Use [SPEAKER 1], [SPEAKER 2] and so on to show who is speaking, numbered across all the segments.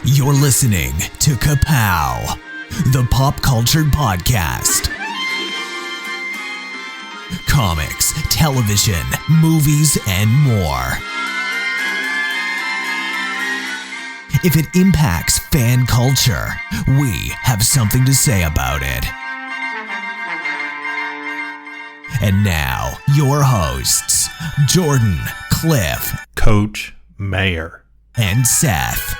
[SPEAKER 1] You're listening to Ka-Pow, the pop culture podcast. Comics, television, movies, and more. If it impacts fan culture, we have something to say about it. And now, your hosts, Jordan, Cliff,
[SPEAKER 2] Coach Mayor,
[SPEAKER 1] and Seth.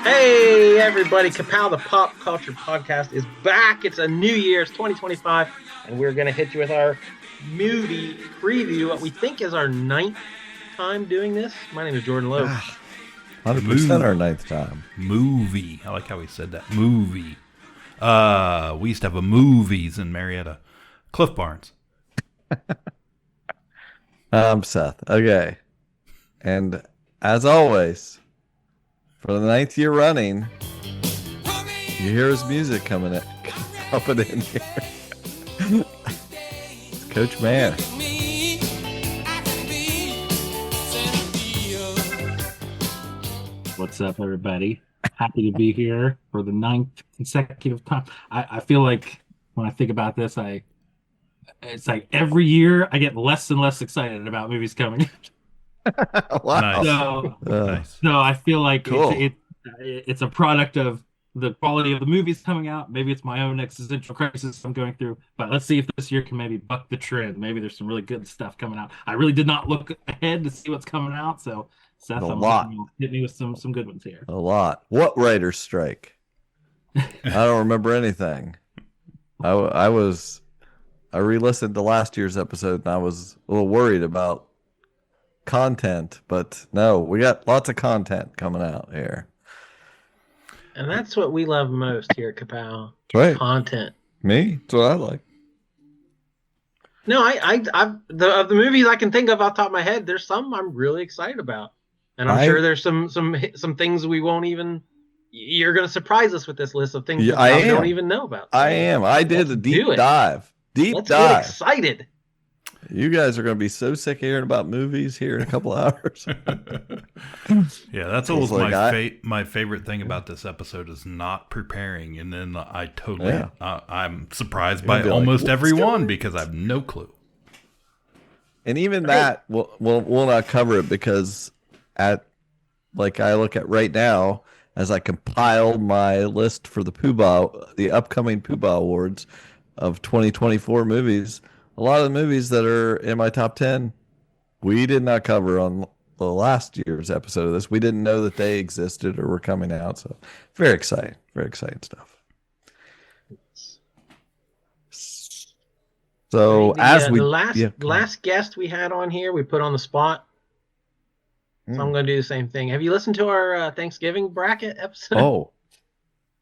[SPEAKER 3] Hey everybody, Ka-Pow, the pop culture podcast is back. It's a new year, it's 2025, and we're going to hit you with our movie preview, what we think is our 9th time doing this. My name is Jordan Lowe.
[SPEAKER 4] 100% our 9th time.
[SPEAKER 2] Movie. I like how he said that. Movie. We used to have a movies in Marietta. Cliff Barnes.
[SPEAKER 4] I'm Seth. Okay. And as always, for the 9th year running, you hear his music coming in here. Coach Mayor.
[SPEAKER 5] What's up, everybody? Happy to be here for the 9th consecutive time. I feel like when I think about this, it's like every year I get less and less excited about movies coming.
[SPEAKER 4] Wow.
[SPEAKER 2] Nice.
[SPEAKER 5] So I feel like
[SPEAKER 4] Cool.
[SPEAKER 5] it's a product of the quality of the movies coming out. Maybe it's my own existential crisis I'm going through, but let's see if this year can maybe buck the trend. Maybe there's some really good stuff coming out. I really did not look ahead to see what's coming out, so Seth, hit me with some good ones here.
[SPEAKER 4] A lot. What writer's strike? I don't remember anything. I re-listened to last year's episode and I was a little worried about content, but no, we got lots of content coming out here.
[SPEAKER 3] And that's what we love most here at Ka-Pow.
[SPEAKER 4] That's right.
[SPEAKER 3] Content.
[SPEAKER 4] Me? That's what I like.
[SPEAKER 3] No, of the movies I can think of off the top of my head, there's some I'm really excited about. And I'm sure there's some things we won't even. You're going to surprise us with this list of things that I don't even know about. So
[SPEAKER 4] I am. I did a deep dive.
[SPEAKER 3] Let's get excited.
[SPEAKER 4] You guys are going to be so sick of hearing about movies here in a couple hours.
[SPEAKER 2] Yeah, that's always my favorite thing about this episode is not preparing, and then I'm surprised by almost everyone because I have no clue.
[SPEAKER 4] And even that, we'll not cover it because I look at right now as I compile my list for the upcoming Pooh Bah Awards of 2024 movies. A lot of the movies that are in my top 10, we did not cover on the last year's episode of this. We didn't know that they existed or were coming out. So very exciting stuff. So
[SPEAKER 3] the last guest we had on here, we put on the spot. So I'm going to do the same thing. Have you listened to our Thanksgiving bracket episode?
[SPEAKER 4] Oh,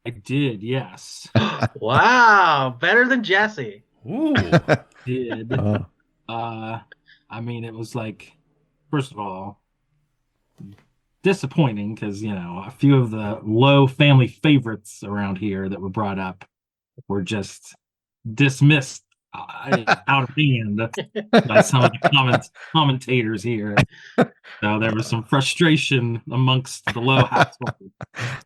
[SPEAKER 5] I did, yes.
[SPEAKER 3] Wow, better than Jesse.
[SPEAKER 2] Ooh.
[SPEAKER 5] Did. I mean, it was like, first of all, disappointing because, a few of the low family favorites around here that were brought up were just dismissed out of hand by some of the commentators here. So there was some frustration amongst the low household.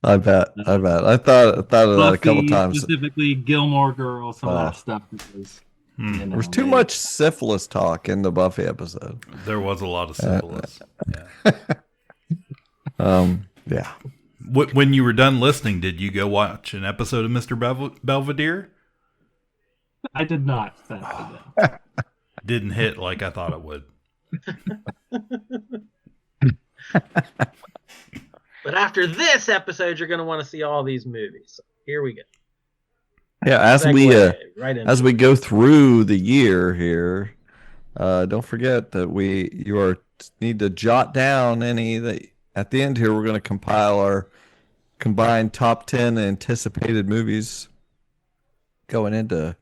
[SPEAKER 4] I bet. I thought of that a couple times.
[SPEAKER 5] Specifically, Gilmore Girls, some of that stuff. Because,
[SPEAKER 4] there was too much syphilis talk in the Buffy episode.
[SPEAKER 2] There was a lot of syphilis.
[SPEAKER 4] Yeah.
[SPEAKER 2] When you were done listening, did you go watch an episode of Mr. Belvedere?
[SPEAKER 5] I did not.
[SPEAKER 2] Didn't hit like I thought it would.
[SPEAKER 3] But after this episode, you're going to want to see all these movies. So here we go.
[SPEAKER 4] Yeah, as we go through the year here, don't forget that you need to jot down any that at the end here we're going to compile our combined top 10 anticipated movies going into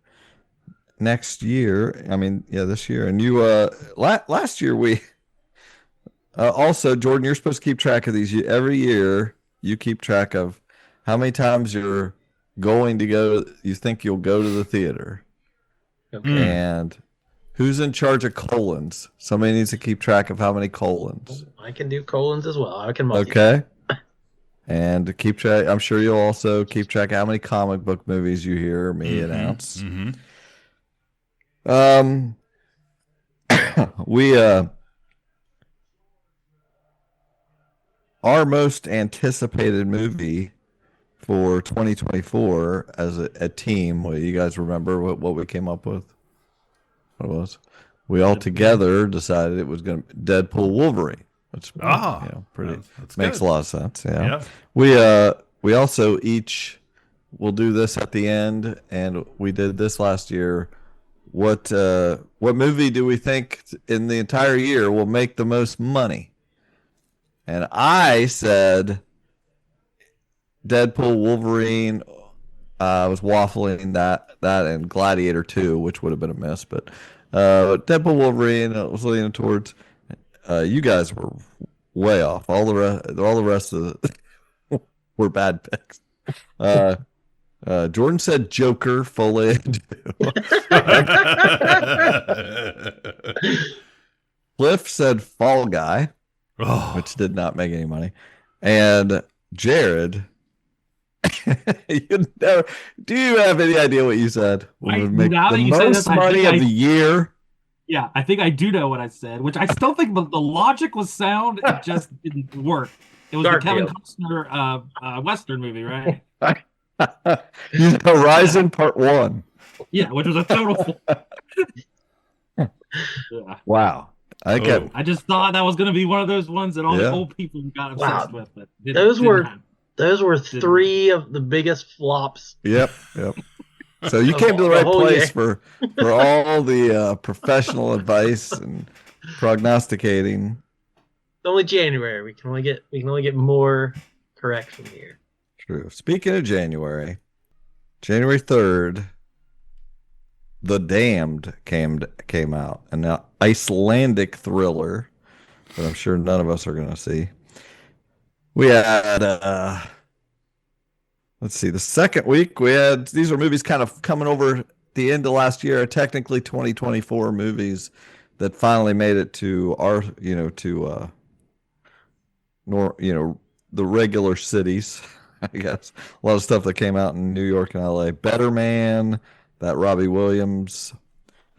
[SPEAKER 4] next year. I mean, yeah, this year. And you, last year we also, Jordan, you're supposed to keep track of these. Every year you keep track of how many times you're going to go, you think you'll go to the theater.
[SPEAKER 3] Okay.
[SPEAKER 4] And who's in charge of colons? Somebody needs to keep track of how many colons.
[SPEAKER 3] I can do colons as well. I can multitask.
[SPEAKER 4] Okay. And keep track. I'm sure you'll also keep track of how many comic book movies you hear me announce. We our most anticipated movie for 2024 as a team. Well, you guys remember what we came up with? What it was? We all together decided it was going to Deadpool Wolverine, which pretty
[SPEAKER 2] that's
[SPEAKER 4] makes
[SPEAKER 2] good.
[SPEAKER 4] a lot of sense. Yeah. We also each will do this at the end, and we did this last year. What movie do we think in the entire year will make the most money? And I said Deadpool, Wolverine. I was waffling that and Gladiator 2, which would have been a miss, but Deadpool, Wolverine. I was leaning towards. You guys were way off. All the rest of were bad picks. Jordan said Joker, fully. Cliff said Fall Guy, which did not make any money. And Jared, do you have any idea what you said? Would make the most money of the year.
[SPEAKER 5] Yeah, I think I do know what I said, which I still think the logic was sound. It just didn't work. It was the Kevin Costner Western movie, right?
[SPEAKER 4] Horizon Part 1.
[SPEAKER 5] Yeah, which was a total.
[SPEAKER 4] Yeah. Wow.
[SPEAKER 5] I just thought that was going to be one of those ones that all the old people got obsessed with. But
[SPEAKER 3] those were three of the biggest flops.
[SPEAKER 4] Yep. So you came to the right place for all the professional advice and prognosticating.
[SPEAKER 3] It's only January. We can only get more correct from here.
[SPEAKER 4] True. Speaking of January 3rd, The Damned came out, an Icelandic thriller that I'm sure none of us are going to see. We had, let's see, the second week we had, these are movies kind of coming over the end of last year, technically 2024 movies that finally made it to our, the regular cities. I guess a lot of stuff that came out in New York and LA. Better Man, that Robbie Williams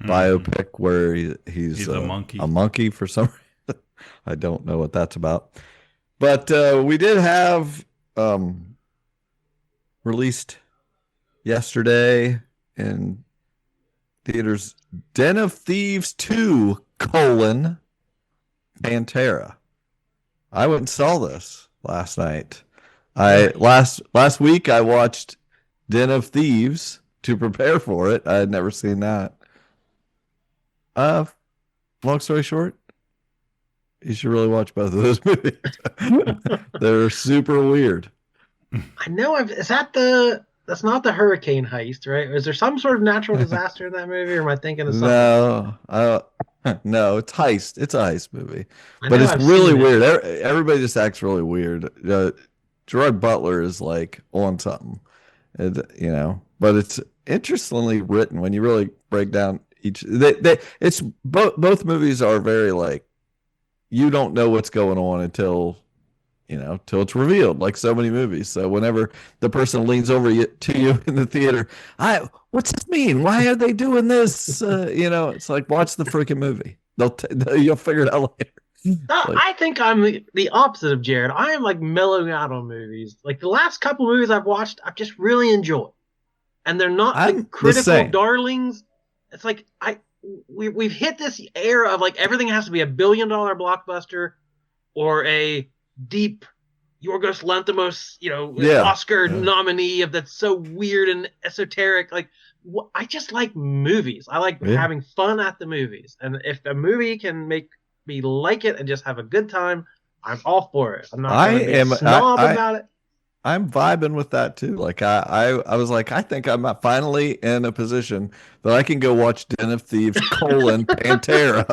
[SPEAKER 4] biopic where he's a monkey for some reason. I don't know what that's about. But we did have released yesterday in theaters Den of Thieves 2, Pantera. I went and saw this last night. Last week I watched Den of Thieves to prepare for it. I had never seen that. Long story short, you should really watch both of those movies. They're super weird.
[SPEAKER 3] I know. That's not the hurricane heist, right? Is there some sort of natural disaster in that movie, or am I thinking of something?
[SPEAKER 4] No, it's heist. It's a heist movie, but it's really weird. Everybody just acts really weird. Gerard Butler is like on something, but it's interestingly written when you really break down each. It's both movies are very like you don't know what's going on until it's revealed, like so many movies. So whenever the person leans over to you in the theater, what's this mean? Why are they doing this? It's like watch the freaking movie. You'll figure it out later.
[SPEAKER 3] I think I'm the opposite of Jared. I am like mellowing out on movies. Like the last couple movies I've watched, I've just really enjoyed, and they're not the critical darlings. It's like we've hit this era of like everything has to be $1 billion blockbuster or a deep Yorgos Lanthimos, Oscar nominee that's so weird and esoteric. Like I just like movies. I like having fun at the movies, and if a movie can make me like it and just have a good time, I'm all for it. I'm not going to be a snob about it.
[SPEAKER 4] I'm vibing with that too. Like I was like, I think I'm finally in a position that I can go watch Den of Thieves : Pantera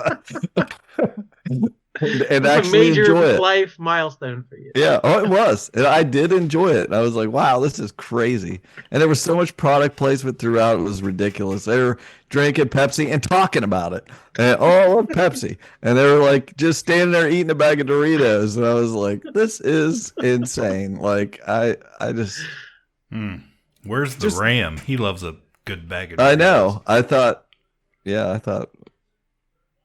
[SPEAKER 4] and
[SPEAKER 3] It's a
[SPEAKER 4] actually
[SPEAKER 3] major
[SPEAKER 4] enjoy it.
[SPEAKER 3] life milestone for you.
[SPEAKER 4] Yeah, oh, it was. And I did enjoy it. And I was like, wow, this is crazy. And there was so much product placement throughout. It was ridiculous. They were drinking Pepsi and talking about it. And, oh, I love Pepsi. And they were like just standing there eating a bag of Doritos. And I was like, this is insane. Like, I just.
[SPEAKER 2] Where's the Ram? He loves a good bag of Doritos.
[SPEAKER 4] I know. I thought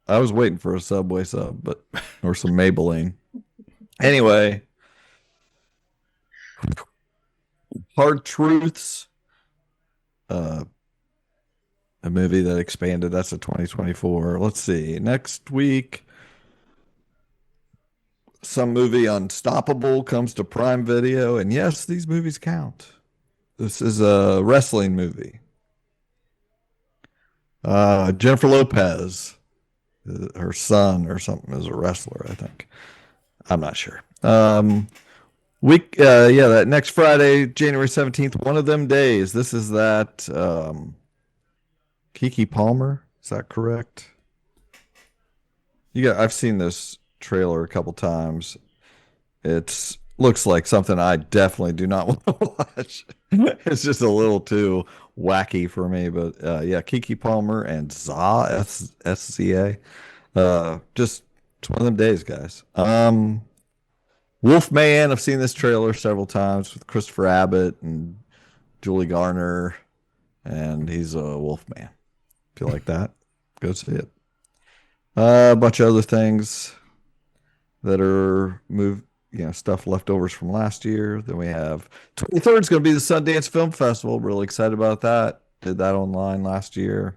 [SPEAKER 4] I was waiting for a Subway sub, or some Maybelline. Anyway. Hard Truths, a movie that expanded. That's a 2024. Let's see. Next week, some movie Unstoppable comes to Prime Video. And yes, these movies count. This is a wrestling movie. Jennifer Lopez, her son or something, is a wrestler, I think. I'm not sure. That next Friday, January 17th, one of them days. This is that Keke Palmer. Is that correct? I've seen this trailer a couple times. It looks like something I definitely do not want to watch. It's just a little too wacky for me. But Keke Palmer and SCA. Just it's one of them days, guys. Wolfman, I've seen this trailer several times with Christopher Abbott and Julie Garner, and he's a Wolfman. If you like that, go see it. A bunch of other things that are stuff leftovers from last year. Then we have 23rd is going to be the Sundance Film Festival. Really excited about that. Did that online last year.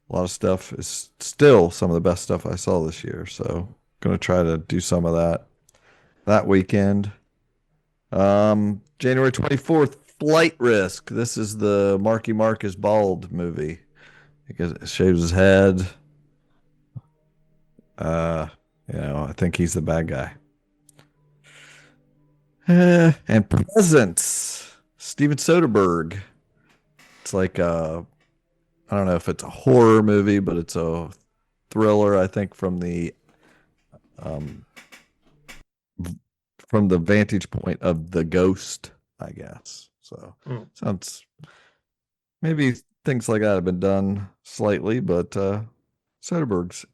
[SPEAKER 4] A lot of stuff is still some of the best stuff I saw this year. So going to try to do some of that weekend. January 24th, Flight Risk. This is the Marky Mark is Bald movie. Because it shaves his head. I think he's the bad guy. And Presents. Steven Soderbergh. It's like I don't know if it's a horror movie, but it's a thriller, I think, from the vantage point of the ghost, I guess. So sounds maybe things like that have been done slightly, but Soderbergh's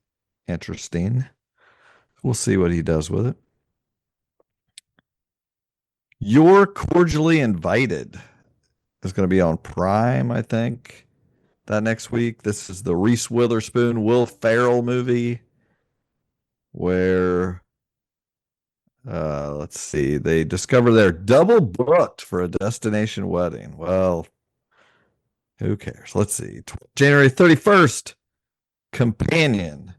[SPEAKER 4] interesting. We'll see what he does with it. You're Cordially Invited is going to be on Prime, I think, that next week. This is the Reese Witherspoon, Will Ferrell movie where let's see, they discover they're double booked for a destination wedding. Well, who cares? Let's see. January 31st, Companion.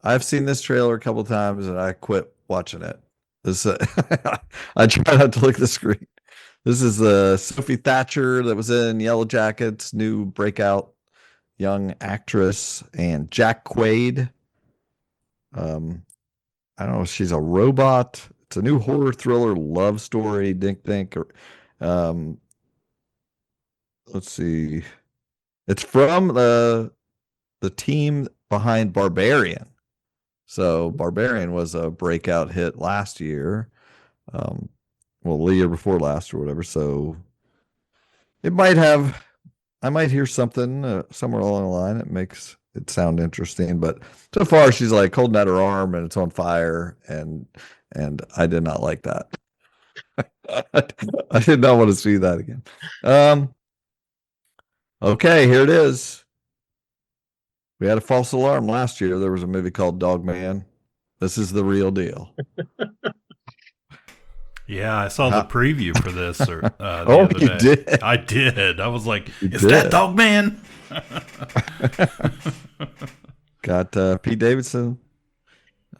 [SPEAKER 4] I've seen this trailer a couple times and I quit watching it. I try not to look at the screen. This is Sophie Thatcher that was in Yellow Jackets, new breakout young actress, and Jack Quaid. I don't know if she's a robot. It's a new horror thriller love story. Dink dink. Let's see. It's from the team behind Barbarian. So Barbarian was a breakout hit last year. The year before last or whatever. So it might have, I might hear something somewhere along the line that makes it sound interesting. But so far she's like holding out her arm and it's on fire. And I did not like that. I did not want to see that again. Okay, here it is. We had a false alarm last year. There was a movie called Dog Man. This is the real deal.
[SPEAKER 2] Yeah, I saw the preview for this. The
[SPEAKER 4] oh,
[SPEAKER 2] other
[SPEAKER 4] you
[SPEAKER 2] day.
[SPEAKER 4] did?
[SPEAKER 2] I did. I was like, is that Dog Man?
[SPEAKER 4] Got Pete Davidson,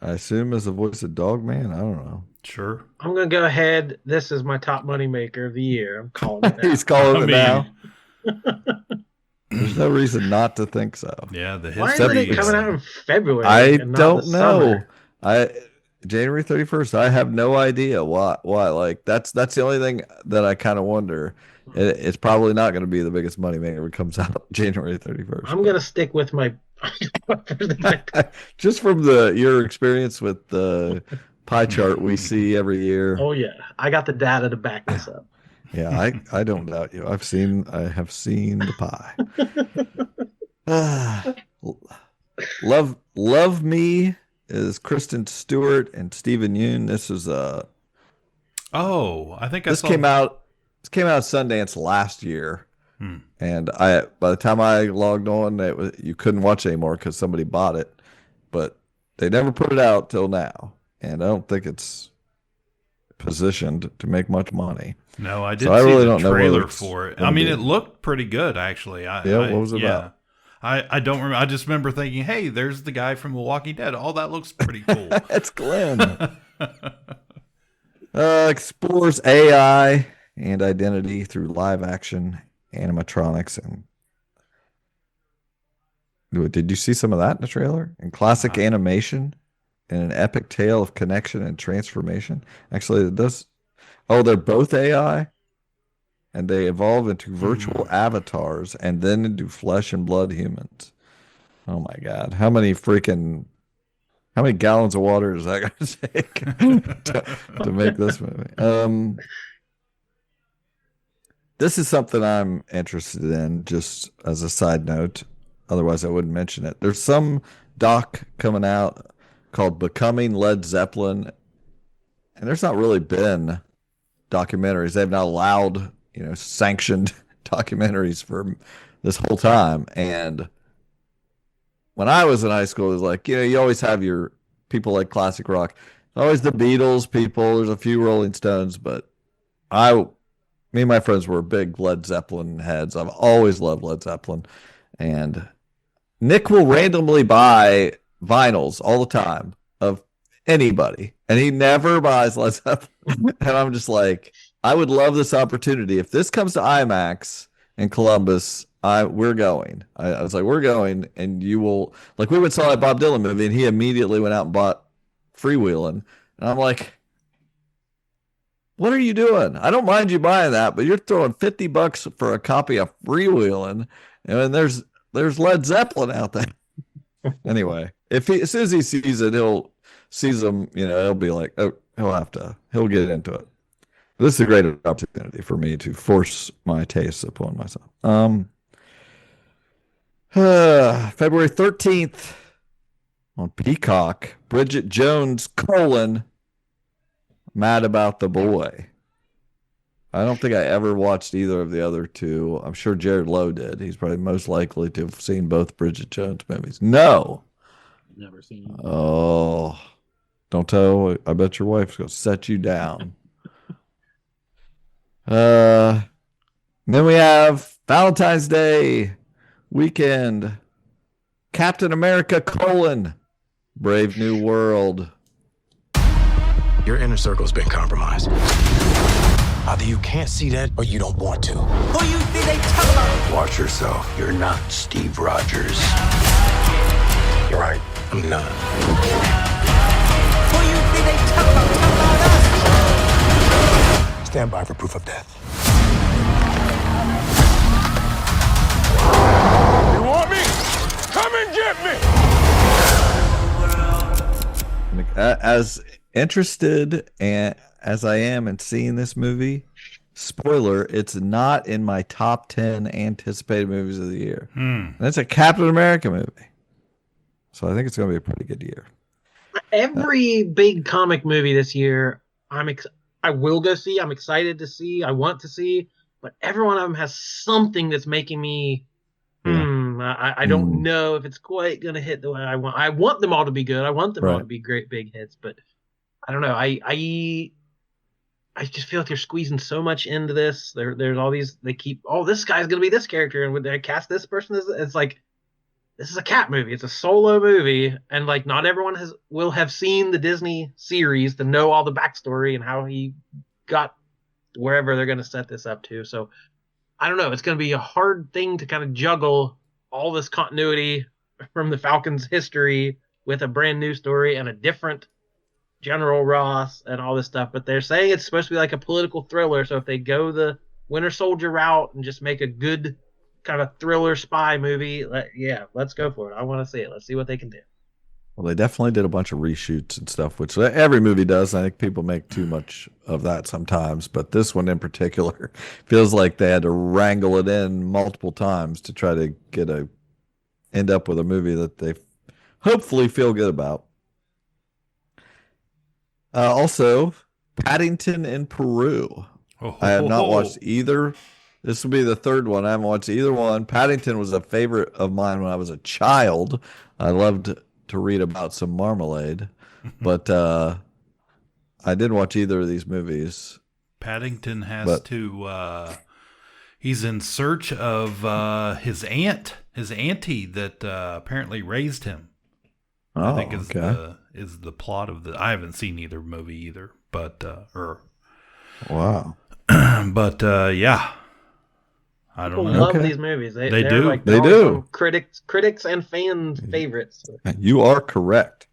[SPEAKER 4] I assume, as the voice of Dog Man. I don't know.
[SPEAKER 2] Sure.
[SPEAKER 3] I'm going to go ahead. This is my top money maker of the year. I'm calling it now.
[SPEAKER 4] He's calling it now. There's no reason not to think so.
[SPEAKER 2] Yeah, the
[SPEAKER 3] Why is it
[SPEAKER 2] history.
[SPEAKER 3] coming out in February?
[SPEAKER 4] I don't know. January 31st. I have no idea why. Like that's the only thing that I kind of wonder. It's probably not going to be the biggest money maker. It comes out January 31st.
[SPEAKER 3] I'm going to stick with my
[SPEAKER 4] just from your experience with the pie chart we see every year.
[SPEAKER 3] Oh yeah, I got the data to back this up.
[SPEAKER 4] Yeah, I don't doubt you. I have seen the pie. Love Me is Kristen Stewart and Stephen Yeun. This is
[SPEAKER 2] I think
[SPEAKER 4] this came out at Sundance last year. And by the time I logged on, you couldn't watch it anymore because somebody bought it. But they never put it out till now, and I don't think it's positioned to make much money.
[SPEAKER 2] No, I did see the trailer for it. I mean, it looked pretty good, actually.
[SPEAKER 4] What was it about?
[SPEAKER 2] I don't remember. I just remember thinking, hey, there's the guy from The Walking Dead. Oh, that looks pretty cool.
[SPEAKER 4] It's Glenn. Explores AI and identity through live action animatronics. And did you see some of that in the trailer? And classic animation and an epic tale of connection and transformation. Actually, it does. Oh, they're both AI, and they evolve into virtual avatars and then into flesh and blood humans. Oh my God. How many gallons of water is that going to take to make this movie? This is something I'm interested in, just as a side note. Otherwise, I wouldn't mention it. There's some doc coming out called Becoming Led Zeppelin, and there's not really been documentaries. They've not allowed, sanctioned documentaries for this whole time. And when I was in high school, it was like, you always have your people like classic rock. Always the Beatles people. There's a few Rolling Stones, but me and my friends were big Led Zeppelin heads. I've always loved Led Zeppelin. And Nick will randomly buy vinyls all the time of anybody, and he never buys Led Zeppelin. And I'm just like, I would love this opportunity. If this comes to IMAX in Columbus, we're going. I was like, we're going, and you will. Like, we went and saw that Bob Dylan movie, and he immediately went out and bought Freewheelin'. And I'm like, what are you doing? I don't mind you buying that, but you're throwing $50 for a copy of Freewheelin', and there's Led Zeppelin out there. Anyway, as soon as he sees it, he'll be like, oh, he'll get into it. This is a great opportunity for me to force my tastes upon myself. February 13th on Peacock, Bridget Jones, Mad About the Boy. I don't think I ever watched either of the other two. I'm sure Jared Lowe did. He's probably most likely to have seen both Bridget Jones movies. No.
[SPEAKER 5] Never seen them.
[SPEAKER 4] Oh, don't tell. I bet your wife's going to set you down. Then we have Valentine's Day weekend. Captain America, Brave New World.
[SPEAKER 6] Your inner circle's been compromised. Either you can't see that or you don't want to.
[SPEAKER 7] Who you think they talk about?
[SPEAKER 6] Watch yourself. You're not Steve Rogers. You're right. I'm not.
[SPEAKER 7] Who you think they talk about? Talk about us.
[SPEAKER 6] Stand by for proof of death. You want me? Come and get me!
[SPEAKER 4] As interested as I am in seeing this movie, spoiler, it's not in my top 10 anticipated movies of the year. And it's a Captain America movie. So I think it's going to be a pretty good year.
[SPEAKER 3] Every big comic movie this year, I will go see. I'm excited to see. I want to see. But every one of them has something that's making me, I don't know if it's quite going to hit the way I want. I want them all to be good. I want them all to be great big hits. But I don't know. I just feel like they're squeezing so much into this. There's all these. They keep. Oh, this guy's gonna be this character, and would they cast this person as? It's like this is a cat movie. It's a solo movie, and like not everyone will have seen the Disney series to know all the backstory and how he got wherever they're gonna set this up to. So I don't know. It's gonna be a hard thing to kind of juggle all this continuity from the Falcons' history with a brand new story and a different General Ross and all this stuff, but they're saying it's supposed to be like a political thriller. So if they go the Winter Soldier route and just make a good kind of thriller spy movie, let's go for it. I want to see it. Let's see what they can do.
[SPEAKER 4] Well, they definitely did a bunch of reshoots and stuff, which every movie does. I think people make too much of that sometimes, but this one in particular feels like they had to wrangle it in multiple times to try to end up with a movie that they hopefully feel good about. Also, Paddington in Peru. I have not watched either. This will be the third one. I haven't watched either one. Paddington was a favorite of mine when I was a child. I loved to read about some marmalade, but I didn't watch either of these movies.
[SPEAKER 2] Paddington has to. He's in search of his auntie that apparently raised him. I think is the plot of the. I haven't seen either movie either, but
[SPEAKER 4] wow.
[SPEAKER 2] But yeah, I don't know.
[SPEAKER 3] People love these movies.
[SPEAKER 2] They do.
[SPEAKER 3] Like,
[SPEAKER 4] they do.
[SPEAKER 3] Critics and fan favorites.
[SPEAKER 4] You are correct.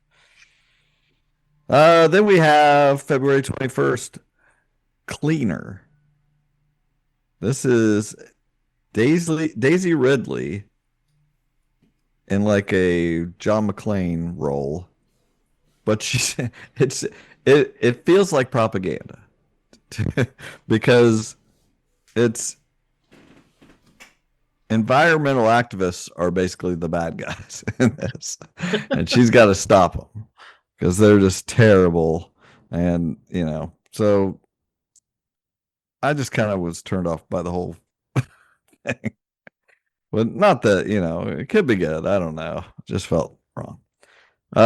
[SPEAKER 4] Then we have February 21st, Cleaner. This is Daisy Ridley in like a John McClane role, but it feels like propaganda because it's environmental activists are basically the bad guys in this, and she's got to stop them because they're just terrible, and so I just kind of was turned off by the whole thing. But not that, it could be good. I don't know. Just felt wrong. We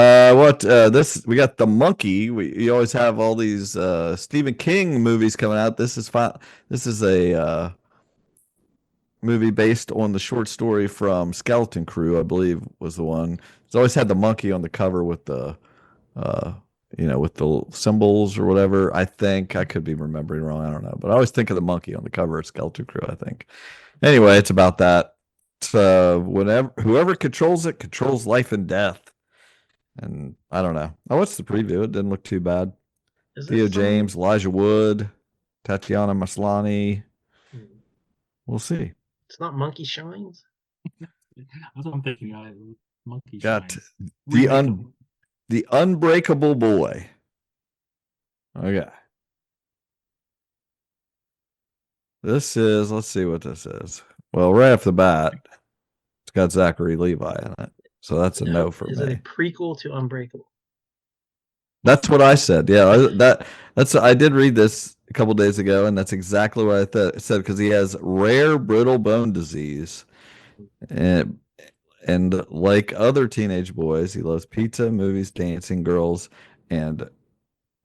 [SPEAKER 4] got The Monkey. We always have all these Stephen King movies coming out. This is a movie based on the short story from Skeleton Crew, I believe was the one. It's always had the monkey on the cover with the with the symbols or whatever. I think I could be remembering wrong. I don't know, but I always think of the monkey on the cover of Skeleton Crew, I think. Anyway, it's about that. Whoever controls it controls life and death. And I don't know. I watched the preview. It didn't look too bad. Theo James, Elijah Wood, Tatiana Maslany. We'll see.
[SPEAKER 3] It's not Monkey Shines?
[SPEAKER 5] That's what I'm thinking. Monkey
[SPEAKER 4] Got
[SPEAKER 5] Shines.
[SPEAKER 4] The Unbreakable Boy. Okay. Let's see what this is. Well, right off the bat, it's got Zachary Levi in it. So that's a no for me.
[SPEAKER 3] Is it a prequel to Unbreakable?
[SPEAKER 4] That's what I said. Yeah, I did read this a couple days ago, and that's exactly what I said, because he has rare brittle bone disease. And like other teenage boys, he loves pizza, movies, dancing, girls, and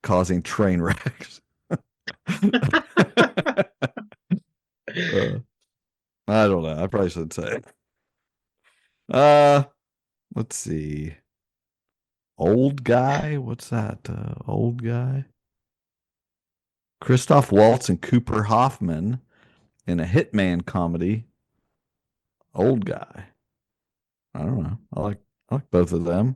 [SPEAKER 4] causing train wrecks. I don't know. I probably should say. Let's see. Old Guy? What's that? Old Guy? Christoph Waltz and Cooper Hoffman in a hitman comedy. Old Guy. I don't know. I like both of them.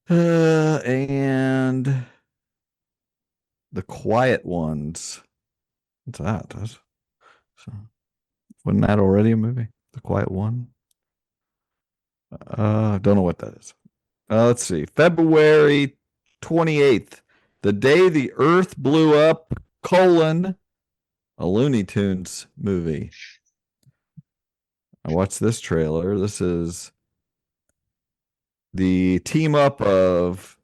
[SPEAKER 4] And The Quiet Ones. What's that? Wasn't that already a movie? The Quiet One? Don't know what that is. Let's see. February 28th. The Day the Earth Blew Up, a Looney Tunes movie. I watched this trailer. This is the team up of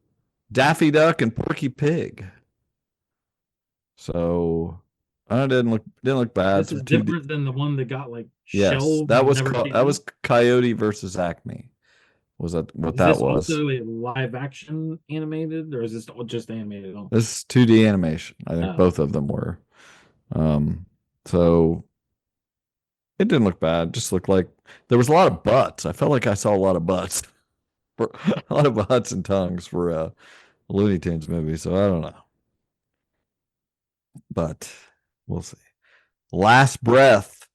[SPEAKER 4] Daffy Duck and Porky Pig. So it didn't look bad.
[SPEAKER 5] This is different than the one that got
[SPEAKER 4] yes,
[SPEAKER 5] shelved.
[SPEAKER 4] That was Coyote versus Acme. Was that what that was?
[SPEAKER 5] Also a live action animated, or is this just animated?
[SPEAKER 4] This is 2D animation. I think both of them were. So it didn't look bad. Just looked like there was a lot of butts. I felt like I saw a lot of butts, a lot of butts and tongues for a Looney Tunes movie. So I don't know, but we'll see. Last Breath.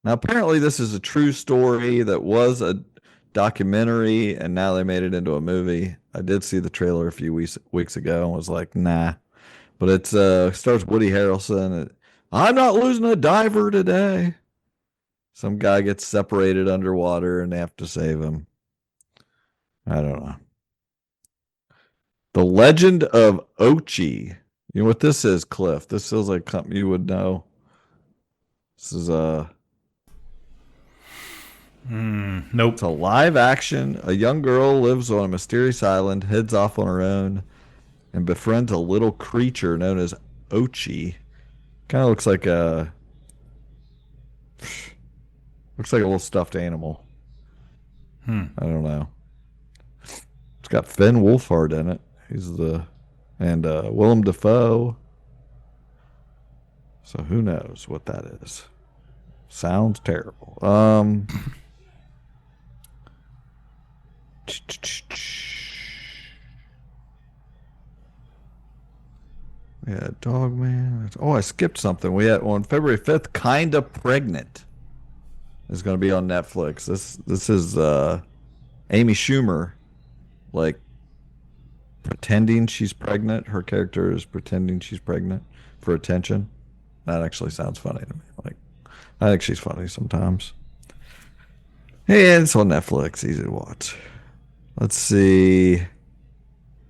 [SPEAKER 4] Now, apparently, this is a true story that was a documentary, and now they made it into a movie. I did see the trailer a few weeks ago and was like, nah. But it stars Woody Harrelson. I'm not losing a diver today. Some guy gets separated underwater and they have to save him. I don't know. The Legend of Ochi. You know what this is, Cliff? This feels like something you would know. This is
[SPEAKER 2] nope.
[SPEAKER 4] It's a live action. A young girl lives on a mysterious island, heads off on her own, and befriends a little creature known as Ochi. Kind of looks like a little stuffed animal. I don't know. It's got Finn Wolfhard in it. And Willem Dafoe. So who knows what that is? Sounds terrible. Yeah, Dogman. Oh, I skipped something. We had on February 5th, Kinda Pregnant is going to be on Netflix. This is Amy Schumer, like pretending she's pregnant. Her character is pretending she's pregnant for attention. That actually sounds funny to me. Like, I think she's funny sometimes. And it's on Netflix, easy to watch. Let's see.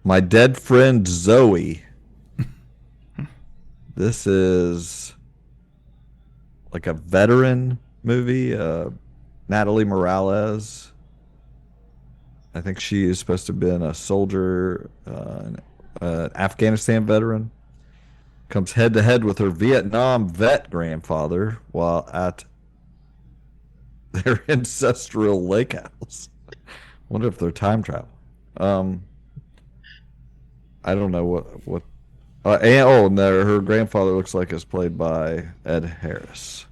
[SPEAKER 4] My Dead Friend Zoe. This is like a veteran movie. Natalie Morales. I think she is supposed to have been a soldier, an Afghanistan veteran. Comes head to head with her Vietnam vet grandfather while at their ancestral lake house. Wonder if they're time travel. I don't know what. And her grandfather looks like it's played by Ed Harris.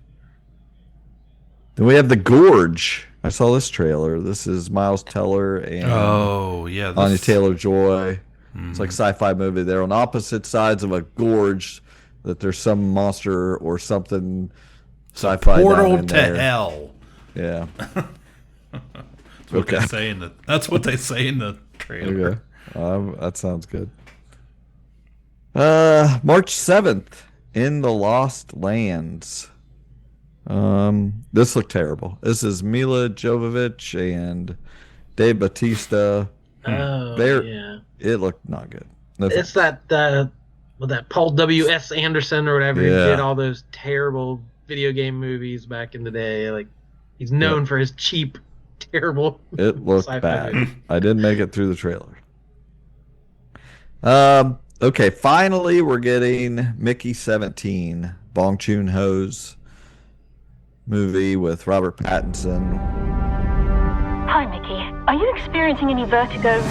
[SPEAKER 4] Then we have The Gorge. I saw this trailer. This is Miles Teller and Anya Taylor-Joy. It's like a sci-fi movie. They're on opposite sides of a gorge. That there's some monster or something sci-fi
[SPEAKER 2] portal
[SPEAKER 4] to
[SPEAKER 2] hell.
[SPEAKER 4] Yeah.
[SPEAKER 2] That's what they say in the trailer.
[SPEAKER 4] Okay. That sounds good. March 7th, In the Lost Lands. This looked terrible. This is Mila Jovovich and Dave Bautista.
[SPEAKER 3] Yeah.
[SPEAKER 4] It looked not good.
[SPEAKER 3] It's that Paul W.S. Anderson or whatever. He did all those terrible video game movies back in the day. Like, he's known for his cheap, terrible.
[SPEAKER 4] It looked bad.
[SPEAKER 3] movies.
[SPEAKER 4] I didn't make it through the trailer. Okay, finally we're getting Mickey 17, Bong Joon-ho's movie with Robert Pattinson.
[SPEAKER 8] Hi, Mickey. Are you experiencing any vertigo?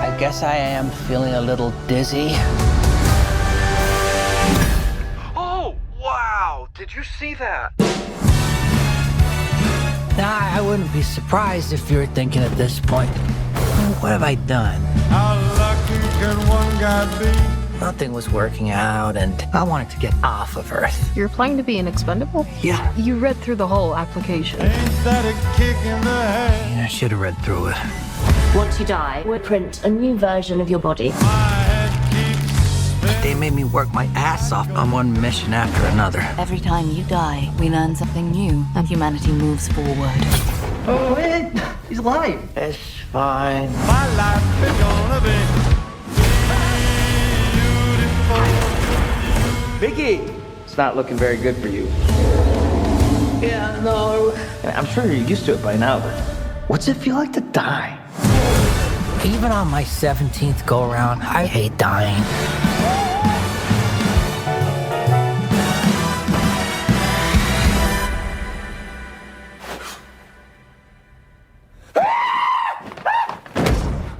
[SPEAKER 7] I guess I am feeling a little dizzy.
[SPEAKER 9] Oh, wow! Did you see that?
[SPEAKER 7] I wouldn't be surprised if you're thinking at this point, what have I done?
[SPEAKER 9] How lucky can one guy be?
[SPEAKER 7] Nothing was working out, and I wanted to get off of Earth.
[SPEAKER 10] You're applying to be an expendable?
[SPEAKER 7] Yeah.
[SPEAKER 10] You read through the whole application.
[SPEAKER 9] Ain't that a kick in the head?
[SPEAKER 7] I should have read through it.
[SPEAKER 8] Once you die, we'll print a new version of your body.
[SPEAKER 9] My head keeps
[SPEAKER 7] They made me work my ass off on one mission after another.
[SPEAKER 11] Every time you die, we learn something new, and humanity moves forward.
[SPEAKER 7] Oh, wait. He's alive. It's fine.
[SPEAKER 9] My life is gonna be
[SPEAKER 12] Mickey, it's not looking very good for you.
[SPEAKER 7] Yeah, no.
[SPEAKER 12] I'm sure you're used to it by now, but what's it feel like to die?
[SPEAKER 7] Even on my 17th go-around, I hate dying.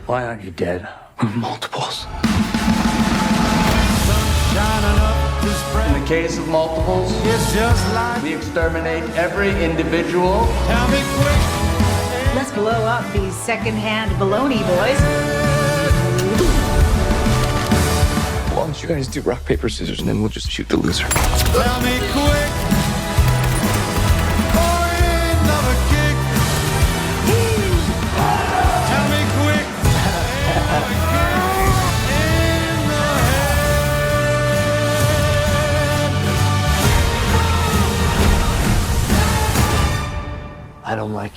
[SPEAKER 12] Why aren't you dead?
[SPEAKER 7] Multiples.
[SPEAKER 12] In the case of multiples,
[SPEAKER 9] it's just like
[SPEAKER 12] we exterminate every individual.
[SPEAKER 9] tell me quick.
[SPEAKER 13] Let's blow up these secondhand baloney boys.
[SPEAKER 6] Why don't you guys do rock, paper, scissors, and then we'll just shoot the loser.
[SPEAKER 9] Tell me quick. Oh, another kick.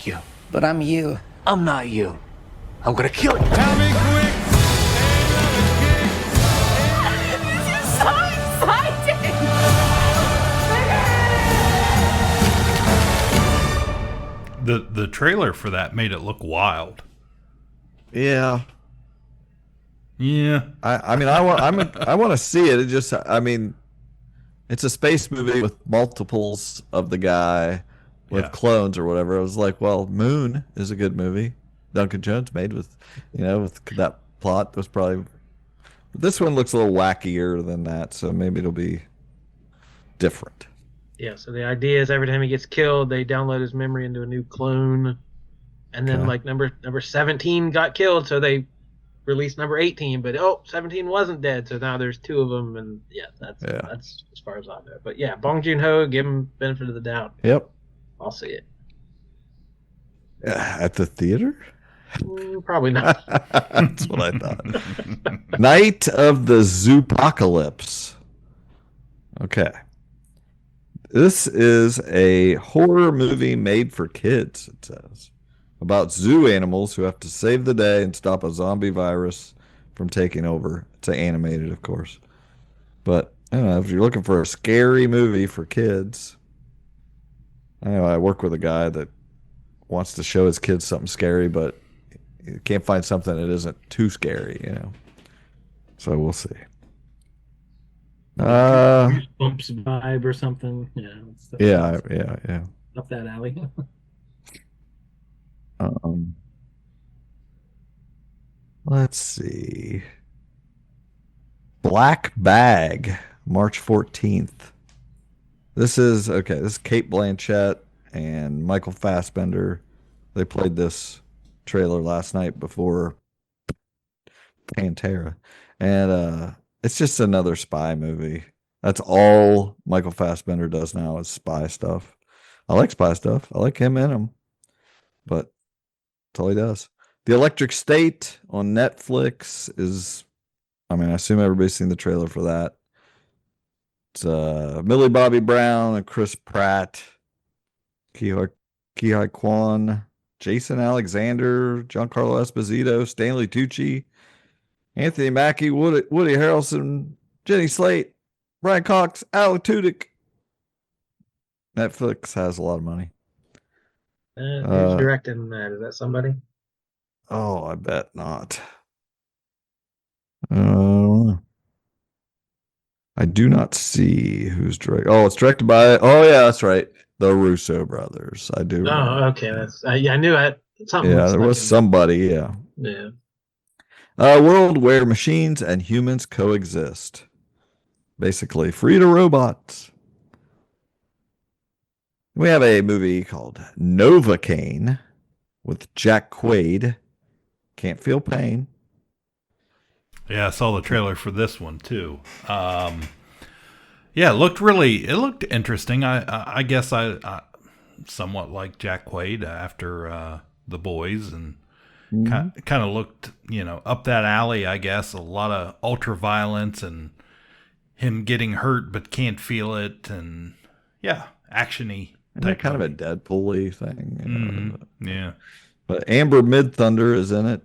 [SPEAKER 12] like you. But I'm you. I'm not you. I'm gonna kill you.
[SPEAKER 9] Tell me quick.
[SPEAKER 13] This is so exciting!
[SPEAKER 2] The trailer for that made it look wild.
[SPEAKER 4] Yeah.
[SPEAKER 2] Yeah.
[SPEAKER 4] I mean, I want to see it. It just, I mean, it's a space movie with multiples of the guy with clones or whatever. I was like, well, Moon is a good movie. Duncan Jones made with, with that plot was probably. But this one looks a little wackier than that, so maybe it'll be different.
[SPEAKER 3] Yeah. So the idea is every time he gets killed, they download his memory into a new clone, and then like number 17 got killed, so they released number 18, but 17 wasn't dead, so now there's 2 of them, and that's as far as I know. But yeah, Bong Joon-ho, give him benefit of the doubt.
[SPEAKER 4] Yep.
[SPEAKER 3] I'll see it.
[SPEAKER 4] At the theater?
[SPEAKER 3] Probably not.
[SPEAKER 4] That's what I thought. Night of the Zoopocalypse. Okay. This is a horror movie made for kids, it says. About zoo animals who have to save the day and stop a zombie virus from taking over. It's animated, of course. But, I don't know, if you're looking for a scary movie for kids, I work with a guy that wants to show his kids something scary, but you can't find something that isn't too scary, So we'll see.
[SPEAKER 5] Bumps vibe or something.
[SPEAKER 4] Yeah.
[SPEAKER 5] Up that alley.
[SPEAKER 4] Let's see. Black Bag, March 14th. This is Kate Blanchett and Michael Fassbender. They played this trailer last night before Pantera. And it's just another spy movie. That's all Michael Fassbender does now is spy stuff. I like spy stuff. I like him in them. But that's all he does. The Electric State on Netflix is, I assume everybody's seen the trailer for that. It's Millie Bobby Brown and Chris Pratt, Ki-Hai Kwan, Jason Alexander, Giancarlo Esposito, Stanley Tucci, Anthony Mackie, Woody Harrelson, Jenny Slate, Brian Cox, Alan Tudyk. Netflix has a lot of money.
[SPEAKER 3] Who's directing that? Is that somebody?
[SPEAKER 4] Oh, I bet not. I do not see who's directing. Oh, it's directed by. Oh, yeah, that's right. The Russo brothers. I do.
[SPEAKER 3] Oh, okay. That's I knew it. Something.
[SPEAKER 4] Yeah, there was somebody. Yeah.
[SPEAKER 3] Yeah.
[SPEAKER 4] A world where machines and humans coexist. Basically, free to robots. We have a movie called Novocaine with Jack Quaid. Can't Feel Pain.
[SPEAKER 2] Yeah, I saw the trailer for this one too. It looked interesting. I guess I somewhat like Jack Quaid after The Boys, and kind of looked, up that alley, I guess. A lot of ultra violence and him getting hurt but can't feel it, and actiony.
[SPEAKER 4] That kind of a Deadpool-y thing.
[SPEAKER 2] Yeah.
[SPEAKER 4] But Amber Midthunder is in it.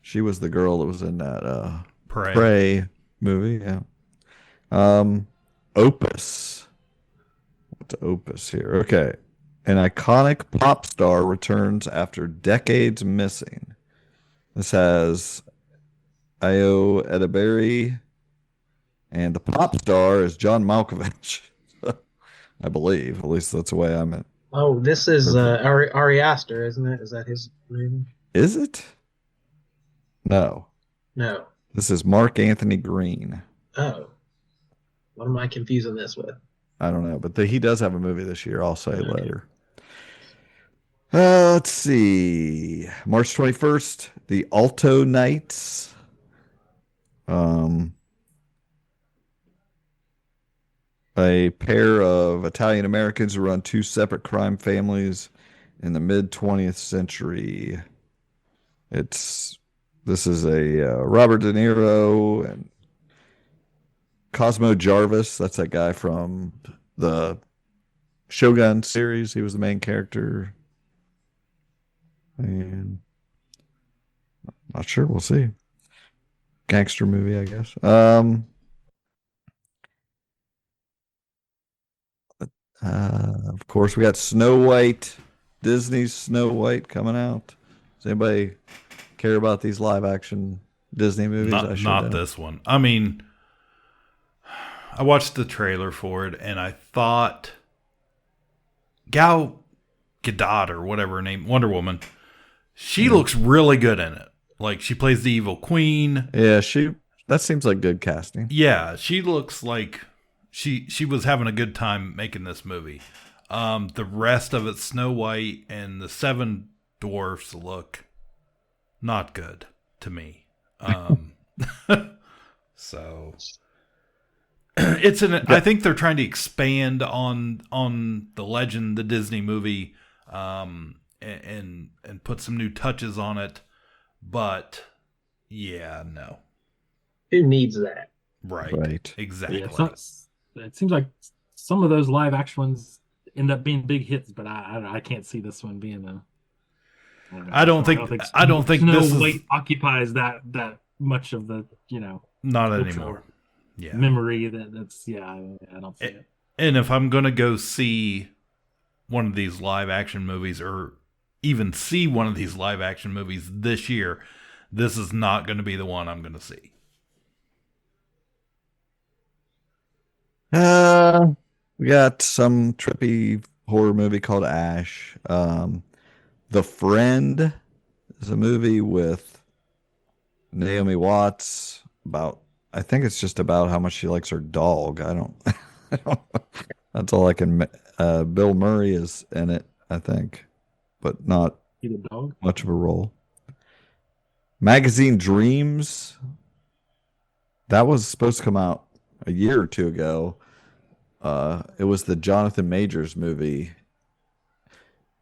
[SPEAKER 4] She was the girl that was in that Prey movie. Yeah. Opus. What's Opus here? Okay. An iconic pop star returns after decades missing. This has Ayo Edebiri, and the pop star is John Malkovich. I believe. At least that's the way I'm in.
[SPEAKER 3] Oh, this is Ari Aster, isn't it? Is that his name?
[SPEAKER 4] Is it? No.
[SPEAKER 3] No.
[SPEAKER 4] This is Mark Anthony Green.
[SPEAKER 3] Oh. What am I confusing this with?
[SPEAKER 4] I don't know, but he does have a movie this year. I'll say later. Let's see. March 21st, The Alto Knights. A pair of Italian Americans who run 2 separate crime families in the mid 20th century. This is a Robert De Niro and Cosmo Jarvis. That's that guy from the Shogun series. He was the main character. And not sure. We'll see. Gangster movie, I guess. Of course, we got Snow White, Disney's Snow White coming out. Does anybody care about these live action Disney movies?
[SPEAKER 2] Not this one. I mean, I watched the trailer for it and I thought Gal Gadot or whatever her name, Wonder Woman, she looks really good in it. Like she plays the evil queen.
[SPEAKER 4] Yeah, that seems like good casting.
[SPEAKER 2] Yeah, she looks like she was having a good time making this movie. The rest of it, Snow White and the Seven Dwarfs, look not good to me. So I think they're trying to expand on the legend, the Disney movie, and put some new touches on it. But yeah, no.
[SPEAKER 3] Who needs that?
[SPEAKER 2] Right. Exactly.
[SPEAKER 5] Yeah, it seems like some of those live action ones end up being big hits, but I can't see this one being a.
[SPEAKER 2] I don't think
[SPEAKER 5] Snow
[SPEAKER 2] this
[SPEAKER 5] White occupies that much of the
[SPEAKER 2] not anymore. Yeah,
[SPEAKER 5] memory that's I don't see it.
[SPEAKER 2] And if I'm gonna go see one of these live action movies, or even see one of these live action movies this year, this is not going to be the one I'm going to see.
[SPEAKER 4] We got some trippy horror movie called Ash. The Friend is a movie with Naomi Watts I think it's just about how much she likes her dog. I don't that's all I can. Bill Murray is in it, I think, but not much of a role. Magazine Dreams. That was supposed to come out a year or two ago. It was the Jonathan Majors movie.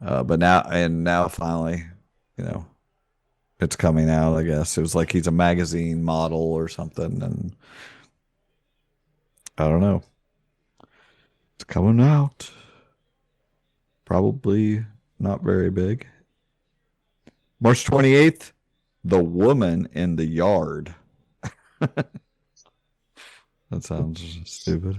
[SPEAKER 4] But now finally, it's coming out, I guess. It was like he's a magazine model or something, and I don't know. It's coming out. Probably not very big. March 28th, The Woman in the Yard. That sounds stupid.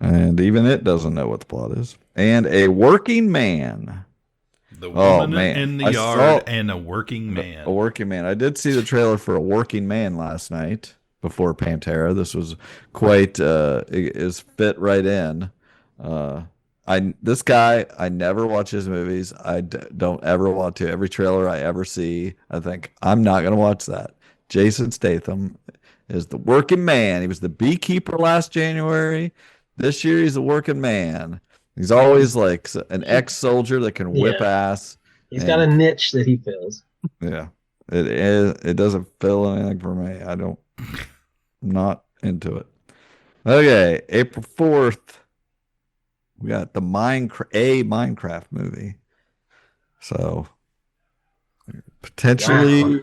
[SPEAKER 4] And even it doesn't know what the plot is. And A Working Man.
[SPEAKER 2] The Woman in the Yard and A Working Man.
[SPEAKER 4] A Working Man. I did see the trailer for A Working Man last night before Pantera. This was quite, is fit right in. This guy, I never watch his movies. I don't ever want to. Every trailer I ever see, I think, I'm not going to watch that. Jason Statham is the working man. He was the beekeeper last January. This year, he's the working man. He's always like an ex-soldier that can whip ass.
[SPEAKER 3] He's got a niche that he fills.
[SPEAKER 4] Yeah. It doesn't fill anything for me. I'm not into it. Okay, April 4th. We got the Minecraft movie. So potentially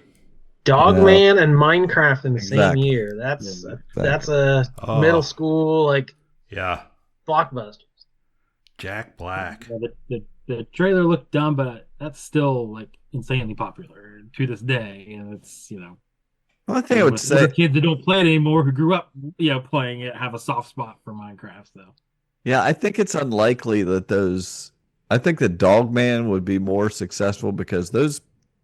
[SPEAKER 3] Dogman and Minecraft in the same year. That's a middle school blockbuster.
[SPEAKER 2] Jack Black.
[SPEAKER 5] The trailer looked dumb, but that's still like insanely popular to this day, and it's
[SPEAKER 4] One thing I would say,
[SPEAKER 5] kids that don't play it anymore who grew up playing it have a soft spot for Minecraft though.
[SPEAKER 4] Yeah, I think it's unlikely that I think that Dogman would be more successful because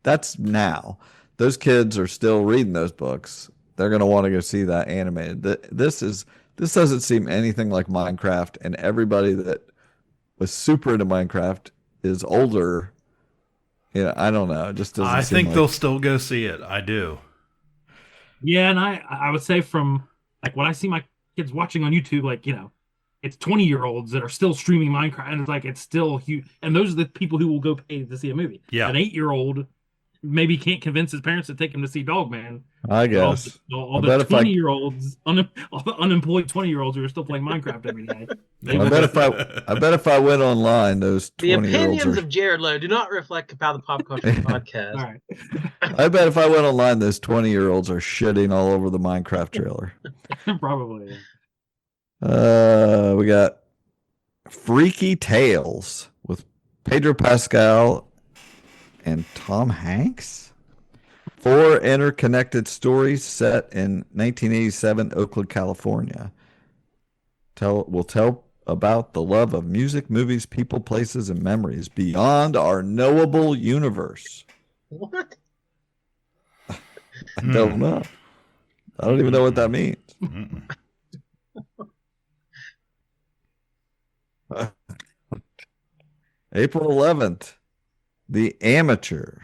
[SPEAKER 4] that's now. Those kids are still reading those books. They're going to want to go see that animated. This doesn't seem anything like Minecraft, and everybody that was super into Minecraft is older. Yeah, I don't know. It just doesn't
[SPEAKER 2] I
[SPEAKER 4] seem
[SPEAKER 2] think
[SPEAKER 4] like...
[SPEAKER 2] they'll still go see it. I do.
[SPEAKER 5] Yeah, and I would say from like what I see my kids watching on YouTube, it's 20-year-olds that are still streaming Minecraft, and it's still huge. And those are the people who will go pay to see a movie.
[SPEAKER 2] Yeah.
[SPEAKER 5] An 8-year-old maybe can't convince his parents to take him to see Dogman.
[SPEAKER 4] I guess.
[SPEAKER 5] All the 20-year-olds, all the unemployed 20-year-olds who are still playing Minecraft every day.
[SPEAKER 4] I bet if I went online, those 20-year-olds.
[SPEAKER 3] The opinions of Jared Lowe do not reflect Ka-Pow the Pop Culture Podcast.
[SPEAKER 5] All right.
[SPEAKER 4] I bet if I went online, those 20-year-olds are shitting all over the Minecraft trailer.
[SPEAKER 5] Probably.
[SPEAKER 4] We got Freaky Tales with Pedro Pascal and Tom Hanks. 4 interconnected stories set in 1987 Oakland, California. Will tell about the love of music, movies, people, places, and memories beyond our knowable universe.
[SPEAKER 3] What?
[SPEAKER 4] I don't know. I don't even know what that means. April 11th, The Amateur.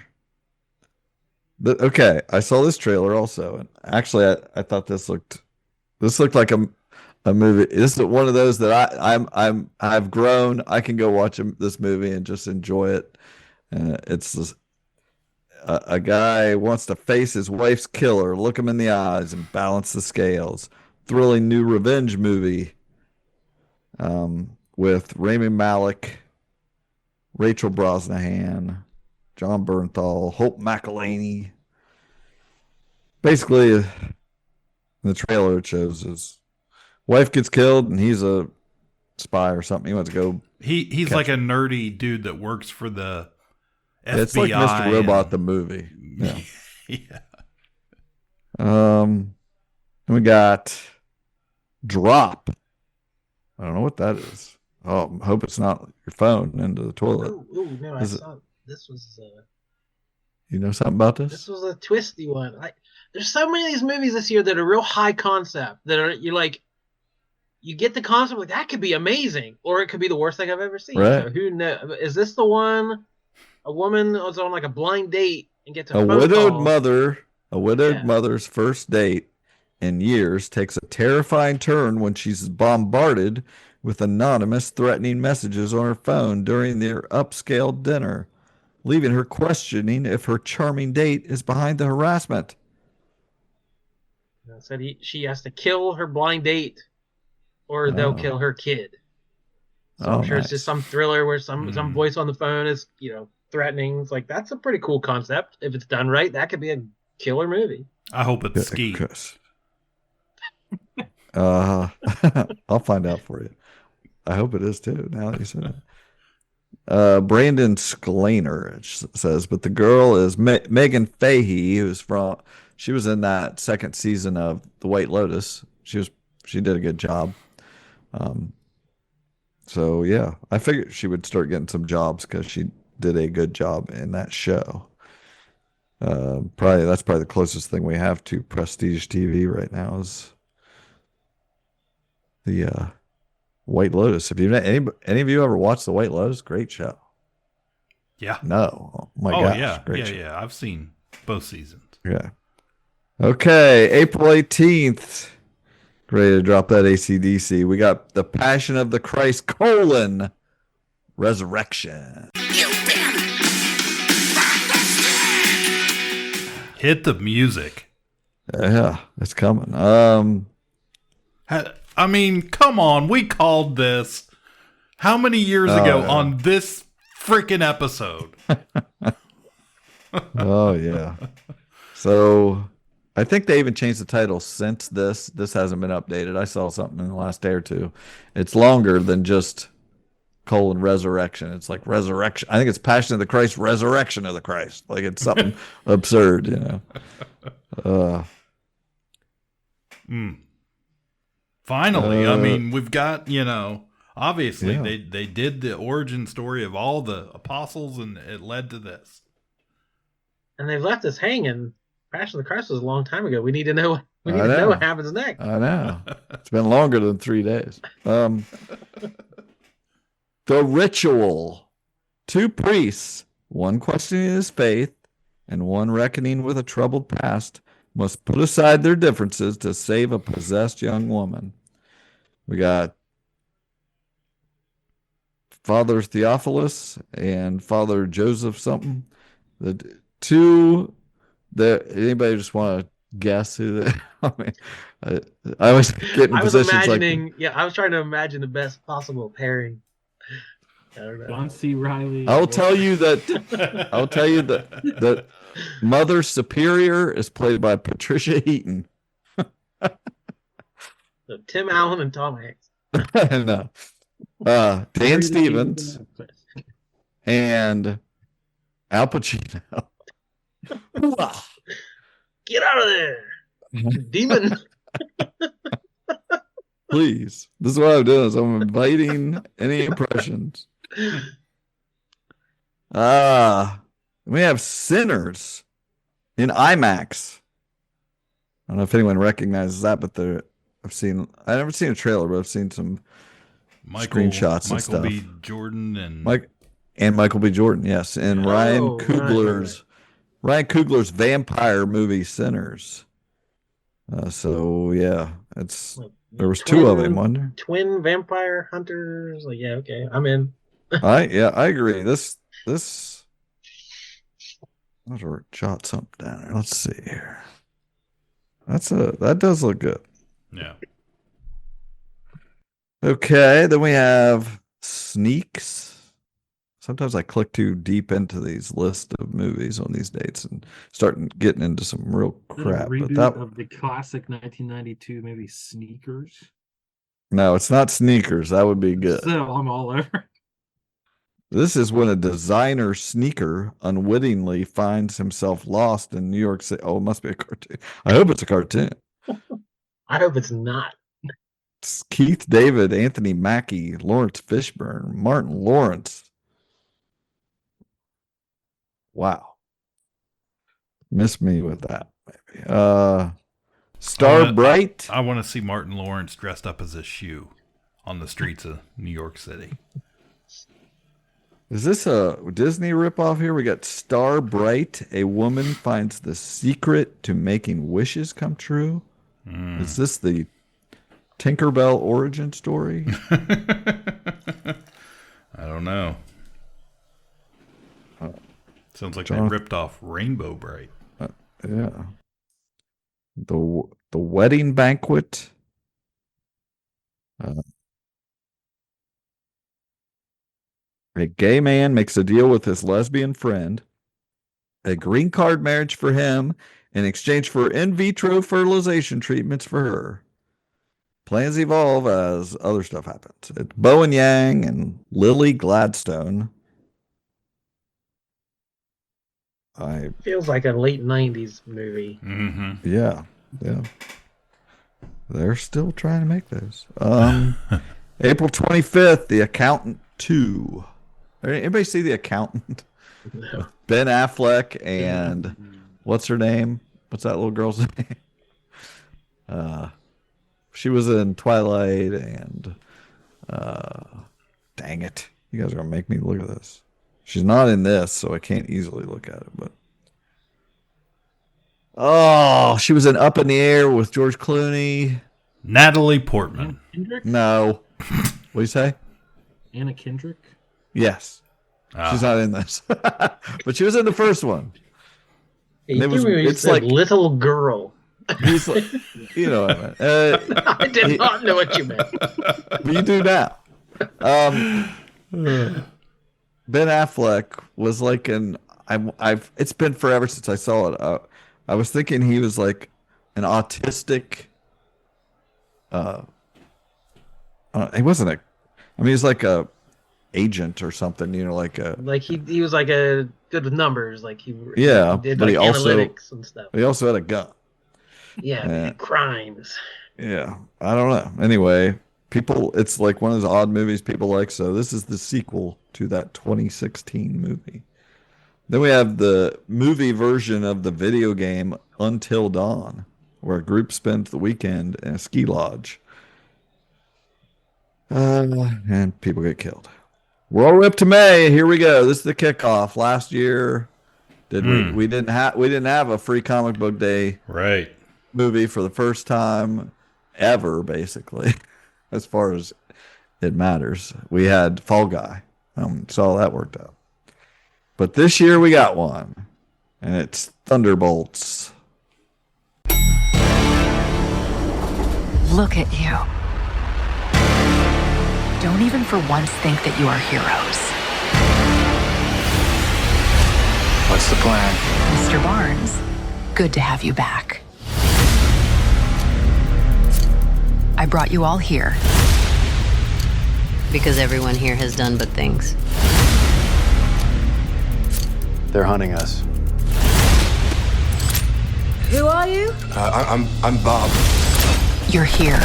[SPEAKER 4] Okay, I saw this trailer also, and actually, I thought this looked like a movie. This is one of those that I've grown. I can go watch this movie and just enjoy it. It's this, a guy wants to face his wife's killer, look him in the eyes, and balance the scales. Thrilling new revenge movie with Rami Malek, Rachel Brosnahan, John Bernthal, Hope McElhaney. Basically, in the trailer it shows his wife gets killed and he's a spy or something. He wants to go.
[SPEAKER 2] He's like a nerdy dude that works for the FBI.
[SPEAKER 4] It's like Mr. Robot the movie. Yeah.
[SPEAKER 2] Yeah.
[SPEAKER 4] And we got Drop. I don't know what that is. Oh, I hope it's not your phone into the toilet.
[SPEAKER 3] Oh no, I saw this was.
[SPEAKER 4] You know something about this?
[SPEAKER 3] This was a twisty one. There's so many of these movies this year that are real high concept that are you're like, you get the concept like that could be amazing, or it could be the worst thing I've ever seen.
[SPEAKER 4] Right.
[SPEAKER 3] So who knows? Is this the one? A woman was on like a blind date and gets
[SPEAKER 4] a widowed mother. A widowed mother's first date in years takes a terrifying turn when she's bombarded with anonymous threatening messages on her phone during their upscale dinner, leaving her questioning if her charming date is behind the harassment.
[SPEAKER 3] Said she has to kill her blind date, or they'll kill her kid. So I'm sure it's just some thriller where some voice on the phone is threatening. It's like that's a pretty cool concept. If it's done right, that could be a killer movie.
[SPEAKER 2] I hope it's Ski.
[SPEAKER 4] I'll find out for you. I hope it is too. Now that you said it. Brandon Sklaner says, but the girl is Megan Fahey, she was in that second season of The White Lotus. She did a good job. So yeah, I figured she would start getting some jobs because she did a good job in that show. That's probably the closest thing we have to prestige TV right now is the White Lotus. Have you any of you ever watched The White Lotus? Great show.
[SPEAKER 2] Yeah.
[SPEAKER 4] No. Oh my gosh.
[SPEAKER 2] Yeah.
[SPEAKER 4] Great show.
[SPEAKER 2] Yeah. I've seen both seasons.
[SPEAKER 4] Yeah. Okay. April 18th. Ready to drop that AC/DC. We got The Passion of the Christ, Resurrection.
[SPEAKER 2] Hit the music.
[SPEAKER 4] Yeah, it's coming.
[SPEAKER 2] I mean, come on. We called this how many years ago on this freaking episode?
[SPEAKER 4] Oh, yeah. So I think they even changed the title since this. This hasn't been updated. I saw something in the last day or two. It's longer than just Resurrection. It's like Resurrection. I think it's Passion of the Christ, Resurrection of the Christ. Like it's something absurd,
[SPEAKER 2] Finally, I mean, we've got, obviously they did the origin story of all the apostles and it led to this.
[SPEAKER 3] And they've left us hanging. Passion of the Christ was a long time ago. We need to know what happens next.
[SPEAKER 4] I know. It's been longer than 3 days. The Ritual. 2 priests, one questioning his faith and one reckoning with a troubled past, must put aside their differences to save a possessed young woman. We got Father Theophilus and Father Joseph something. The two that anybody just want to guess who they I always get in positions
[SPEAKER 3] I was trying to imagine the best possible pairing.
[SPEAKER 5] John C. Reilly.
[SPEAKER 4] I'll tell you that Mother Superior is played by Patricia Heaton.
[SPEAKER 3] So Tim Allen and Tom Hanks.
[SPEAKER 4] No. Dan Stevens and Al Pacino.
[SPEAKER 3] Get out of there, demon.
[SPEAKER 4] Please. This is what I'm doing. Is I'm inviting any impressions. We have Sinners in IMAX. I don't know if anyone recognizes that, but I've never seen a trailer, but I've seen some screenshots and stuff.
[SPEAKER 2] Michael B. Jordan
[SPEAKER 4] and Michael B. Jordan, yes, and Ryan Coogler's vampire movie Sinners. So yeah, there was two of them, wasn't there?
[SPEAKER 3] Twin vampire hunters. Like, yeah, okay, I'm in.
[SPEAKER 4] I agree. This. I'll jot something down there. Let's see here. That does look good.
[SPEAKER 2] Yeah.
[SPEAKER 4] Okay, then we have Sneaks. Sometimes I click too deep into these lists of movies on these dates and start getting into some real crap.
[SPEAKER 5] Reboot of the classic 1992 movie Sneakers.
[SPEAKER 4] No, it's not Sneakers. That would be good.
[SPEAKER 5] So I'm all over.
[SPEAKER 4] This is when a designer sneaker unwittingly finds himself lost in New York City. Oh, it must be a cartoon. I hope it's a cartoon.
[SPEAKER 3] I hope it's not.
[SPEAKER 4] It's Keith David, Anthony Mackie, Lawrence Fishburne, Martin Lawrence. Wow. Miss me with that, maybe. Star Bright.
[SPEAKER 2] I want to see Martin Lawrence dressed up as a shoe on the streets of New York City.
[SPEAKER 4] Is this a Disney ripoff here? We got Star Bright. A woman finds the secret to making wishes come true. Is this the Tinkerbell origin story?
[SPEAKER 2] I don't know. Sounds like they ripped off Rainbow Bright.
[SPEAKER 4] Yeah. The Wedding Banquet. A gay man makes a deal with his lesbian friend. A green card marriage for him in exchange for in vitro fertilization treatments for her. Plans evolve as other stuff happens. It's Bowen Yang and Lily Gladstone.
[SPEAKER 3] Feels like a late 90s movie.
[SPEAKER 2] Mm-hmm.
[SPEAKER 4] Yeah. They're still trying to make those. April 25th, The Accountant 2. Anybody see The Accountant?
[SPEAKER 3] No.
[SPEAKER 4] Ben Affleck and what's her name? What's that little girl's name? She was in Twilight and dang it. You guys are going to make me look at this. She's not in this, so I can't easily look at it, but she was in Up in the Air with George Clooney.
[SPEAKER 2] Natalie Portman.
[SPEAKER 4] No. What do you say?
[SPEAKER 5] Anna Kendrick?
[SPEAKER 4] Yes. She's not in this. But she was in the first one.
[SPEAKER 3] It's like little girl.
[SPEAKER 4] He's like, you know what I meant.
[SPEAKER 3] I did not know what you meant.
[SPEAKER 4] But you do now. Ben Affleck was like it's been forever since I saw it. I was thinking he was like an autistic. He wasn't he was like a agent or something, like
[SPEAKER 3] he was like a good with numbers, like he did
[SPEAKER 4] but
[SPEAKER 3] like analytics and stuff.
[SPEAKER 4] He also had a gun.
[SPEAKER 3] Yeah, crimes.
[SPEAKER 4] Yeah, I don't know. Anyway, it's like one of those odd movies people like. So this is the sequel to that 2016 movie. Then we have the movie version of the video game Until Dawn, where a group spends the weekend in a ski lodge. And people get killed. We're all up to May. Here we go. This is the kickoff. Last year, we didn't have a free comic book day movie for the first time ever, basically, as far as it matters. We had Fall Guy. So that worked out. But this year we got one, and it's Thunderbolts.
[SPEAKER 11] Look at you. Don't even for once think that you are heroes.
[SPEAKER 6] What's the plan?
[SPEAKER 11] Mr. Barnes, good to have you back. I brought you all here.
[SPEAKER 14] Because everyone here has done but things.
[SPEAKER 6] They're hunting us.
[SPEAKER 13] Who are you?
[SPEAKER 6] I'm Bob.
[SPEAKER 11] You're here.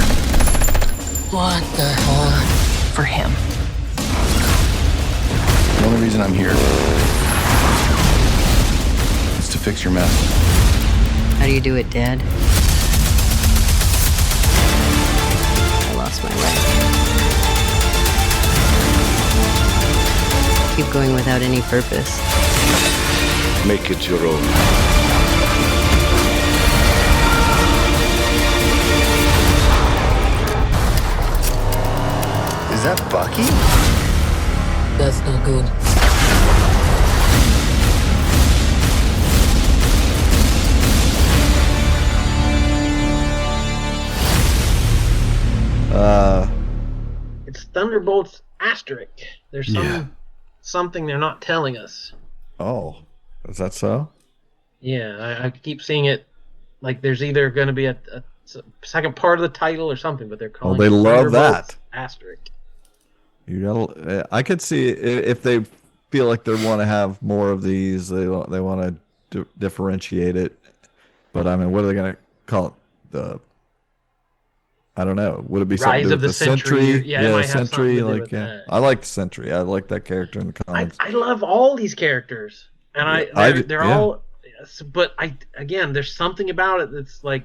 [SPEAKER 11] What the hell? For him.
[SPEAKER 6] The only reason I'm here is to fix your mess.
[SPEAKER 11] How do you do it, Dad? I lost my way. Keep going without any purpose.
[SPEAKER 14] Make it your own.
[SPEAKER 6] Is that Bucky?
[SPEAKER 11] That's not good.
[SPEAKER 3] It's Thunderbolts asterisk. There's something they're not telling us.
[SPEAKER 4] Oh, is that so?
[SPEAKER 3] Yeah, I keep seeing it like there's either going to be a second part of the title or something, but they're calling
[SPEAKER 4] they
[SPEAKER 3] it
[SPEAKER 4] love
[SPEAKER 3] Thunderbolts
[SPEAKER 4] that.
[SPEAKER 3] asterisk.
[SPEAKER 4] You gotta. I could see if they feel like they want to have more of these. They want to differentiate it. But I mean, what are they going to call it? I don't know. Would it be something
[SPEAKER 3] Rise
[SPEAKER 4] to do
[SPEAKER 3] of
[SPEAKER 4] with
[SPEAKER 3] the Sentry? Yeah, it might have
[SPEAKER 4] Sentry.
[SPEAKER 3] something to do
[SPEAKER 4] Like,
[SPEAKER 3] with
[SPEAKER 4] yeah,
[SPEAKER 3] that.
[SPEAKER 4] I like the Sentry. I like that character in the comics.
[SPEAKER 3] I love all these characters, and they're all. But there's something about it that's like,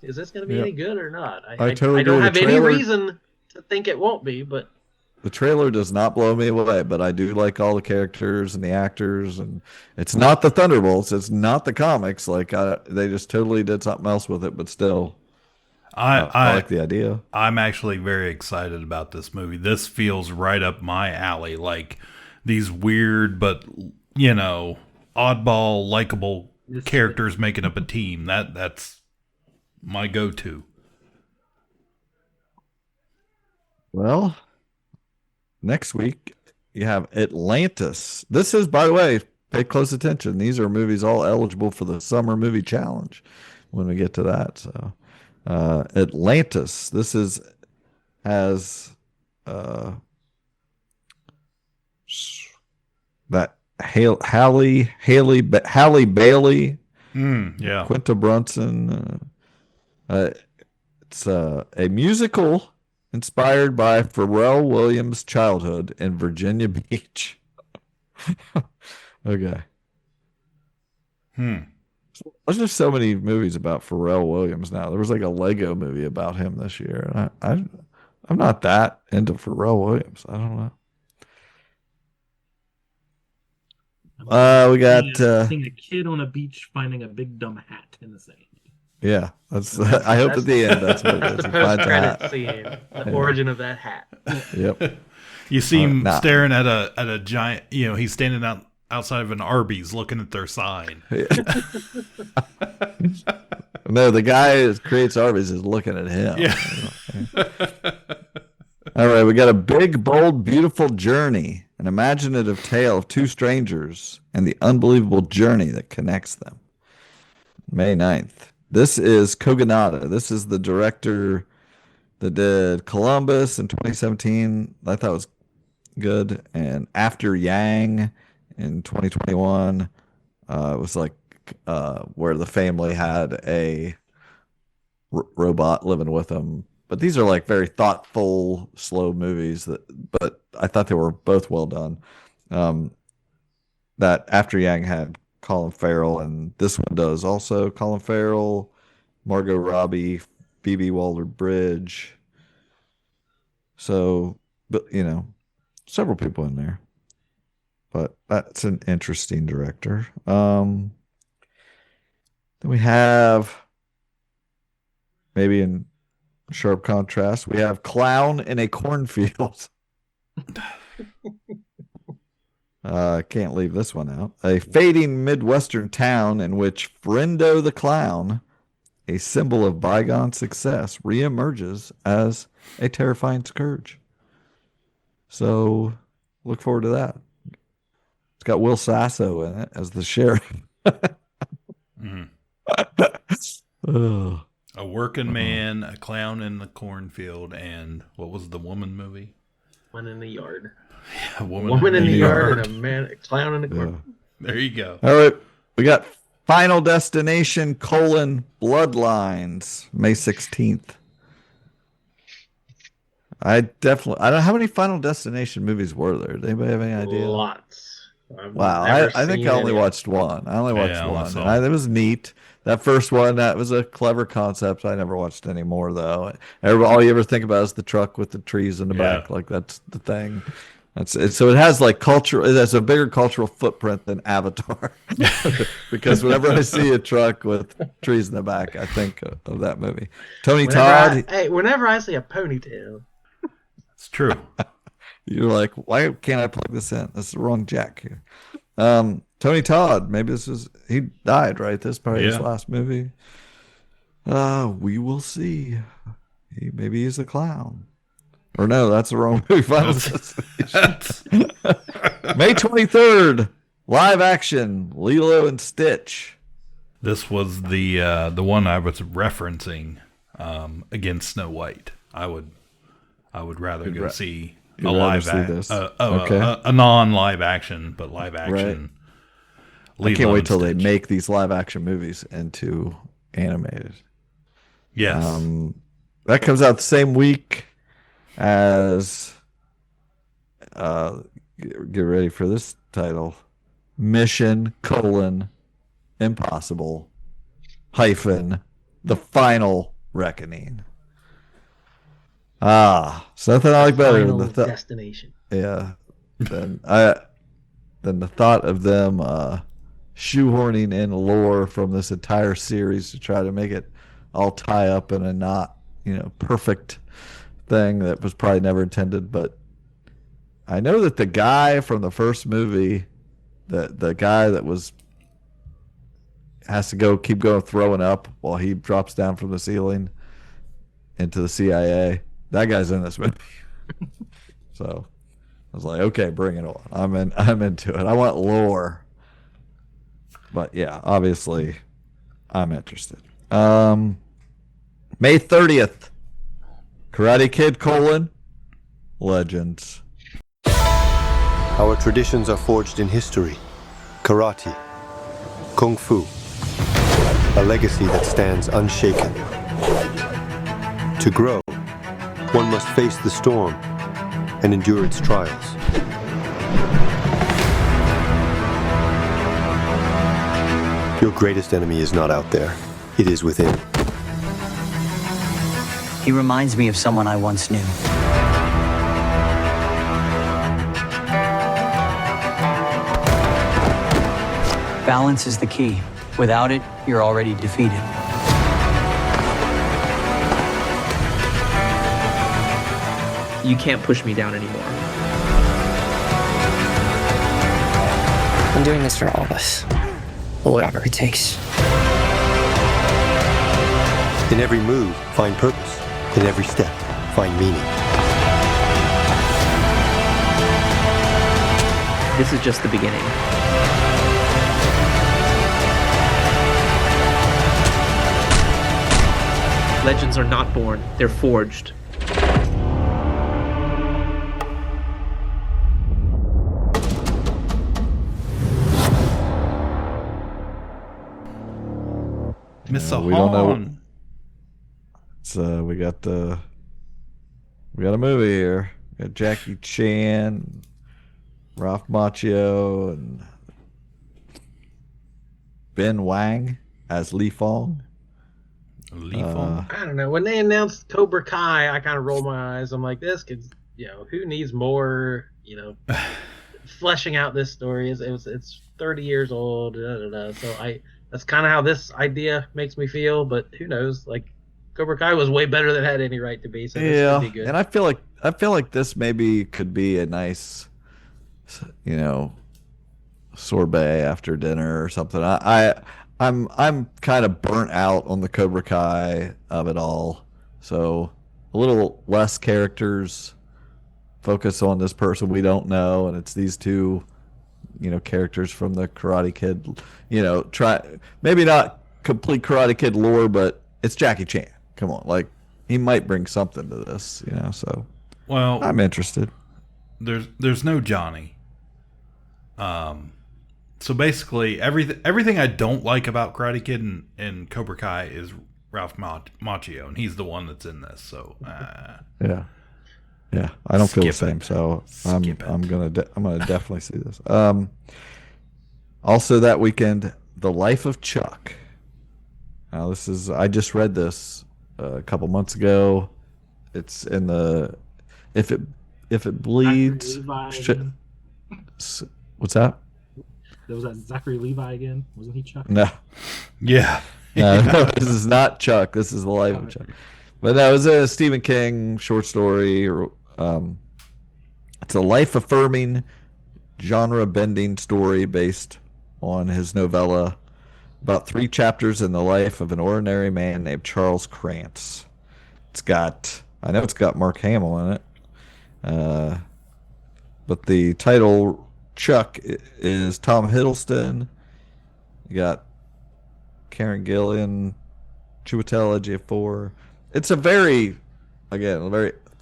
[SPEAKER 3] is this going to be any good or not? I don't have any reason to think it won't be, but
[SPEAKER 4] the trailer does not blow me away. But I do like all the characters and the actors, and it's not the Thunderbolts. It's not the comics. Like they just totally did something else with it, but still. I like the idea.
[SPEAKER 2] I'm actually very excited about this movie. This feels right up my alley. Like these weird but oddball, likable characters making up a team. That's my go-to.
[SPEAKER 4] Well, next week you have Atlantis. This is, by the way, pay close attention. These are movies all eligible for the Summer Movie Challenge when we get to that. So. Atlantis. This has that Halle Bailey, Quinta Brunson. It's a musical inspired by Pharrell Williams' childhood in Virginia Beach. Okay. There's just so many movies about Pharrell Williams now. There was like a Lego movie about him this year. I'm not that into Pharrell Williams. I don't know. We got
[SPEAKER 5] seeing a kid on a beach finding a big dumb hat in the sand.
[SPEAKER 4] Yeah, that's. I hope at the end that's what it is.
[SPEAKER 3] The post-credit scene, the origin of that hat.
[SPEAKER 4] Yep.
[SPEAKER 2] You see him staring at a giant. He's standing outside of an Arby's looking at their sign.
[SPEAKER 4] No, the guy who creates Arby's is looking at him.
[SPEAKER 2] Yeah.
[SPEAKER 4] All right, we got A Big, Bold, Beautiful Journey, an imaginative tale of two strangers and the unbelievable journey that connects them. May 9th. This is Kogonada. This is the director that did Columbus in 2017. I thought it was good. And After Yang in 2021. It was like where the family had a robot living with them. But these are like very thoughtful, slow movies. But I thought they were both well done. That After Yang had Colin Farrell, and this one does also. Colin Farrell, Margot Robbie, Phoebe Waller-Bridge. So, but several people in there. But that's an interesting director. Then we have, maybe in sharp contrast, we have Clown in a Cornfield. Can't leave this one out. A fading Midwestern town in which Friendo the Clown, a symbol of bygone success, reemerges as a terrifying scourge. So look forward to that. It's got Will Sasso in it as the sheriff.
[SPEAKER 2] A working man, a clown in the cornfield, and what was the woman movie?
[SPEAKER 3] One in the yard.
[SPEAKER 2] Yeah,
[SPEAKER 3] woman in the yard and a clown in the cornfield.
[SPEAKER 2] There you go.
[SPEAKER 4] All right. We got Final Destination: Bloodlines, May 16th. I don't know how many Final Destination movies were there. Does anybody have any idea?
[SPEAKER 3] Lots.
[SPEAKER 4] Wow. I think I only watched one. I only watched one. And it was neat. That first one, that was a clever concept. I never watched any more, though. All you ever think about is the truck with the trees in the back. Like, that's the thing. So it has like cultural. It has a bigger cultural footprint than Avatar, because whenever I see a truck with trees in the back, I think of that movie. Todd.
[SPEAKER 3] Whenever I see a ponytail,
[SPEAKER 2] it's true.
[SPEAKER 4] You're like, why can't I plug this in? That's the wrong jack here. Tony Todd. Maybe he died, right? This is probably his last movie. We will see. Maybe he's a clown. Or no, that's the wrong movie. May 23rd, live action, Lilo and Stitch.
[SPEAKER 2] This was the one I was referencing against Snow White. I would rather go see a live a non-live action, but live action.
[SPEAKER 4] Right. I can't wait till they make these live action movies into animated.
[SPEAKER 2] Yes.
[SPEAKER 4] That comes out the same week as get ready for this title, Mission: Impossible - The Final Reckoning. So nothing I like better than the
[SPEAKER 3] destination.
[SPEAKER 4] Yeah. Than the thought of them shoehorning in lore from this entire series to try to make it all tie up in a not, perfect thing that was probably never intended. But I know that the guy from the first movie, the guy that has to keep going throwing up while he drops down from the ceiling into the CIA, that guy's in this movie. So I was like, okay, bring it on. I'm into it. I want lore. But yeah, obviously I'm interested. May 30th, Karate Kid: Legends.
[SPEAKER 15] Our traditions are forged in history. Karate, Kung Fu, a legacy that stands unshaken. To grow, one must face the storm and endure its trials. Your greatest enemy is not out there. It is within.
[SPEAKER 7] He reminds me of someone I once knew. Balance is the key. Without it, you're already defeated.
[SPEAKER 16] You can't push me down anymore.
[SPEAKER 17] I'm doing this for all of us. Whatever it takes.
[SPEAKER 15] In every move, find purpose. In every step, find meaning.
[SPEAKER 16] This is just the beginning. Legends are not born, they're forged.
[SPEAKER 2] Miss
[SPEAKER 4] we don't know. So we got a movie here. We got Jackie Chan, Ralph Macchio, and Ben Wang as Li Fong.
[SPEAKER 3] I don't know. When they announced Cobra Kai, I kind of rolled my eyes. I'm like, this could, who needs more, fleshing out this story? It's 30 years old. So that's kind of how this idea makes me feel. But who knows? Like, Cobra Kai was way better than it had any right to be. So this could be good.
[SPEAKER 4] And I feel like this maybe could be a nice, sorbet after dinner or something. I'm kind of burnt out on the Cobra Kai of it all. So a little less characters, focus on this person we don't know, and it's these two, characters from the Karate Kid. Try maybe not complete Karate Kid lore, but it's Jackie Chan. Come on, like he might bring something to this, So
[SPEAKER 2] well,
[SPEAKER 4] I'm interested.
[SPEAKER 2] There's no Johnny. So basically, everything I don't like about Karate Kid and Cobra Kai is Ralph Macchio, and he's the one that's in this. So
[SPEAKER 4] yeah, I don't feel the same. So I'm gonna definitely see this. Also that weekend, The Life of Chuck. Now I just read this a couple months ago. It's in the if it bleeds. What's that?
[SPEAKER 5] Was that Zachary Levi again? Wasn't he Chuck?
[SPEAKER 4] No.
[SPEAKER 2] Yeah.
[SPEAKER 4] No, this is not Chuck. This is The Life of Chuck. But that was a Stephen King short story. It's a life-affirming, genre-bending story based on his novella about 3 chapters in the life of an ordinary man named Charles Krantz. It's got Mark Hamill in it. But the title Chuck is Tom Hiddleston. You got Karen Gillan, Chiwetel Ejiofor. It's a very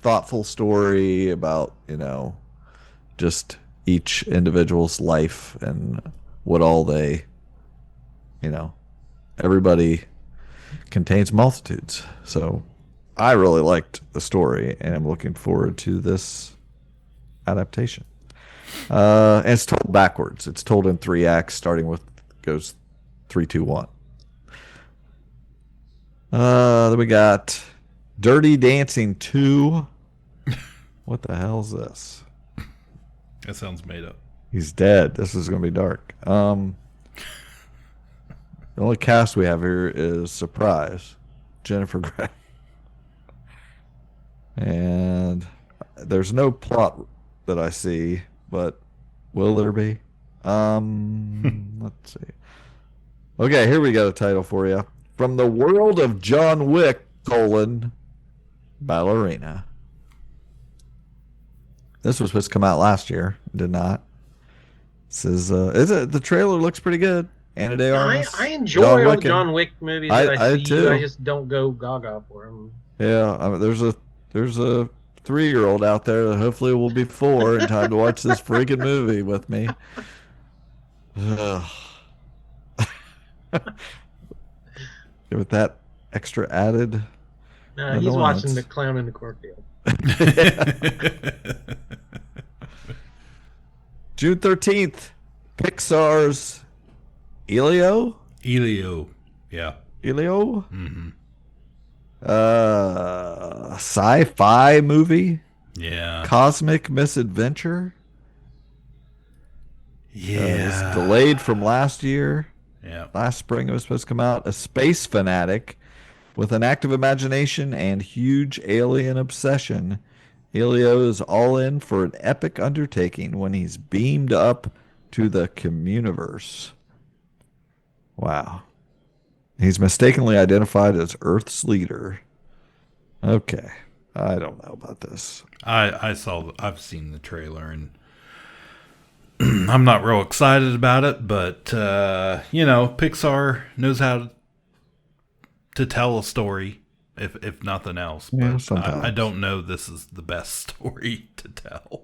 [SPEAKER 4] thoughtful story about, just each individual's life and what all they, everybody contains multitudes. So I really liked the story, and I'm looking forward to this adaptation. And it's told backwards. It's told in 3 acts, goes 3, 2, 1. Then we got Dirty Dancing 2. What the hell is this?
[SPEAKER 2] That sounds made up.
[SPEAKER 4] He's dead. This is going to be dark. The only cast we have here is Surprise, Jennifer Grey. And there's no plot that I see, but will there be? Let's see. Okay, here we got a title for you. From the World of John Wick, Ballerina. This was supposed to come out last year. It did not. This is the trailer looks pretty good. Anna de Armas.
[SPEAKER 3] I enjoy all the John Wick movies that I see.
[SPEAKER 4] Too.
[SPEAKER 3] I just don't go gaga for them.
[SPEAKER 4] Yeah, there's a 3-year-old out there that hopefully will be 4 in time to watch this freaking movie with me. With that extra added.
[SPEAKER 3] No, he's watching The Clown in the Cornfield.
[SPEAKER 4] June 13th, Pixar's Elio.
[SPEAKER 2] Yeah.
[SPEAKER 4] Elio?
[SPEAKER 2] Mm-hmm.
[SPEAKER 4] Sci-fi movie.
[SPEAKER 2] Yeah.
[SPEAKER 4] Cosmic Misadventure.
[SPEAKER 2] Yeah.
[SPEAKER 4] It's delayed from last year.
[SPEAKER 2] Yeah.
[SPEAKER 4] Last spring it was supposed to come out. A space fanatic with an active imagination and huge alien obsession. Elio is all in for an epic undertaking when he's beamed up to the Communiverse. Wow. He's mistakenly identified as Earth's leader. Okay. I don't know about this.
[SPEAKER 2] I've seen the trailer, and I'm not real excited about it, but Pixar knows how to tell a story, if nothing else.
[SPEAKER 4] Yeah,
[SPEAKER 2] but I don't know this is the best story to tell.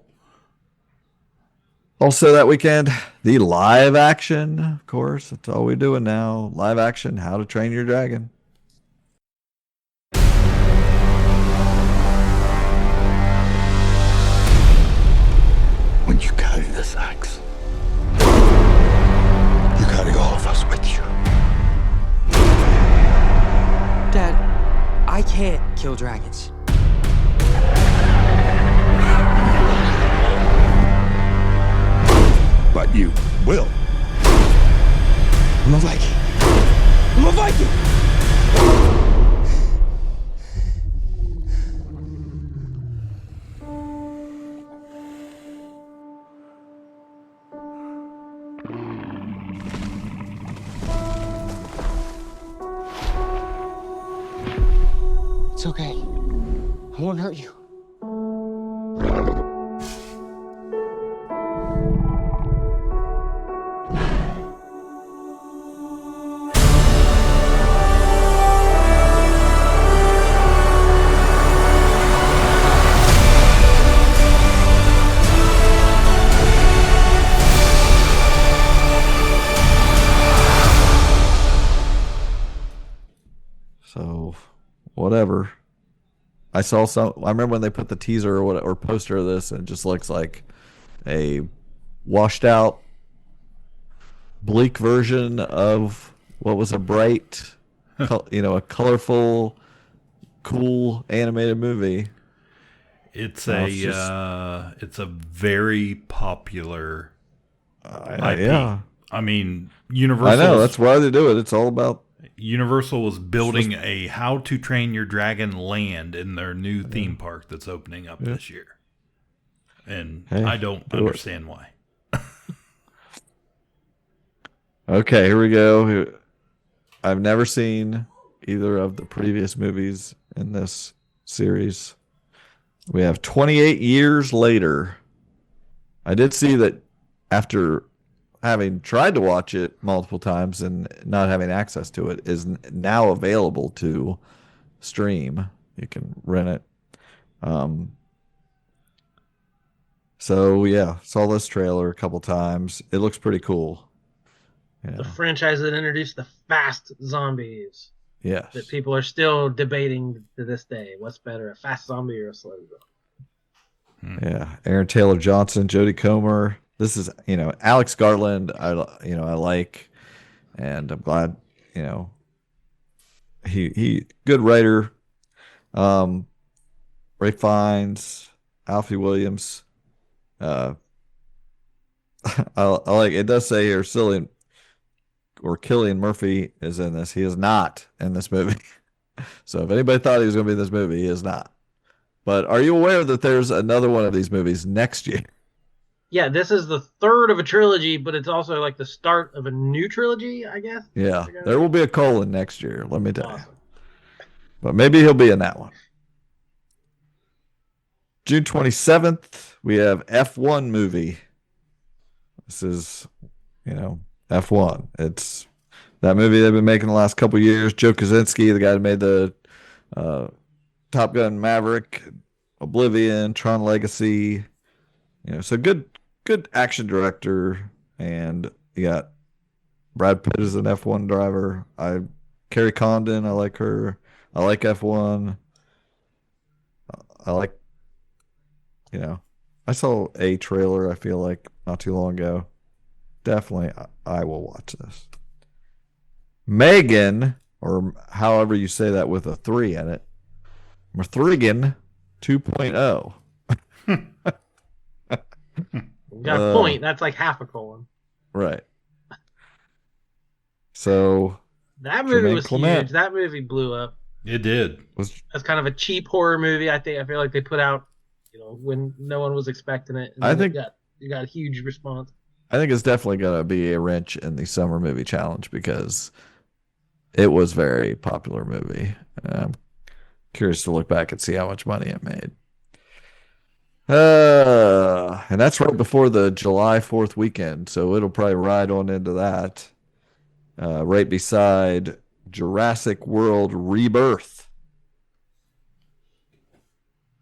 [SPEAKER 4] Also that weekend, the live action, of course. That's all we're doing now. Live action, How to Train Your Dragon.
[SPEAKER 6] When you carry this axe, you carry all of us with you.
[SPEAKER 17] Dad, I can't kill dragons.
[SPEAKER 6] But you will. I'm a Viking. I'm a Viking!
[SPEAKER 17] It's okay. I won't hurt you.
[SPEAKER 4] So, whatever. I saw some. I remember when they put the teaser or poster of this, and it just looks like a washed out, bleak version of what was a bright, a colorful, cool animated movie.
[SPEAKER 2] It's it's a very popular IP.
[SPEAKER 4] Yeah.
[SPEAKER 2] I mean, Universal.
[SPEAKER 4] I know, that's why they do it. It's all about.
[SPEAKER 2] Universal was building a How to Train Your Dragon land in their new theme park that's opening up this year. And I don't understand why.
[SPEAKER 4] Okay, here we go. I've never seen either of the previous movies in this series. We have 28 years later. I did see that after having tried to watch it multiple times and not having access to it, is now available to stream. You can rent it. So yeah, saw this trailer a couple times. It looks pretty cool.
[SPEAKER 3] The franchise that introduced the fast zombies.
[SPEAKER 4] Yes.
[SPEAKER 3] That people are still debating to this day. What's better, a fast zombie or a slow zombie?
[SPEAKER 4] Yeah, Aaron Taylor Johnson, Jodie Comer. This is, Alex Garland. I like, and I'm glad, he good writer. Ray Fiennes, Alfie Williams. I like. It does say here, Cillian Murphy is in this. He is not in this movie. So if anybody thought he was going to be in this movie, he is not. But are you aware that there's another one of these movies next year?
[SPEAKER 3] Yeah, this is the third of a trilogy, but it's also like the start of a new trilogy, I guess.
[SPEAKER 4] Yeah, there will be a colon next year, let me tell you. But maybe he'll be in that one. June 27th, we have F1 movie. This is, F1. It's that movie they've been making the last couple of years. Joe Kosinski, the guy who made the Top Gun Maverick, Oblivion, Tron Legacy. So good action director, and you got Brad Pitt as an F1 driver. Carrie Condon, I like her. I like F1. I like, I saw a trailer, I feel like, not too long ago. Definitely, I will watch this. Megan, or however you say that with a 3 in it. Methrigan 2.0.
[SPEAKER 3] You got a point. That's like half a colon.
[SPEAKER 4] Right. So
[SPEAKER 3] that movie was huge. That movie blew up.
[SPEAKER 2] It did.
[SPEAKER 3] That's kind of a cheap horror movie. I feel like they put out, when no one was expecting it. And
[SPEAKER 4] I think
[SPEAKER 3] you got a huge response.
[SPEAKER 4] I think it's definitely going to be a wrench in the summer movie challenge because it was a very popular movie. I'm curious to look back and see how much money it made. And that's right before the July 4th weekend, so it'll probably ride on into that. Right beside Jurassic World Rebirth.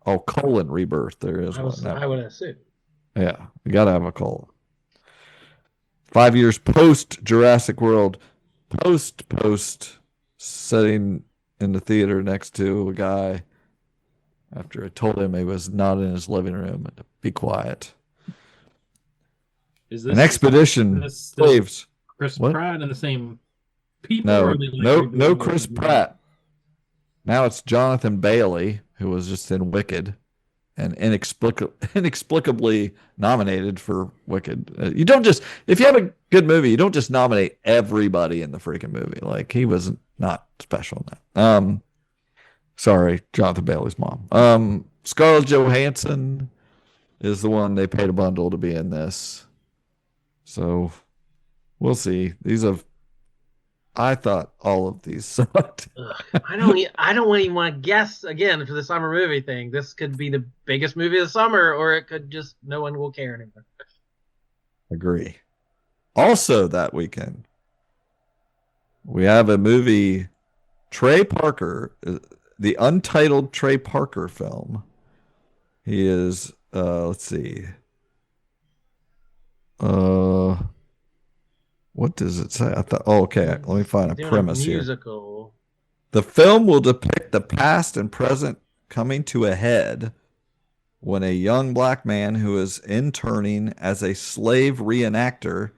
[SPEAKER 4] Oh, colon Rebirth. There is one.
[SPEAKER 3] I would assume.
[SPEAKER 4] Yeah, you got to have a colon. 5 years post Jurassic World, post sitting in the theater next to a guy after I told him he was not in his living room and to be quiet.
[SPEAKER 5] Is this
[SPEAKER 4] an expedition slaves?
[SPEAKER 5] Chris Pratt and the same people?
[SPEAKER 4] No Chris Pratt. Now it's Jonathan Bailey, who was just in Wicked and inexplicably nominated for Wicked. You don't just, if you have a good movie, you don't just nominate everybody in the freaking movie. Like, he was not special in that. Sorry, Jonathan Bailey's mom. Scarlett Johansson is the one they paid a bundle to be in this. So we'll see. I thought all of these sucked.
[SPEAKER 3] I don't even want to guess again for the summer movie thing. This could be the biggest movie of the summer, or it could just no one will care anymore.
[SPEAKER 4] Agree. Also that weekend, we have a movie, Trey Parker, the Untitled Trey Parker film. He is, let's see. What does it say? I thought, okay, let me find a premise here.
[SPEAKER 3] Musical.
[SPEAKER 4] The film will depict the past and present coming to a head when a young black man who is interning as a slave reenactor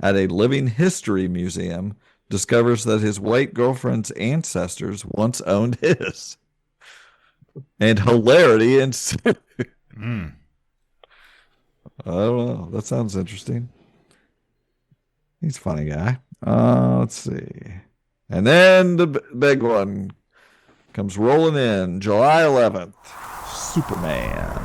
[SPEAKER 4] at a living history museum discovers that his white girlfriend's ancestors once owned his. And hilarity ensues. I don't know. That sounds interesting. He's a funny guy. Let's see. And then the big one comes rolling in July 11th. Superman.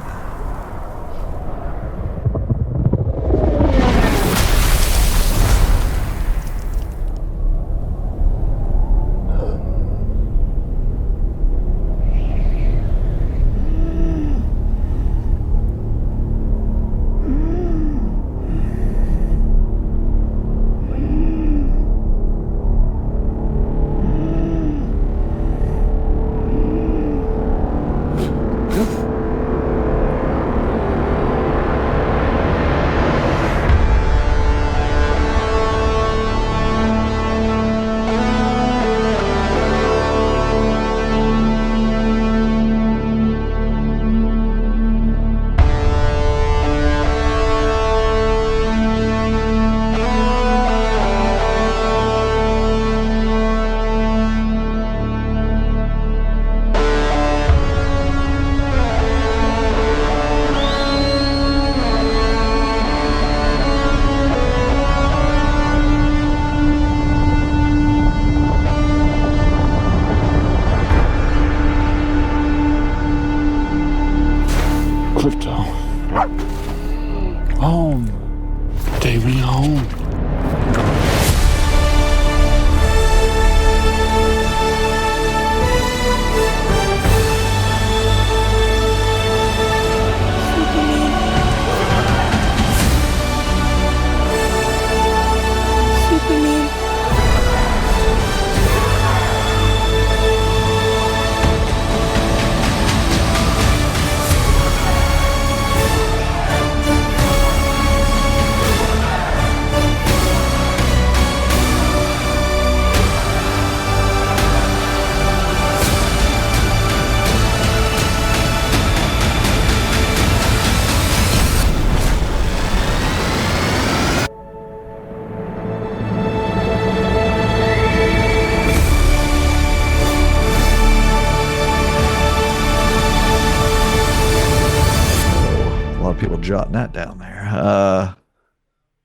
[SPEAKER 4] Jotting that down there.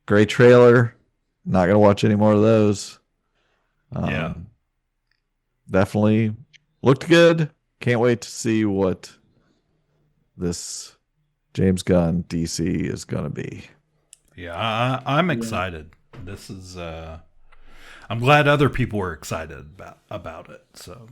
[SPEAKER 4] Great trailer. Not gonna watch any more of those. Definitely looked good. Can't wait to see what this James Gunn DC is gonna be.
[SPEAKER 2] Yeah, I'm excited. This is I'm glad other people were excited about it. So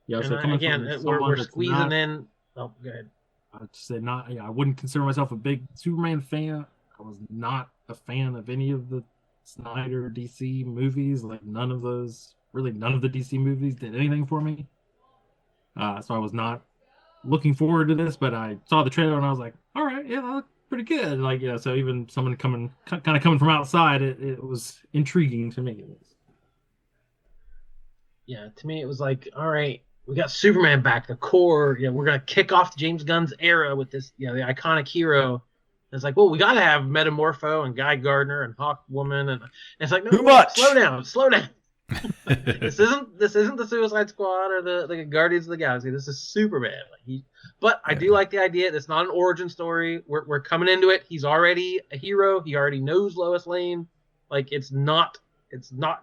[SPEAKER 5] yeah, so
[SPEAKER 3] again, we're squeezing in. Oh, go ahead.
[SPEAKER 5] I'd say not. I wouldn't consider myself a big Superman fan. I was not a fan of any of the Snyder DC movies. Like none of the DC movies did anything for me. So I was not looking forward to this. But I saw the trailer and I was like, all right, yeah, that looked pretty good. Like, yeah. So even someone coming from outside, it was intriguing to me.
[SPEAKER 3] Yeah, to me it was like, all right. We got Superman back, the core. Yeah, we're gonna kick off James Gunn's era with this, the iconic hero. And it's like, well, we gotta have Metamorpho and Guy Gardner and Hawkwoman, and it's like, no,
[SPEAKER 4] too much.
[SPEAKER 3] Slow down. This isn't the Suicide Squad or the Guardians of the Galaxy. This is Superman. I do like the idea. It's not an origin story. We're coming into it. He's already a hero. He already knows Lois Lane. Like it's not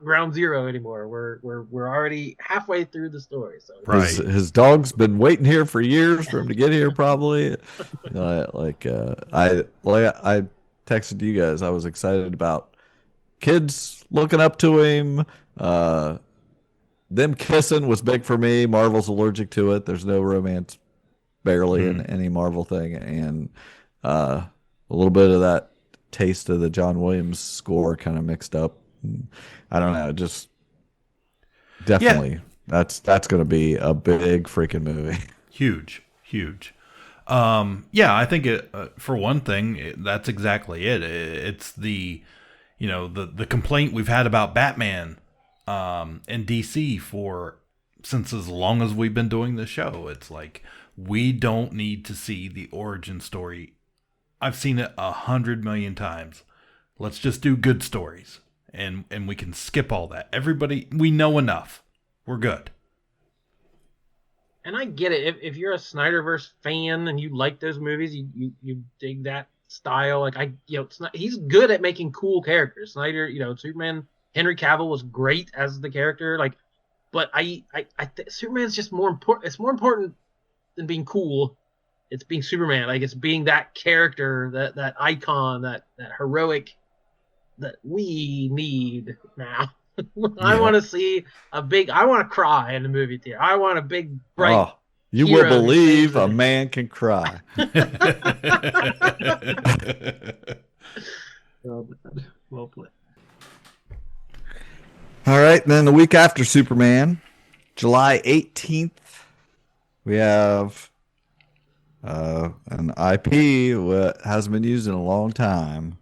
[SPEAKER 3] ground zero anymore. We're already halfway through the story. So
[SPEAKER 2] right.
[SPEAKER 4] His dog's been waiting here for years for him to get here. Probably. I texted you guys. I was excited about kids looking up to him. Them kissing was big for me. Marvel's allergic to it. There's no romance barely in any Marvel thing, and a little bit of that taste of the John Williams score kind of mixed up. I don't know, just definitely that's going to be a big freaking movie.
[SPEAKER 2] Huge. I think for one thing, that's exactly it. It's the complaint we've had about Batman and DC since as long as we've been doing the show. It's like, we don't need to see the origin story. I've seen it 100 million times. Let's just do good stories, and we can skip all that. Everybody, we know enough. We're good.
[SPEAKER 3] And I get it. If you're a Snyderverse fan and you like those movies, you dig that style. Like, he's good at making cool characters. Snyder, Superman, Henry Cavill was great as the character. Like, but I think Superman's just more important. It's more important than being cool. It's being Superman. Like, it's being that character, that icon, that heroic that we need now. I want to see I want to cry in the movie theater. I want a big, bright.
[SPEAKER 4] Oh, you will believe a man can cry.
[SPEAKER 5] Well played.
[SPEAKER 4] All right, then the week after Superman, July 18th, we have an IP that hasn't been used in a long time,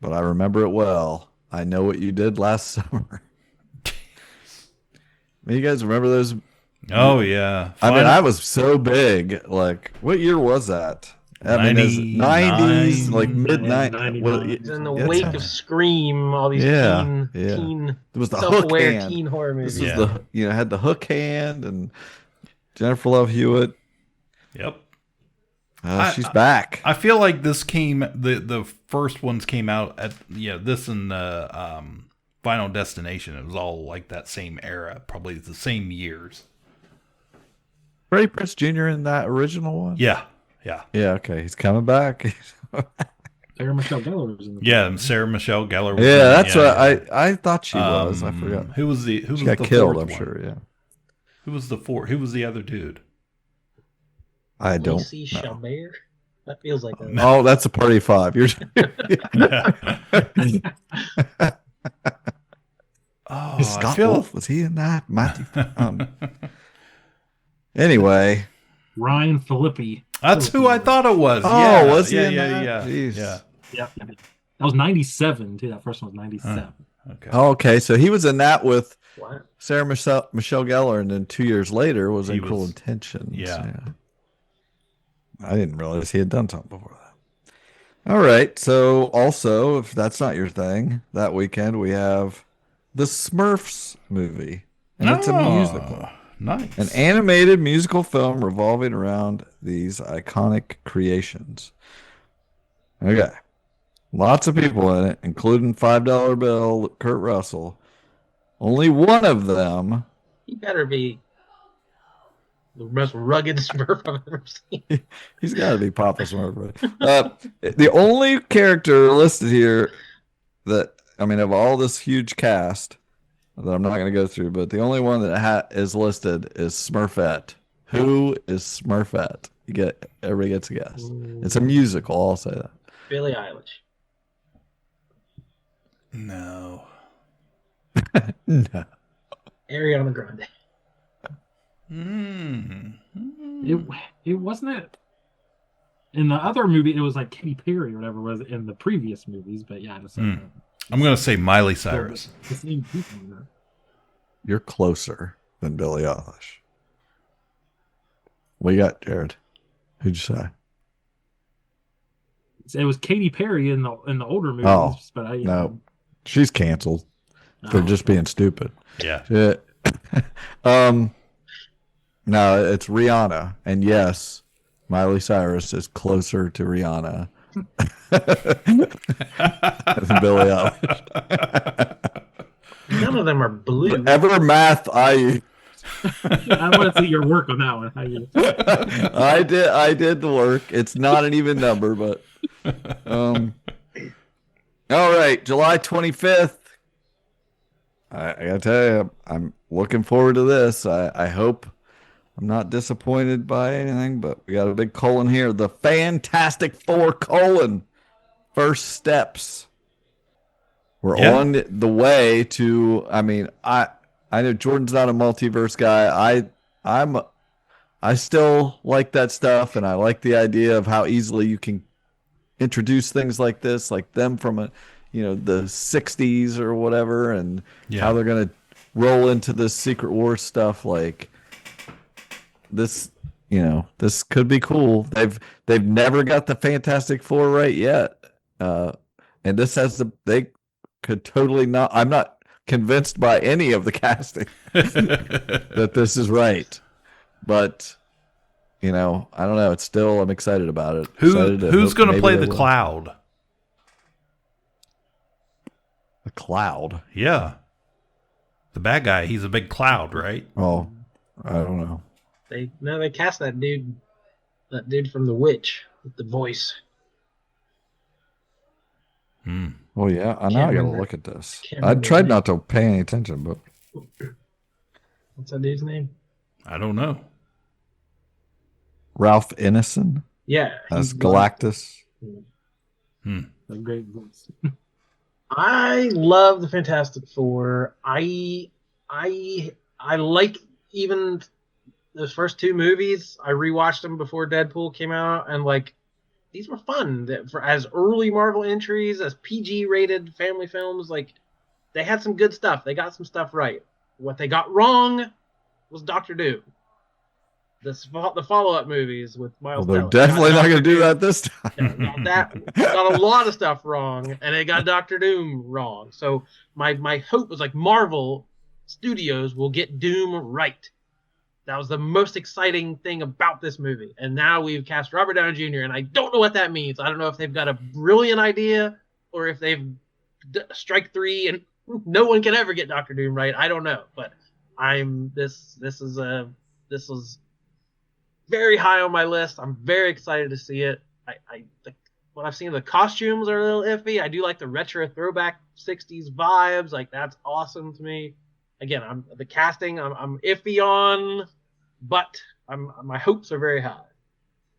[SPEAKER 4] but I remember it well. I Know What You Did Last Summer. You guys remember those?
[SPEAKER 2] Oh, yeah.
[SPEAKER 4] I was so big. Like, what year was that? 90s, like mid-90s.
[SPEAKER 3] It's in the wake of Scream, all these teen
[SPEAKER 4] it was the
[SPEAKER 3] self-aware teen horror movies.
[SPEAKER 4] This was had the hook hand and Jennifer Love Hewitt.
[SPEAKER 2] Yep.
[SPEAKER 4] She's back.
[SPEAKER 2] I feel like this the first ones came out at this and Final Destination. It was all like that same era, probably the same years.
[SPEAKER 4] Freddie Prinze Jr. in that original one?
[SPEAKER 2] Yeah.
[SPEAKER 4] Okay, he's coming back.
[SPEAKER 5] Sarah Michelle Gellar was in the
[SPEAKER 2] Sarah Michelle Gellar was
[SPEAKER 4] that's what I thought she was. I forgot.
[SPEAKER 2] Who was the
[SPEAKER 4] got killed, I'm
[SPEAKER 2] one?
[SPEAKER 4] sure, yeah.
[SPEAKER 2] Who was the other dude?
[SPEAKER 4] I don't know.
[SPEAKER 3] Chabert? That feels like a...
[SPEAKER 4] Oh, that's a Party of Five. You're Scott Wolf, was he in that? Matthew. Anyway,
[SPEAKER 5] Ryan Phillippe.
[SPEAKER 2] That's who I thought it was.
[SPEAKER 4] Oh, was he?
[SPEAKER 2] Yeah.
[SPEAKER 5] That was 97 too. That first one was 97.
[SPEAKER 2] Okay.
[SPEAKER 4] Okay, so he was in that with Sarah Michelle Gellar, and then 2 years later was in Cruel Intentions.
[SPEAKER 2] Yeah.
[SPEAKER 4] I didn't realize he had done something before that. All right, so also, if that's not your thing, that weekend we have the Smurfs movie, and it's a musical.
[SPEAKER 2] Nice.
[SPEAKER 4] An animated musical film revolving around these iconic creations. Okay. Lots of people in it, including $5 Bill, Kurt Russell. Only one of them.
[SPEAKER 3] He better be the most rugged Smurf I've ever seen.
[SPEAKER 4] He's got to be Papa Smurf. The only character listed here that, of all this huge cast, that I'm not going to go through, but the only one that is listed is Smurfette. Who is Smurfette? Everybody gets a guess. It's a musical. I'll say that.
[SPEAKER 3] Billie Eilish.
[SPEAKER 2] No.
[SPEAKER 4] No.
[SPEAKER 3] Ariana Grande.
[SPEAKER 5] It wasn't it. In the other movie, it was like Katy Perry or whatever was in the previous movies, but yeah,
[SPEAKER 2] I'm going to say Miley Cyrus.
[SPEAKER 4] You're closer than Billie Eilish. What you got, Jared? Who'd you say?
[SPEAKER 5] It was Katy Perry in the older movies, but
[SPEAKER 4] no, she's canceled for just being stupid.
[SPEAKER 2] Yeah.
[SPEAKER 4] No, it's Rihanna, and yes, Miley Cyrus is closer to Rihanna than Billie Eilish.
[SPEAKER 3] None of them are blue.
[SPEAKER 4] Whatever math I
[SPEAKER 5] want to see your work on that one.
[SPEAKER 4] I did the work. It's not an even number, but all right, July 25th. I gotta tell you, I'm looking forward to this. I hope I'm not disappointed by anything, but we got a big colon here. The Fantastic Four : First Steps. We're on the way to. I know Jordan's not a multiverse guy. I still like that stuff, and I like the idea of how easily you can introduce things like this, like them from a the 60s or whatever, and how they're going to roll into this Secret Wars stuff. Like this, this could be cool. They've never got the Fantastic Four right yet. And this they could totally not, I'm not convinced by any of the casting that this is right. But, I don't know. It's still, I'm excited about it.
[SPEAKER 2] Who's going to play the Cloud?
[SPEAKER 4] The Cloud?
[SPEAKER 2] Yeah. The bad guy. He's a big cloud, right?
[SPEAKER 4] Oh, I don't know.
[SPEAKER 3] They cast that dude from The Witch with the voice.
[SPEAKER 4] Well, yeah, I know. I gotta look at this. I tried not to pay any attention, but
[SPEAKER 3] what's that dude's name?
[SPEAKER 2] I don't know.
[SPEAKER 4] Ralph Ineson.
[SPEAKER 3] Yeah,
[SPEAKER 4] as Galactus.
[SPEAKER 5] A great voice.
[SPEAKER 3] I love the Fantastic Four. I like even those first two movies. I rewatched them before Deadpool came out, and these were fun. As early Marvel entries, as PG-rated family films, they had some good stuff. They got some stuff right. What they got wrong was Doctor Doom. The follow-up movies with Miles
[SPEAKER 4] Teller.
[SPEAKER 3] They're
[SPEAKER 4] definitely not going to do that this time.
[SPEAKER 3] Got a lot of stuff wrong, and they got Doctor Doom wrong. So my hope was Marvel Studios will get Doom right. That was the most exciting thing about this movie. And now we've cast Robert Downey Jr., and I don't know what that means. I don't know if they've got a brilliant idea or if they've strike three and no one can ever get Doctor Doom right. I don't know. But this was very high on my list. I'm very excited to see it. What I've seen, the costumes are a little iffy. I do like the retro throwback 60s vibes. That's awesome to me. Again, the casting I'm iffy on, but my hopes are very high.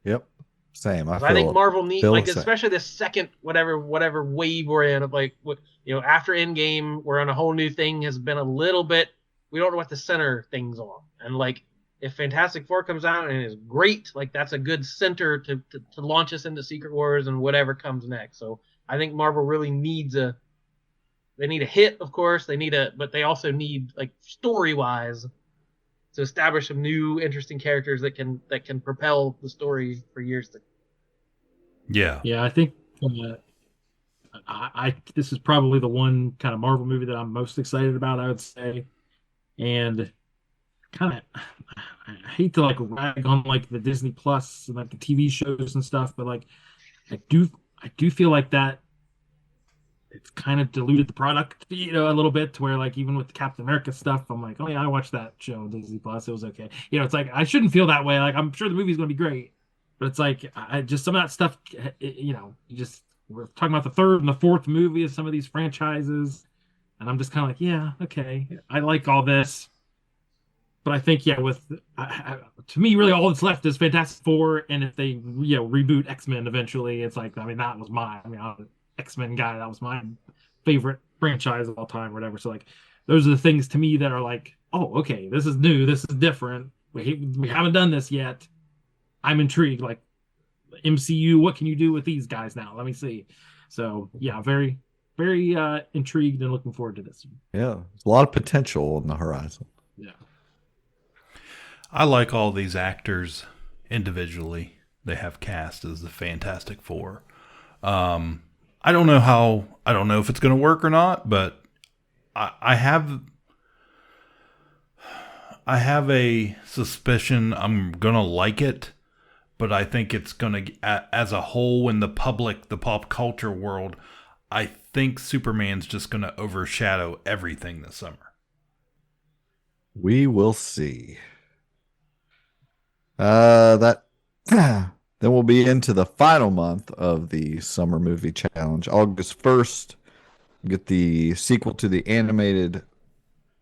[SPEAKER 4] Yep, same. I
[SPEAKER 3] think Marvel needs especially the second whatever wave we're in of after Endgame, we're on a whole new thing. Has been a little bit, we don't know what the center thing's on, and if Fantastic Four comes out and is great, that's a good center to launch us into Secret Wars and whatever comes next. So I think Marvel really needs they need a hit, of course. But they also need story-wise to establish some new interesting characters that can propel the story for years to.
[SPEAKER 2] Yeah.
[SPEAKER 5] Yeah, I think this is probably the one kind of Marvel movie that I'm most excited about, I would say. And I hate to rag on the Disney Plus and the TV shows and stuff, but I do feel like that it's kind of diluted the product, a little bit to where even with the Captain America stuff, I'm oh yeah, I watched that show on Disney Plus. It was okay. It's I shouldn't feel that way. I'm sure the movie's going to be great, but it's I just, some of that stuff, we're talking about the third and the fourth movie of some of these franchises. And I'm just kind of yeah, okay. I like all this. But I think, to me, really all that's left is Fantastic Four. And if they, reboot X-Men eventually, it's that was I'm an X-Men guy. That was my favorite franchise of all time, or whatever. So, those are the things to me that are oh, okay, this is new. This is different. We haven't done this yet. I'm intrigued. MCU, what can you do with these guys now? Let me see. So, yeah, very, very intrigued and looking forward to this.
[SPEAKER 4] Yeah, there's a lot of potential on the horizon.
[SPEAKER 5] Yeah.
[SPEAKER 2] I like all these actors individually. They have cast as the Fantastic Four. I don't know if it's going to work or not, but I have a suspicion I'm going to like it, but I think it's going to, as a whole in the pop culture world, I think Superman's just going to overshadow everything this summer.
[SPEAKER 4] We will see. Then we'll be into the final month of the Summer Movie Challenge. August 1st, we get the sequel to the animated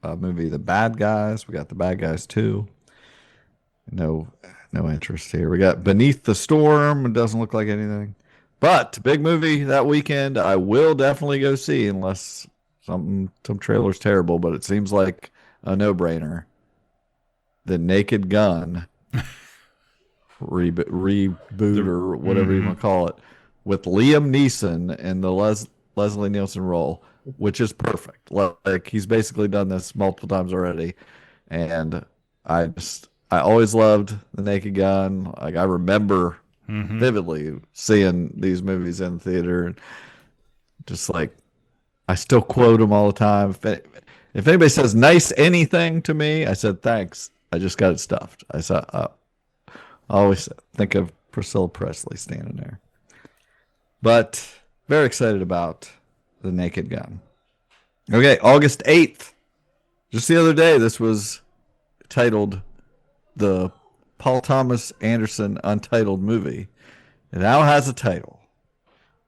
[SPEAKER 4] movie The Bad Guys. We got The Bad Guys 2. No interest here. We got Beneath the Storm. It doesn't look like anything. But big movie that weekend I will definitely go see, unless some trailer's terrible, but it seems like a no-brainer. The Naked Gun reboot or whatever you want to call it, with Liam Neeson and the Leslie Nielsen role, which is perfect. Like he's basically done this multiple times already, and I always loved The Naked Gun. Like I remember vividly seeing these movies in the theater, and just like I still quote them all the time. If anybody says nice anything to me, I said thanks. I just got it stuffed. I always think of Priscilla Presley standing there. But very excited about The Naked Gun. Okay, August 8th. Just the other day, this was titled the Paul Thomas Anderson Untitled movie. It now has a title.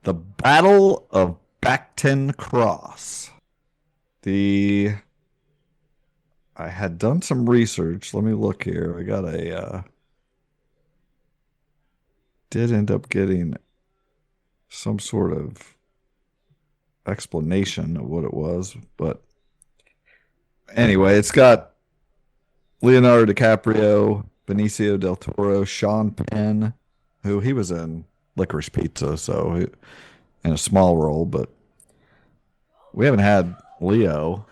[SPEAKER 4] The Battle of Bacton Cross. I had done some research. Let me look here. I got did end up getting some sort of explanation of what it was, but anyway, it's got Leonardo DiCaprio, Benicio del Toro, Sean Penn, who he was in Licorice Pizza, so in a small role, but we haven't had Leo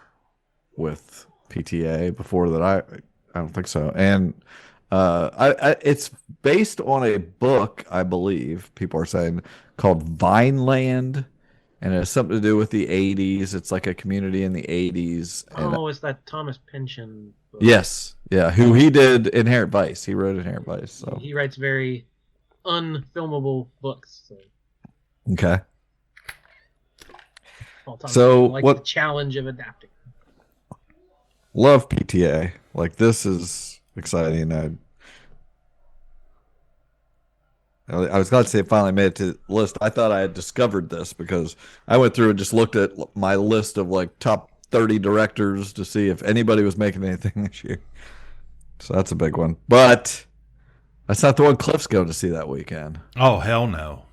[SPEAKER 4] with PTA before that. I don't think so. And it's based on a book, I believe, people are saying, called Vineland, and it has something to do with the 80s. It's like a community in the 80s.
[SPEAKER 3] Oh, it's that Thomas Pynchon book.
[SPEAKER 4] Yes. Yeah, who he did Inherent Vice. He wrote Inherent Vice. So.
[SPEAKER 3] He writes very unfilmable books. So.
[SPEAKER 4] Okay.
[SPEAKER 3] So like the challenge of adapting.
[SPEAKER 4] Love PTA. Like this is exciting. I was glad to say it finally made it to the list. I thought I had discovered this because I went through and just looked at my list of like top 30 directors to see if anybody was making anything this year. So that's a big one. But that's not the one Cliff's going to see that weekend.
[SPEAKER 2] Oh, hell no.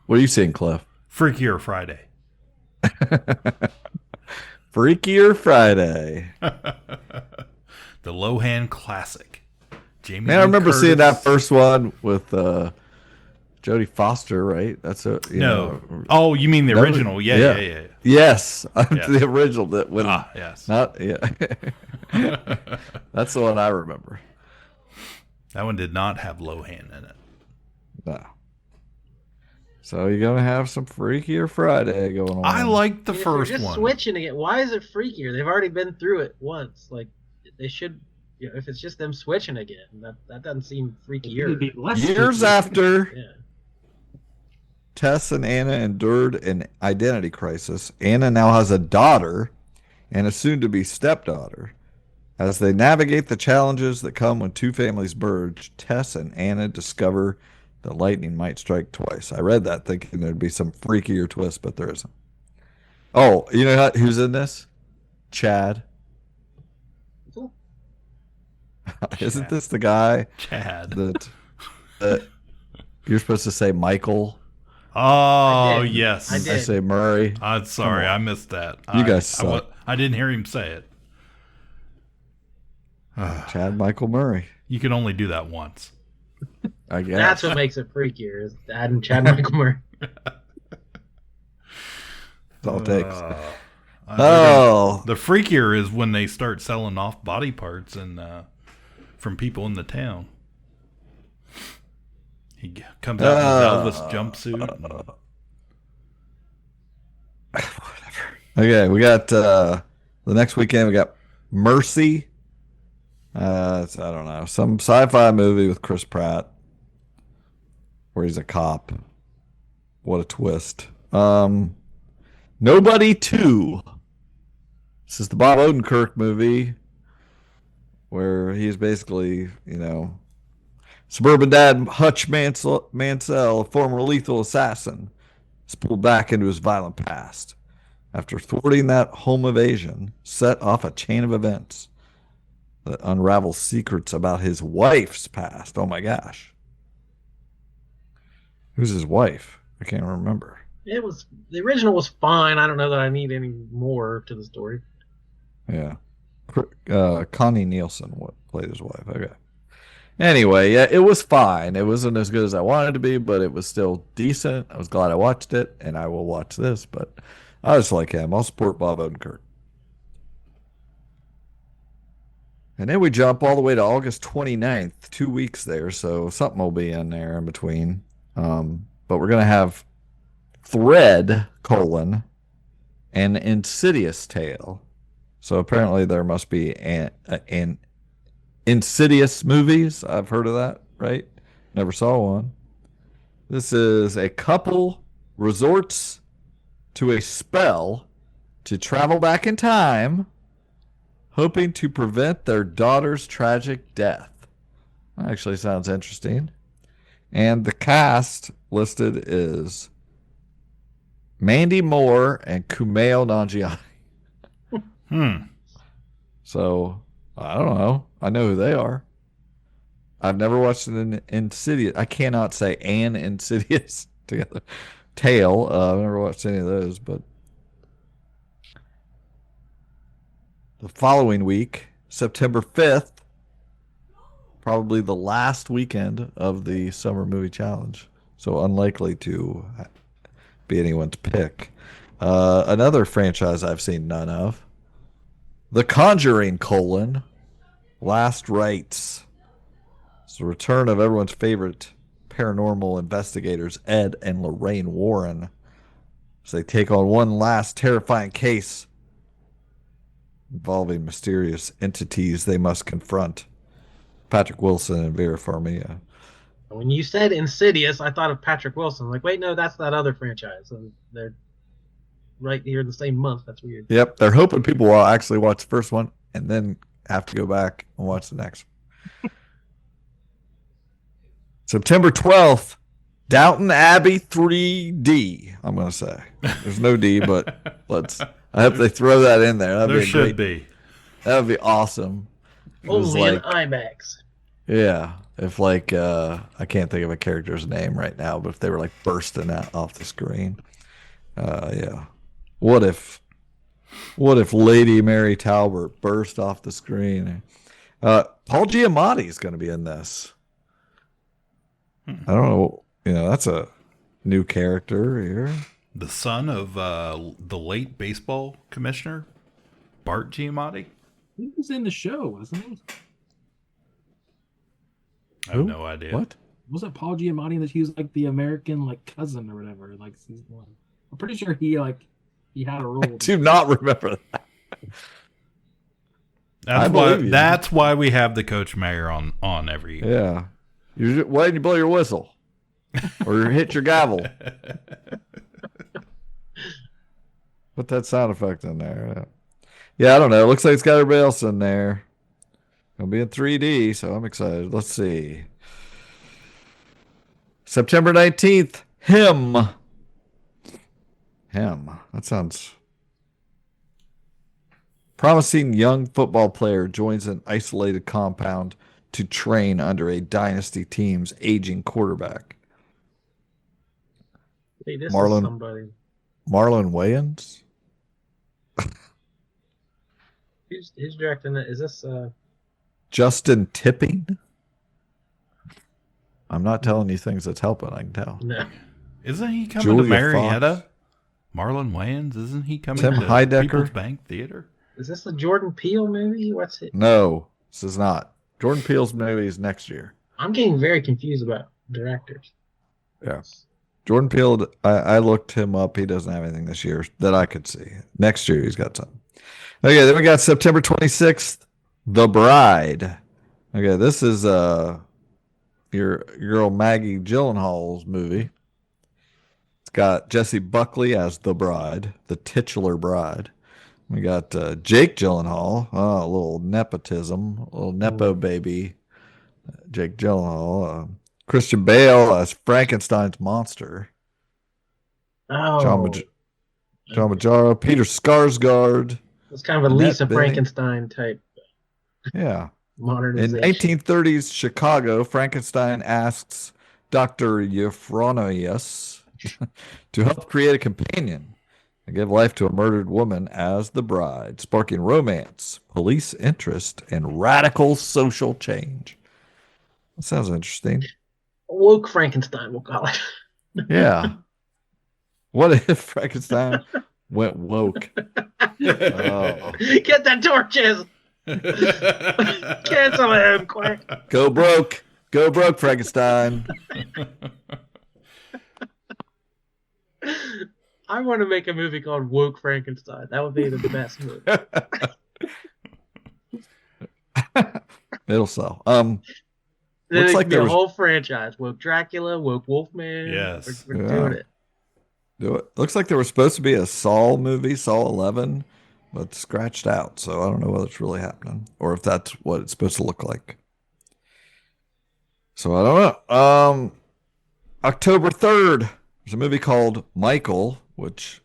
[SPEAKER 4] What are you seeing, Cliff?
[SPEAKER 2] Freakier Friday.
[SPEAKER 4] Freakier Friday.
[SPEAKER 2] The Lohan classic. Jamie
[SPEAKER 4] Man, I remember
[SPEAKER 2] Curtis.
[SPEAKER 4] seeing that first one with Jodie Foster, right? That's a
[SPEAKER 2] Oh, you mean the original? Yeah.
[SPEAKER 4] Yes,
[SPEAKER 2] yes.
[SPEAKER 4] The original that when
[SPEAKER 2] yes.
[SPEAKER 4] Not That's the one I remember.
[SPEAKER 2] That one did not have Lohan in it.
[SPEAKER 4] No. So you're gonna have some Freakier Friday going on.
[SPEAKER 2] I like the first
[SPEAKER 3] just
[SPEAKER 2] one.
[SPEAKER 3] Switching again. Why is it freakier? They've already been through it once. Like they should. If it's just them switching again, that doesn't seem freakier.
[SPEAKER 4] Years after Tess and Anna endured an identity crisis, Anna now has a daughter and a soon-to-be stepdaughter. As they navigate the challenges that come when two families merge, Tess and Anna discover that lightning might strike twice. I read that thinking there'd be some freakier twist, but there isn't. Oh, you know who's in this? Chad. Isn't this the guy?
[SPEAKER 2] Chad.
[SPEAKER 4] That you're supposed to say Michael?
[SPEAKER 2] Oh, yes.
[SPEAKER 4] I say Murray.
[SPEAKER 2] I'm sorry, I missed that.
[SPEAKER 4] You guys suck.
[SPEAKER 2] I didn't hear him say it.
[SPEAKER 4] Chad Michael Murray.
[SPEAKER 2] You can only do that once.
[SPEAKER 4] I guess.
[SPEAKER 3] That's what makes it freakier, is adding Chad Michael Murray.
[SPEAKER 4] That's all it takes.
[SPEAKER 2] The freakier is when they start selling off body parts and from people in the town. He comes out in his Elvis jumpsuit.
[SPEAKER 4] Whatever. Okay, we got the next weekend. We got Mercy. I don't know, some sci-fi movie with Chris Pratt where he's a cop. What a twist. Nobody 2. This is the Bob Odenkirk movie where he's basically, suburban dad Hutch Mansell, a former lethal assassin, is pulled back into his violent past. After thwarting that home invasion, set off a chain of events that unravels secrets about his wife's past. Oh my gosh. Who's his wife? I can't remember.
[SPEAKER 3] The original was fine. I don't know that I need any more to the story.
[SPEAKER 4] Yeah. Connie Nielsen played his wife. Okay. Anyway, yeah, it was fine. It wasn't as good as I wanted it to be, but it was still decent. I was glad I watched it, and I will watch this. But I just like him. I'll support Bob Odenkirk. And then we jump all the way to August 29th, 2 weeks there. So something will be in there in between. But we're going to have Thread, an Insidious tale. So apparently there must be an Insidious movies. I've heard of that, right? Never saw one. This is a couple resorts to a spell to travel back in time, hoping to prevent their daughter's tragic death. That actually sounds interesting. And the cast listed is Mandy Moore and Kumail Nanjiani. So, I don't know. I know who they are. I've never watched an Insidious. I cannot say an Insidious together. Tale. I've never watched any of those, but the following week, September 5th, probably the last weekend of the Summer Movie Challenge. So unlikely to be anyone's pick. Another franchise I've seen none of. The Conjuring, Last Rites. It's the return of everyone's favorite paranormal investigators, Ed and Lorraine Warren, as they take on one last terrifying case involving mysterious entities they must confront. Patrick Wilson and Vera Farmiga.
[SPEAKER 3] When you said Insidious, I thought of Patrick Wilson. Like, wait, no, that's that other franchise. And they're right here in the same month. That's weird.
[SPEAKER 4] Yep, they're hoping people will actually watch the first one and then have to go back and watch the next one. September 12th, Downton Abbey 3D, I'm going to say. There's no D, but I hope they throw that in there. That'd
[SPEAKER 2] there should be.
[SPEAKER 4] That would be awesome.
[SPEAKER 3] Only in IMAX.
[SPEAKER 4] Yeah. If I can't think of a character's name right now, but if they were like bursting out off the screen. Yeah. What if Lady Mary Talbot burst off the screen? Paul Giamatti is going to be in this. I don't know. That's a new character here.
[SPEAKER 2] The son of the late baseball commissioner, Bart Giamatti.
[SPEAKER 5] He was in the show, wasn't he?
[SPEAKER 2] I have no idea.
[SPEAKER 5] What? Was it Paul Giamatti that he was like the American cousin or whatever, like season 1? I'm pretty sure he had a role.
[SPEAKER 4] I do not remember that.
[SPEAKER 2] That's why we have the Coach Mayor on every year.
[SPEAKER 4] Yeah. Why didn't you blow your whistle? Or hit your gavel? Put that sound effect in there. Yeah, I don't know. It looks like it's got everybody else in there. It'll be in 3D, so I'm excited. Let's see. September 19th, Him. That sounds... Promising young football player joins an isolated compound to train under a dynasty team's aging quarterback.
[SPEAKER 3] Hey, this is somebody.
[SPEAKER 4] Marlon Wayans?
[SPEAKER 3] Who's directing it? Is this
[SPEAKER 4] Justin Tipping? I'm not telling you things that's helping, I can tell.
[SPEAKER 3] No.
[SPEAKER 2] Isn't he coming to Marietta? Marlon Wayans, isn't he coming
[SPEAKER 4] Tim
[SPEAKER 2] to
[SPEAKER 4] Heidecker?
[SPEAKER 2] People's Bank Theater?
[SPEAKER 3] Is this the Jordan Peele movie? What's it?
[SPEAKER 4] No, this is not. Jordan Peele's movie is next year.
[SPEAKER 3] I'm getting very confused about directors.
[SPEAKER 4] Yeah. Jordan Peele, I looked him up. He doesn't have anything this year that I could see. Next year, he's got something. Okay, then we got September 26th, The Bride. Okay, this is your girl Maggie Gyllenhaal's movie. It's got Jessie Buckley as the bride, the titular bride. We got Jake Gyllenhaal, a little nepotism, a little nepo baby. Jake Gyllenhaal. Christian Bale as Frankenstein's monster.
[SPEAKER 3] Oh.
[SPEAKER 4] John Majaro. Peter Skarsgård.
[SPEAKER 3] It's kind of a Lisa Frankenstein type.
[SPEAKER 4] Yeah.
[SPEAKER 3] Modernization.
[SPEAKER 4] In 1830s Chicago, Frankenstein asks Dr. Euphronius to help create a companion and give life to a murdered woman as the bride, sparking romance, police interest, and radical social change. That sounds interesting.
[SPEAKER 3] Woke Frankenstein, we'll call it.
[SPEAKER 4] Yeah. What if Frankenstein went woke? Oh.
[SPEAKER 3] Get the torches. Cancel him quick.
[SPEAKER 4] Go broke. Go broke, Frankenstein.
[SPEAKER 3] I want to make a movie called Woke Frankenstein. That would be the best movie.
[SPEAKER 4] It'll sell.
[SPEAKER 3] Then
[SPEAKER 4] Looks
[SPEAKER 3] it
[SPEAKER 4] like
[SPEAKER 3] could be
[SPEAKER 4] there
[SPEAKER 3] a
[SPEAKER 4] was
[SPEAKER 3] whole franchise. Woke Dracula, Woke Wolfman.
[SPEAKER 2] Yes.
[SPEAKER 3] We're doing it.
[SPEAKER 4] Do it. Looks like there was supposed to be a Saw movie, Saw 11, but scratched out. So I don't know whether it's really happening or if that's what it's supposed to look like. So I don't know. October 3rd, there's a movie called Michael, which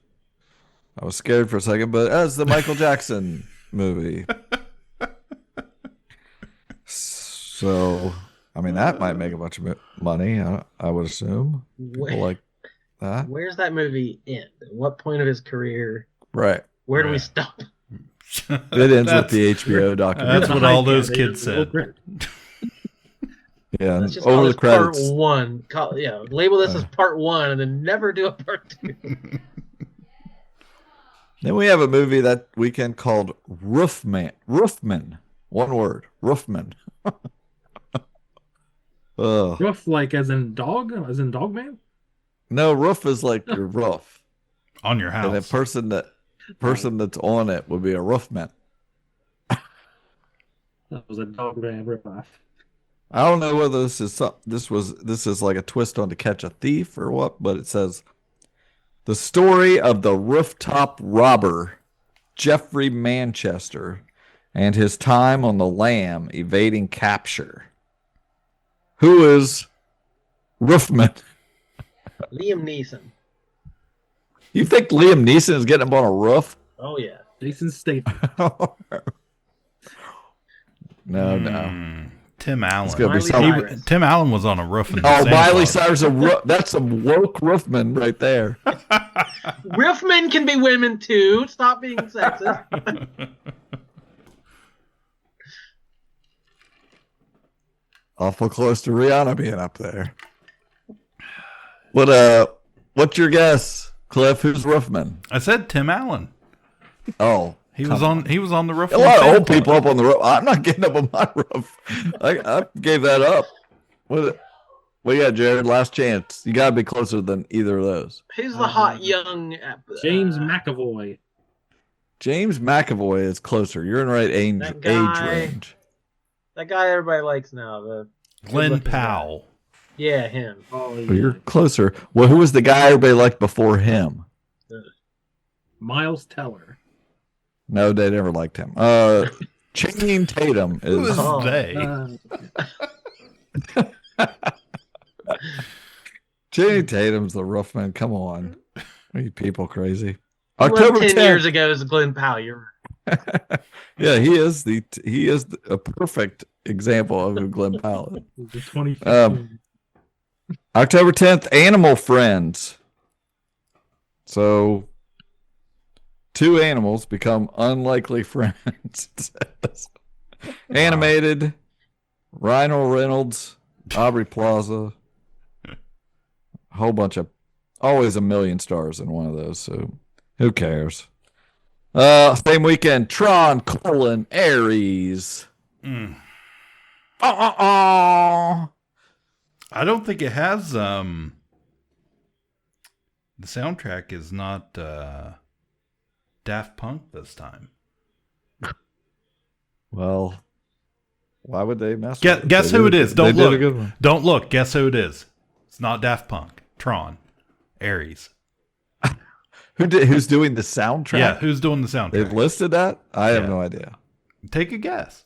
[SPEAKER 4] I was scared for a second, but as the Michael Jackson movie. So, I mean, that might make a bunch of money, I would assume. People like that.
[SPEAKER 3] Where's that movie end? At what point of his career?
[SPEAKER 4] Right.
[SPEAKER 3] Where do we stop?
[SPEAKER 4] It ends with the HBO documentary.
[SPEAKER 2] That's what all those kids said.
[SPEAKER 4] Yeah,
[SPEAKER 3] Let's just
[SPEAKER 4] over
[SPEAKER 3] call
[SPEAKER 4] the
[SPEAKER 3] this
[SPEAKER 4] credits.
[SPEAKER 3] part one. Label this as part one, and then never do a part two.
[SPEAKER 4] Then we have a movie that weekend called Roofman. One word. Roofman.
[SPEAKER 5] Roof, like as in dog man?
[SPEAKER 4] No, roof is like your roof
[SPEAKER 2] on your house.
[SPEAKER 4] And the person that's on it would be a roofman.
[SPEAKER 5] That was a dog man ripoff.
[SPEAKER 4] I don't know whether this is like a twist on To Catch a Thief or what, but it says the story of the rooftop robber Jeffrey Manchester and his time on the lam evading capture. Who is Roofman?
[SPEAKER 3] Liam Neeson.
[SPEAKER 4] You think Liam Neeson is getting up on a roof?
[SPEAKER 3] Oh yeah,
[SPEAKER 5] Jason Statham.
[SPEAKER 4] No.
[SPEAKER 2] Tim Allen.
[SPEAKER 4] It's gonna be
[SPEAKER 2] Tim Allen was on a roof.
[SPEAKER 4] Miley Cyrus, that's some woke roofman right there.
[SPEAKER 3] Roofmen can be women too. Stop being sexist.
[SPEAKER 4] Awful close to Rihanna being up there. What's your guess, Cliff? Who's roofman?
[SPEAKER 2] I said Tim Allen.
[SPEAKER 4] Oh.
[SPEAKER 2] He was on the roof.
[SPEAKER 4] A lot of old people up on the roof. I'm not getting up on my roof. I gave that up. What you got, Jared? Last chance. You got to be closer than either of those.
[SPEAKER 3] Who's the hot young?
[SPEAKER 5] James McAvoy.
[SPEAKER 4] James McAvoy is closer. You're in the right age range.
[SPEAKER 3] That guy everybody likes now. The
[SPEAKER 2] Glenn Powell.
[SPEAKER 3] Yeah, him.
[SPEAKER 5] Oh, yeah.
[SPEAKER 4] Well, you're closer. Well, who was the guy everybody liked before him?
[SPEAKER 5] Miles Teller.
[SPEAKER 4] No, they never liked him. Channing Tatum is.
[SPEAKER 2] Who is they?
[SPEAKER 4] Channing Tatum's the roofman. Come on, are you people crazy?
[SPEAKER 3] October 10 years ago is Glenn Powell. You're
[SPEAKER 4] yeah, he is a perfect example of who Glenn Powell is. October 10th, Animal Friends. So 2 animals become unlikely friends. Animated, Ryan Reynolds, Aubrey Plaza, a whole bunch of, always a million stars in one of those. So who cares? Same weekend, Tron: Ares.
[SPEAKER 2] I don't think it has. The soundtrack is not Daft Punk this time.
[SPEAKER 4] Well, why would they mess?
[SPEAKER 2] Guess who it is? Don't look. Don't look. Guess who it is? It's not Daft Punk. Tron: Ares.
[SPEAKER 4] Who's doing the soundtrack?
[SPEAKER 2] Yeah, who's doing the soundtrack?
[SPEAKER 4] They've listed that? I have no idea.
[SPEAKER 2] Take a guess.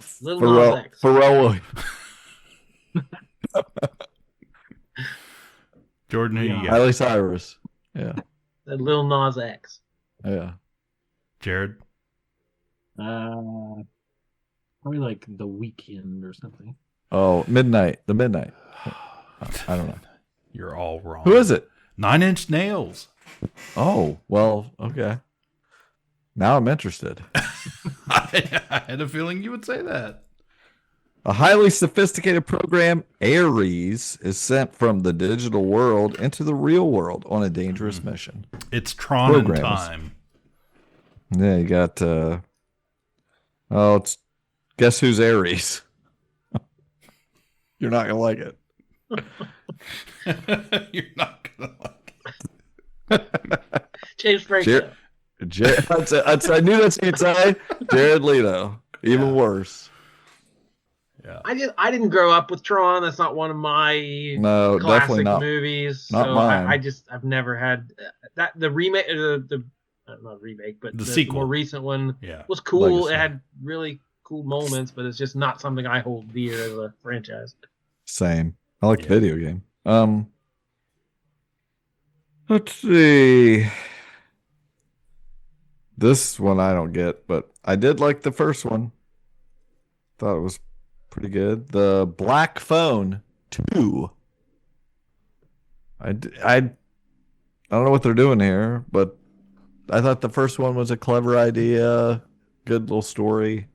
[SPEAKER 4] Pharrell.
[SPEAKER 2] Jordan, who you got?
[SPEAKER 4] Miley Cyrus. Yeah.
[SPEAKER 3] That Lil Nas X.
[SPEAKER 4] Yeah.
[SPEAKER 2] Jared.
[SPEAKER 5] Probably like The Weeknd or something.
[SPEAKER 4] Oh, Midnight. The Midnight. I don't know.
[SPEAKER 2] You're all wrong.
[SPEAKER 4] Who is it?
[SPEAKER 2] 9 Inch Nails.
[SPEAKER 4] Oh, well, okay. Now I'm interested.
[SPEAKER 2] I had a feeling you would say that.
[SPEAKER 4] A highly sophisticated program, Ares, is sent from the digital world into the real world on a dangerous mission.
[SPEAKER 2] It's Tron in time.
[SPEAKER 4] Yeah, you got guess who's Ares? You're not gonna like it.
[SPEAKER 2] You're not gonna like it.
[SPEAKER 3] James Franco.
[SPEAKER 4] I knew that's what you'd say. Jared Leto. Even worse.
[SPEAKER 2] Yeah.
[SPEAKER 3] I didn't grow up with Tron. That's not one of my
[SPEAKER 4] classic
[SPEAKER 3] movies.
[SPEAKER 4] Not
[SPEAKER 3] so
[SPEAKER 4] mine.
[SPEAKER 3] I've never had that. The remake, not remake, but
[SPEAKER 2] the sequel,
[SPEAKER 3] the more recent one, was cool.
[SPEAKER 4] Legacy.
[SPEAKER 3] It had really cool moments, but it's just not something I hold dear as a franchise.
[SPEAKER 4] Same. I like the video game. Let's see. This one I don't get, but I did like the first one. Thought it was pretty good. The Black Phone 2. I don't know what they're doing here, but I thought the first one was a clever idea, good little story.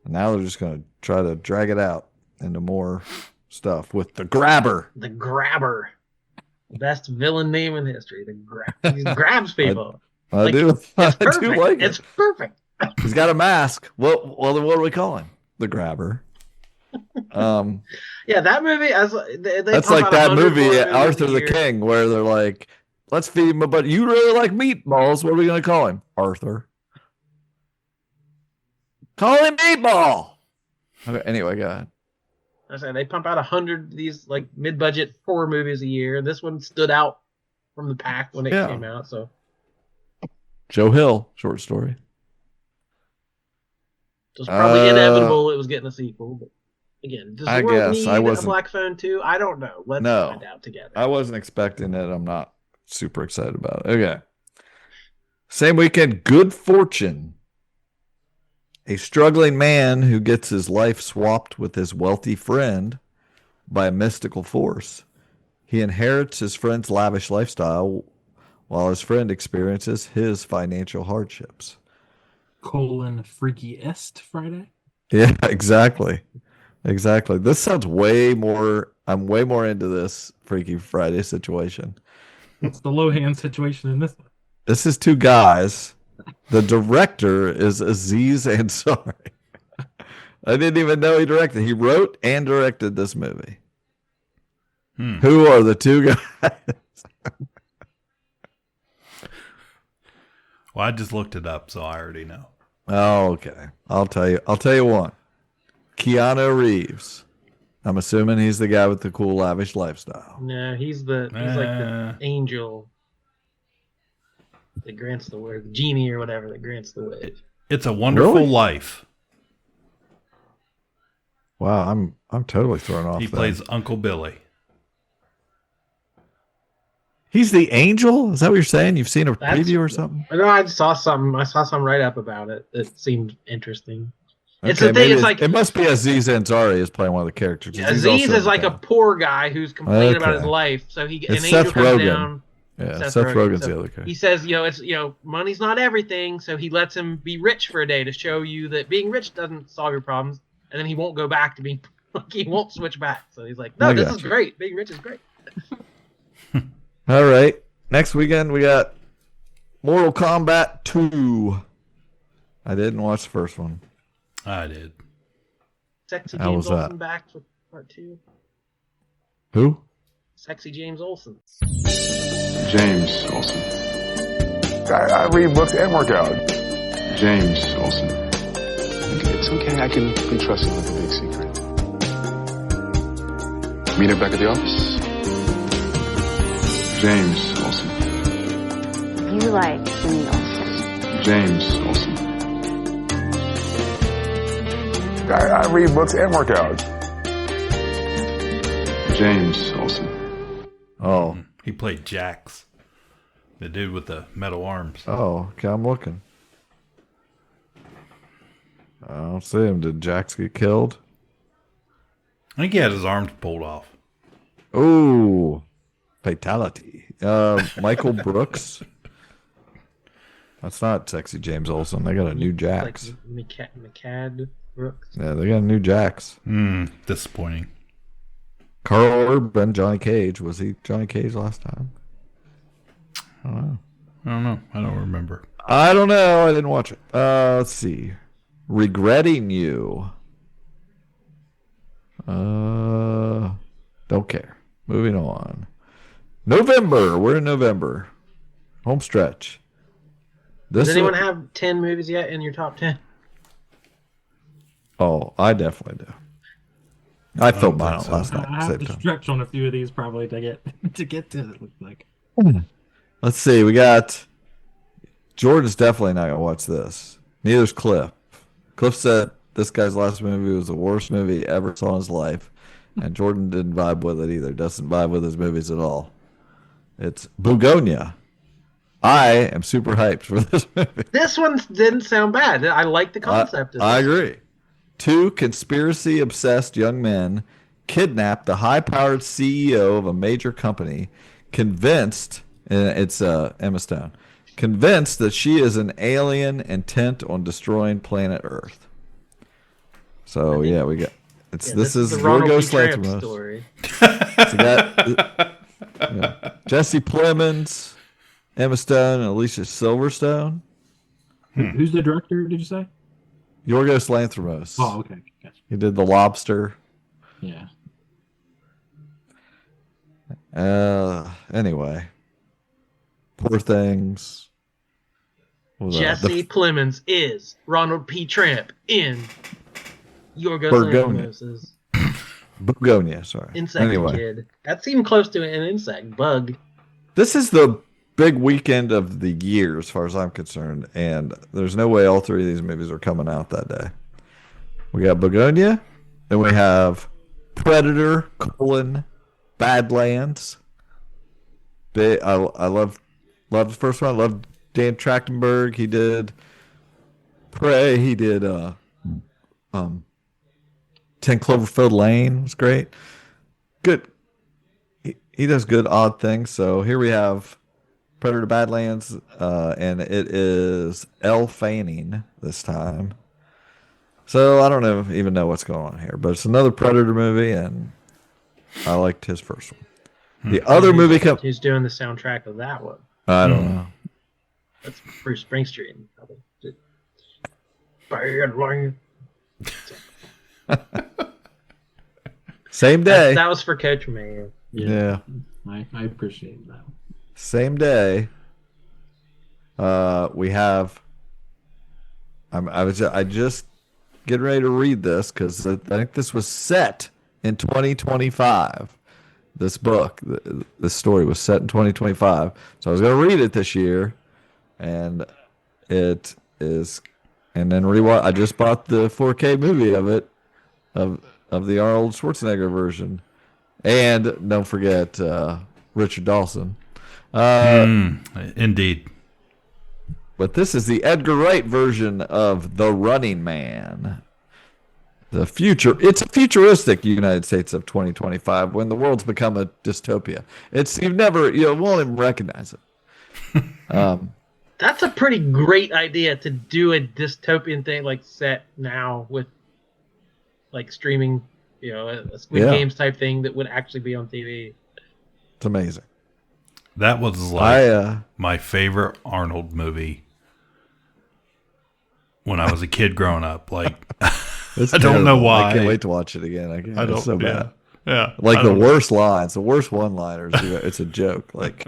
[SPEAKER 4] And now they're just going to try to drag it out into more stuff with the Grabber.
[SPEAKER 3] The Grabber. Best villain name in history. He grabs people.
[SPEAKER 4] I do like it.
[SPEAKER 3] It's perfect.
[SPEAKER 4] He's got a mask. Well, then what do we call him? The Grabber.
[SPEAKER 3] Yeah, that movie.
[SPEAKER 4] That's like that movie, Arthur the King, where they're like, let's feed him, but you really like meatballs. What are we going to call him? Arthur. Call him Meatball. Okay, anyway, go ahead.
[SPEAKER 3] I say they pump out 100 of these like mid-budget horror movies a year. This one stood out from the pack when it came out. So,
[SPEAKER 4] Joe Hill, short story.
[SPEAKER 3] It was probably inevitable it was getting a sequel. But again, does the world need a Black Phone 2? I don't know. Let's find out together.
[SPEAKER 4] I wasn't expecting it. I'm not super excited about it. Okay. Same weekend, Good Fortune. A struggling man who gets his life swapped with his wealthy friend by a mystical force. He inherits his friend's lavish lifestyle while his friend experiences his financial hardships.
[SPEAKER 5] Freaky Est Friday?
[SPEAKER 4] Yeah, exactly. Exactly. This sounds way more, I'm way more into this Freaky Friday situation.
[SPEAKER 5] What's the low-hand situation in this one?
[SPEAKER 4] This is two guys. The director is Aziz Ansari. I didn't even know he directed. He wrote and directed this movie. Who are the two guys?
[SPEAKER 2] Well, I just looked it up, so I already know.
[SPEAKER 4] Oh, okay. I'll tell you one. Keanu Reeves. I'm assuming he's the guy with the cool, lavish lifestyle.
[SPEAKER 3] No, he's like the angel that grants the word, genie or whatever that grants the wish.
[SPEAKER 2] It's a Wonderful Life.
[SPEAKER 4] Wow, I'm totally thrown off.
[SPEAKER 2] He plays Uncle Billy.
[SPEAKER 4] He's the angel? Is that what you're saying? You've seen a preview or something?
[SPEAKER 3] No, I saw something. I saw some write up about it. It seemed interesting.
[SPEAKER 4] Okay,
[SPEAKER 3] it's the thing. It's like
[SPEAKER 4] it must be Aziz Ansari is playing one of the characters.
[SPEAKER 3] Aziz is like a poor guy who's complaining about his life. So an angel comes down.
[SPEAKER 4] Yeah, Seth Rogen's the other character.
[SPEAKER 3] He says, money's not everything, so he lets him be rich for a day to show you that being rich doesn't solve your problems, and then he won't go back to being he won't switch back. So he's like, no, this is great. Being rich is great.
[SPEAKER 4] All right. Next weekend we got Mortal Kombat 2. I didn't watch the first one.
[SPEAKER 2] I did.
[SPEAKER 3] Sexy James Olsen back for part 2.
[SPEAKER 4] Who?
[SPEAKER 3] Sexy James Olsen.
[SPEAKER 18] James Olsen. I read books and work out. James Olsen. It's okay. I can trust him with the big secret. Meet her back at the office. James Olsen.
[SPEAKER 19] You like Jimmy Olsen.
[SPEAKER 18] James Olsen. I read books and work out. James Olsen.
[SPEAKER 4] Oh.
[SPEAKER 2] He played Jax, the dude with the metal arms.
[SPEAKER 4] Oh, okay, I'm looking. I don't see him. Did Jax get killed?
[SPEAKER 2] I think he had his arms pulled off.
[SPEAKER 4] Ooh, fatality. Michael Brooks. That's not Sexy James Olsen. They got a new Jax.
[SPEAKER 3] Like McCad. Brooks.
[SPEAKER 4] Yeah, they got a new Jax.
[SPEAKER 2] Disappointing.
[SPEAKER 4] Carl Urban, Johnny Cage. Was he Johnny Cage last time? I don't know.
[SPEAKER 2] I don't remember.
[SPEAKER 4] I don't know. I didn't watch it. Let's see. Regretting You. Don't care. Moving on. November. We're in November. Home stretch.
[SPEAKER 3] Does anyone have 10 movies yet in your top 10?
[SPEAKER 4] Oh, I definitely do. I filled mine out last night.
[SPEAKER 5] I have to stretch on a few of these probably to get to it. Looks like.
[SPEAKER 4] Let's see. We got Jordan's definitely not gonna watch this. Neither's Cliff. Cliff said this guy's last movie was the worst movie he ever saw in his life, and Jordan didn't vibe with it either. Doesn't vibe with his movies at all. It's Bugonia. I am super hyped for this movie.
[SPEAKER 3] This one didn't sound bad. I like the concept.
[SPEAKER 4] I agree. 2 conspiracy-obsessed young men kidnap the high-powered CEO of a major company, convinced, and it's Emma Stone, convinced that she is an alien intent on destroying planet Earth. So yeah, we got this is Yorgos Lanthimos story. So Jesse Plemons, Emma Stone, and Alicia Silverstone.
[SPEAKER 5] Who's the director? Did you say?
[SPEAKER 4] Yorgos Lanthimos.
[SPEAKER 5] Oh, okay. Gotcha.
[SPEAKER 4] He did The Lobster.
[SPEAKER 5] Yeah.
[SPEAKER 4] Anyway, Poor Things.
[SPEAKER 3] Jesse Plemons is Ronald P. Tramp in Yorgos Lanthimos'
[SPEAKER 4] Bugonia, sorry.
[SPEAKER 3] Insect Kid. That seemed close to an insect bug.
[SPEAKER 4] This is the big weekend of the year, as far as I'm concerned, and there's no way all 3 of these movies are coming out that day. We got Bugonia, then we have Predator: Badlands. I love the first one. I love Dan Trachtenberg. He did Prey. He did 10 Cloverfield Lane. It was great. Good. He does good odd things. So here we have Predator: Badlands, and it is Elle Fanning this time. So I don't even know what's going on here, but it's another Predator movie, and I liked his first one. The other movie
[SPEAKER 3] Who's doing the soundtrack of that one?
[SPEAKER 4] I don't know.
[SPEAKER 3] That's Bruce Springsteen. Badlands.
[SPEAKER 4] Same day.
[SPEAKER 3] That was for Coach Mayor.
[SPEAKER 4] Yeah.
[SPEAKER 5] I appreciate that.
[SPEAKER 4] Same day. We have. I just getting ready to read this because I think this was set in 2025. This book, this story was set in 2025. So I was going to read it this year, and it is. And then rewatch. I just bought the 4K movie of it, of the Arnold Schwarzenegger version, and don't forget Richard Dawson.
[SPEAKER 2] Indeed.
[SPEAKER 4] But this is the Edgar Wright version of The Running Man. It's a futuristic United States of 2025 when the world's become a dystopia. You won't even recognize it.
[SPEAKER 3] That's a pretty great idea to do a dystopian thing like set now with like streaming, a Squid Games type thing that would actually be on TV.
[SPEAKER 4] It's amazing.
[SPEAKER 2] That was like my favorite Arnold movie when I was a kid growing up. Like, I don't know why.
[SPEAKER 4] I can't wait to watch it again. It's so bad.
[SPEAKER 2] Yeah.
[SPEAKER 4] Like the worst lines, the worst one-liners. It's a joke. But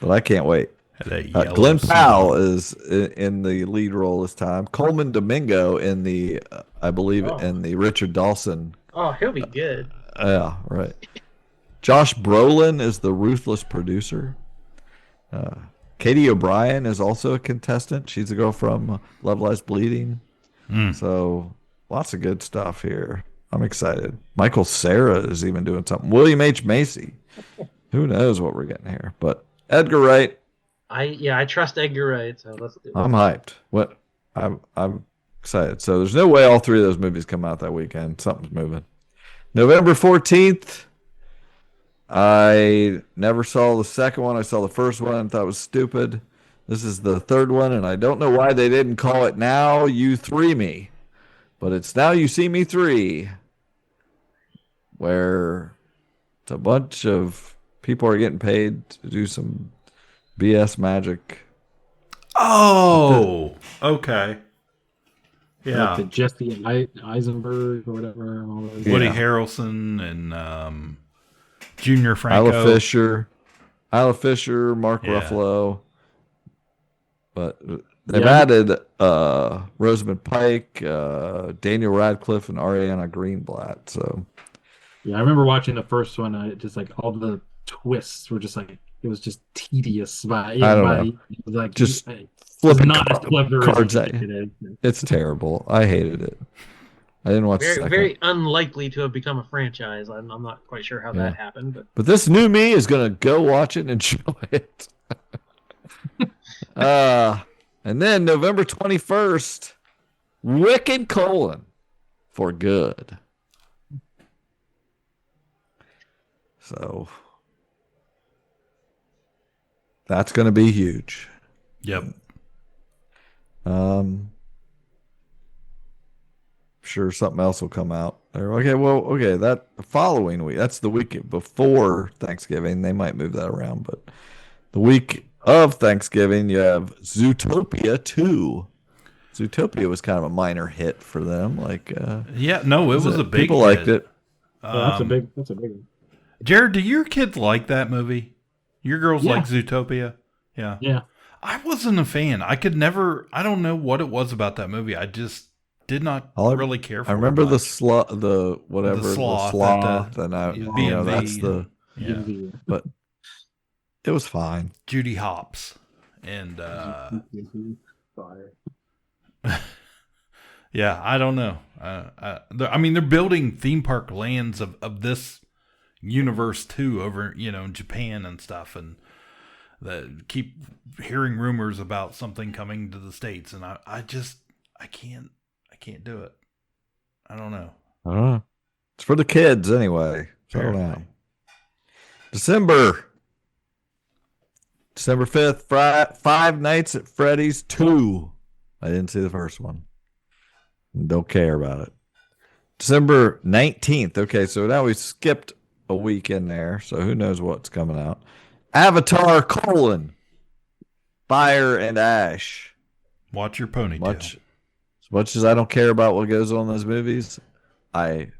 [SPEAKER 4] I can't wait. Glenn Powell is in the lead role this time. Coleman Domingo in the, I believe, in the Richard Dawson.
[SPEAKER 3] Oh, he'll be good.
[SPEAKER 4] Yeah, right. Josh Brolin is the ruthless producer. Katie O'Brien is also a contestant. She's the girl from Love Lies Bleeding. So lots of good stuff here. I'm excited. Michael Cera is even doing something. William H. Macy. Who knows what we're getting here? But Edgar Wright.
[SPEAKER 3] I trust Edgar Wright, so let's do it.
[SPEAKER 4] I'm hyped. I'm excited. So there's no way all 3 of those movies come out that weekend. Something's moving. November 14th. I never saw the second one. I saw the first one and thought it was stupid. This is the third one, and I don't know why they didn't call it Now You Three Me. But it's Now You See Me 3, where it's a bunch of people are getting paid to do some BS magic.
[SPEAKER 2] Oh, okay. Yeah.
[SPEAKER 5] Like the Jesse Eisenberg or whatever. All those.
[SPEAKER 2] Woody Harrelson and Junior Franco.
[SPEAKER 4] Isla Fisher, Mark Ruffalo. But they've
[SPEAKER 5] Yeah.
[SPEAKER 4] added Rosamund Pike, Daniel Radcliffe, and Ariana Greenblatt. So
[SPEAKER 5] Yeah, I remember watching the first one. I just like all the twists were just like it was just tedious. By
[SPEAKER 4] I don't know.
[SPEAKER 5] Like
[SPEAKER 4] Just
[SPEAKER 5] it was
[SPEAKER 4] flipping
[SPEAKER 5] not as clever
[SPEAKER 4] cards
[SPEAKER 5] as
[SPEAKER 4] at
[SPEAKER 5] it
[SPEAKER 4] you.
[SPEAKER 5] is.
[SPEAKER 4] It's terrible. I hated it. I didn't watch the
[SPEAKER 3] Very,
[SPEAKER 4] second.
[SPEAKER 3] very unlikely to have become a franchise. I'm not quite sure how that happened,
[SPEAKER 4] But this new me is gonna go watch it and enjoy it. And then November 21st, Wicked : For Good. So that's gonna be huge.
[SPEAKER 2] Yep.
[SPEAKER 4] Sure something else will come out. Okay, that the following week, that's the week before Thanksgiving. They might move that around, but the week of Thanksgiving, you have Zootopia 2. Zootopia was kind of a minor hit for them. Like,
[SPEAKER 2] yeah, no, it was a big
[SPEAKER 4] people
[SPEAKER 2] hit.
[SPEAKER 4] liked it.
[SPEAKER 5] That's a big one.
[SPEAKER 2] Jared, do your kids like that movie? Your girls like Zootopia? Yeah.
[SPEAKER 5] Yeah.
[SPEAKER 2] I wasn't a fan. I don't know what it was about that movie. I just did not really care for it.
[SPEAKER 4] I remember
[SPEAKER 2] much.
[SPEAKER 4] the sloth, and that's the but it was fine.
[SPEAKER 2] Judy Hopps and yeah, I don't know. I mean, they're building theme park lands of this universe too over in Japan and stuff, and that keep hearing rumors about something coming to the States, and I can't do it. I don't know.
[SPEAKER 4] It's for the kids anyway. So I don't know. December 5th, Five Nights at Freddy's 2. I didn't see the first one. Don't care about it. December 19th. Okay, so now we skipped a week in there, so who knows what's coming out. Avatar: Fire and Ash.
[SPEAKER 2] Watch your ponytail.
[SPEAKER 4] As much as I don't care about what goes on in those movies, I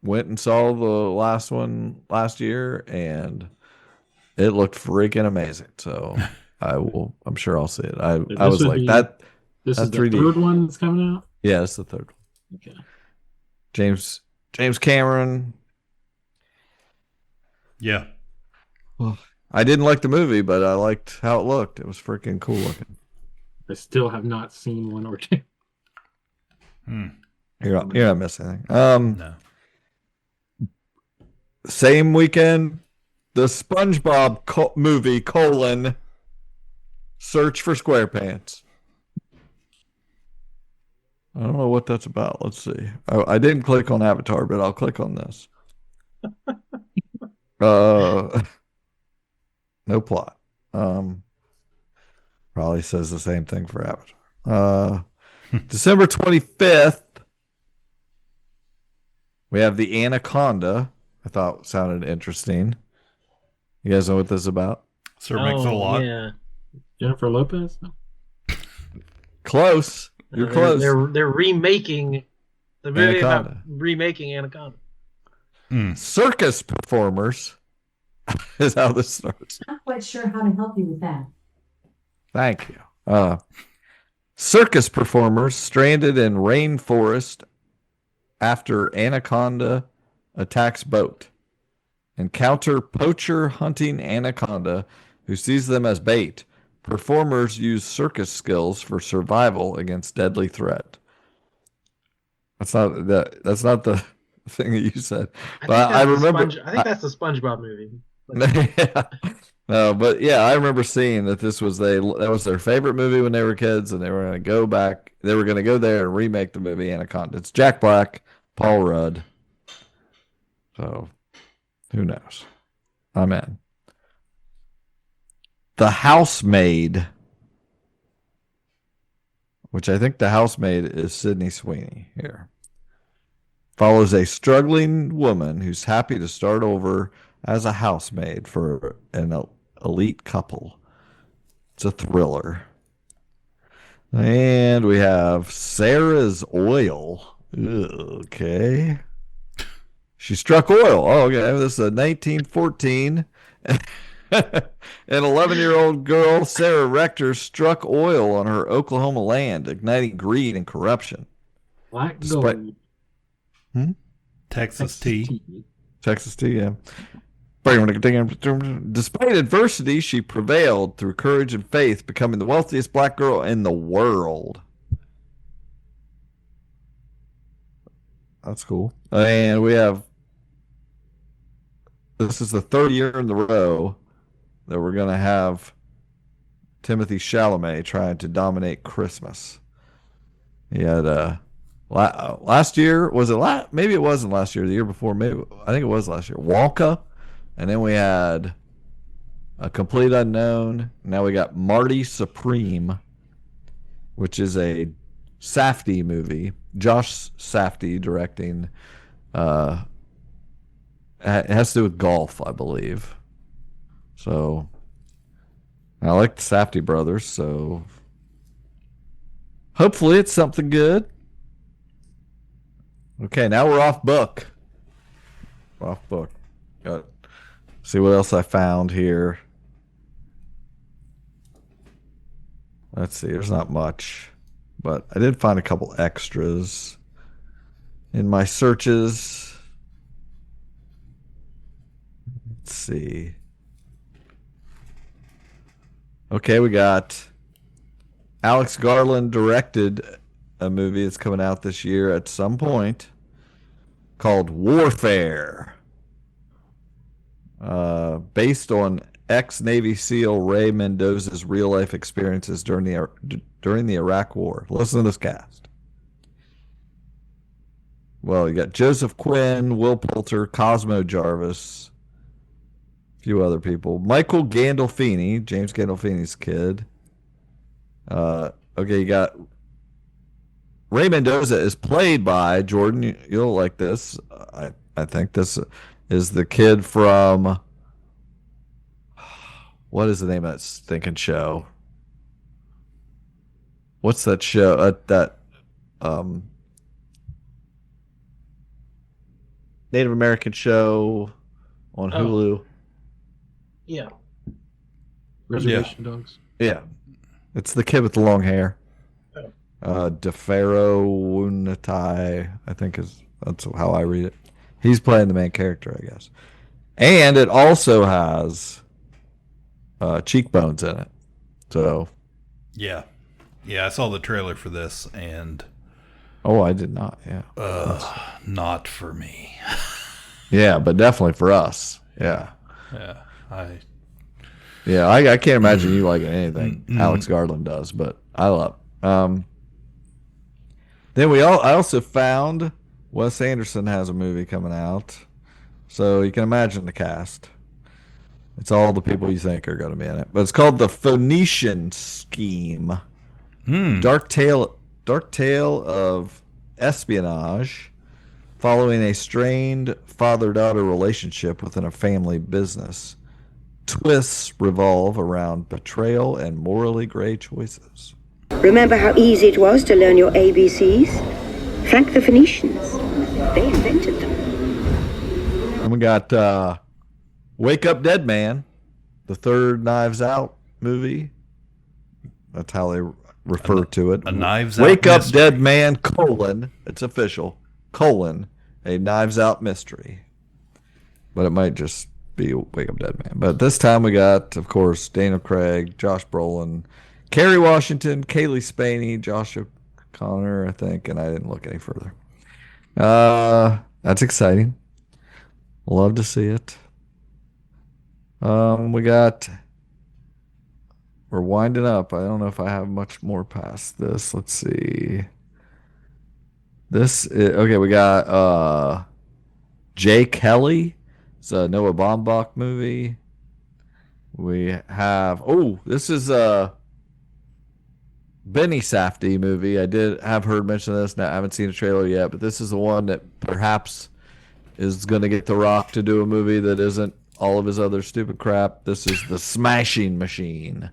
[SPEAKER 4] went and saw the last one last year, and it looked freaking amazing. So I'm sure I'll see it. I was like that.
[SPEAKER 5] This is the 3D. Third one that's coming out?
[SPEAKER 4] Yeah, it's the third one.
[SPEAKER 5] Okay.
[SPEAKER 4] James Cameron.
[SPEAKER 2] Yeah.
[SPEAKER 4] Well, I didn't like the movie, but I liked how it looked. It was freaking cool looking.
[SPEAKER 5] I still have not seen one or two.
[SPEAKER 4] You're not missing anything.
[SPEAKER 2] No.
[SPEAKER 4] Same weekend, the SpongeBob movie: Search for SquarePants. I don't know what that's about. Let's see. I didn't click on Avatar, but I'll click on this. No plot. Probably says the same thing for Avatar. December 25th, we have The Anaconda. I thought sounded interesting. You guys know what this is about?
[SPEAKER 2] Sir Mix-a-Lot.
[SPEAKER 3] Yeah.
[SPEAKER 5] Jennifer Lopez? No.
[SPEAKER 4] Close. You're close.
[SPEAKER 3] They're remaking the movie
[SPEAKER 4] Anaconda.
[SPEAKER 3] about remaking Anaconda.
[SPEAKER 4] Circus performers is how this starts.
[SPEAKER 20] Not quite sure how to help you with that.
[SPEAKER 4] Thank you. Circus performers stranded in rainforest after anaconda attacks boat. Encounter poacher hunting anaconda who sees them as bait. Performers use circus skills for survival against deadly threat. That's not the thing that you said. But I remember.
[SPEAKER 3] I think that's the SpongeBob movie.
[SPEAKER 4] Yeah. No, but yeah, I remember seeing that that was their favorite movie when they were kids, and they were going to go back. They were going to go there and remake the movie Anaconda. It's Jack Black, Paul Rudd. So, who knows? I'm in. The Housemaid. which I think the housemaid is Sydney Sweeney here, follows a struggling woman who's happy to start over as a housemaid for an elite couple. It's a thriller. And we have Sarah's Oil. Okay. She struck oil. Oh, okay. This is a 1914. An 11-year-old girl, Sarah Rector, struck oil on her Oklahoma land, igniting greed and corruption.
[SPEAKER 5] Black gold.
[SPEAKER 2] Texas tea.
[SPEAKER 4] Texas tea, yeah. Despite adversity, she prevailed through courage and faith, becoming the wealthiest black girl in the world. That's cool. And we have, this is the third year in a row that we're going to have Timothy Chalamet trying to dominate Christmas. He had last year, was it maybe it wasn't last year, the year before, maybe I think it was last year, Wonka, and then we had A Complete Unknown. Now we got Marty Supreme, which is a Safdie movie. Josh Safdie directing. It has to do with golf, I believe. So I like the Safdie brothers, so hopefully it's something good. Okay, now we're off book. Got see what else I found here. Let's see, there's not much, but I did find a couple extras in my searches. Let's see. Okay, we got Alex Garland directed a movie that's coming out this year at some point called Warfare, based on ex-Navy SEAL Ray Mendoza's real-life experiences during the Iraq War. Listen to this cast. Well, you got Joseph Quinn, Will Poulter, Cosmo Jarvis, a few other people. Michael Gandolfini, James Gandolfini's kid. Okay, you got Ray Mendoza is played by Jordan. You'll like this. I think this is the kid from, what is the name of that stinking show? What's that show? Native American show on Hulu.
[SPEAKER 3] Yeah.
[SPEAKER 5] Reservation Dogs.
[SPEAKER 4] Yeah. It's the kid with the long hair. DeFaro Wunatai, I think that's how I read it. He's playing the main character, I guess. And it also has cheekbones in it. So
[SPEAKER 2] yeah, I saw the trailer for this, and
[SPEAKER 4] I did not. Yeah,
[SPEAKER 2] not for me.
[SPEAKER 4] Yeah, but definitely for us. Yeah,
[SPEAKER 2] I
[SPEAKER 4] can't imagine you liking anything Alex Garland does, but I love it. Then I also found Wes Anderson has a movie coming out, so you can imagine the cast. It's all the people you think are going to be in it, but it's called The Phoenician Scheme. Dark tale of espionage, following a strained father-daughter relationship within a family business. Twists revolve around betrayal and morally gray choices.
[SPEAKER 20] Remember how easy it was to learn your ABCs? Thank the Phoenicians. They invented them.
[SPEAKER 4] And we got Wake Up Dead Man, the third Knives Out movie. That's how they refer to it.
[SPEAKER 2] A Knives Out
[SPEAKER 4] Wake Up
[SPEAKER 2] mystery.
[SPEAKER 4] Dead Man, it's official, a Knives Out mystery. But it might just be Wake Up Dead Man. But this time we got, of course, Daniel Craig, Josh Brolin, Kerry Washington, Kaylee Spaney, Josh O'Connor, I think, and I didn't look any further. That's exciting. Love to see it. We're winding up. I don't know if I have much more past this. Let's see. We got Jay Kelly. It's a Noah Baumbach movie. We have, this is Benny Safdie movie. I did have heard mention of this. Now I haven't seen a trailer yet, but this is the one that perhaps is going to get The Rock to do a movie that isn't all of his other stupid crap. This is The Smashing Machine,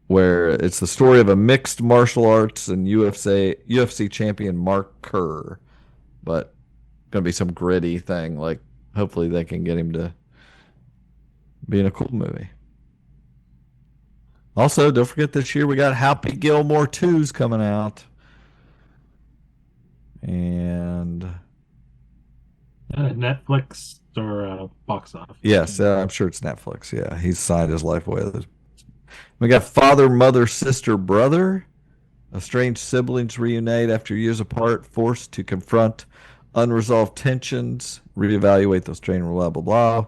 [SPEAKER 4] where it's the story of a mixed martial arts and UFC champion Mark Kerr, but going to be some gritty thing. Like, hopefully they can get him to be in a cool movie. Also, don't forget this year we got Happy Gilmore 2's coming out. And
[SPEAKER 5] Netflix or box office?
[SPEAKER 4] Yes, I'm sure it's Netflix. Yeah, he's signed his life away. We got Father, Mother, Sister, Brother. Estranged siblings reunite after years apart, forced to confront unresolved tensions, reevaluate those strained, blah, blah, blah.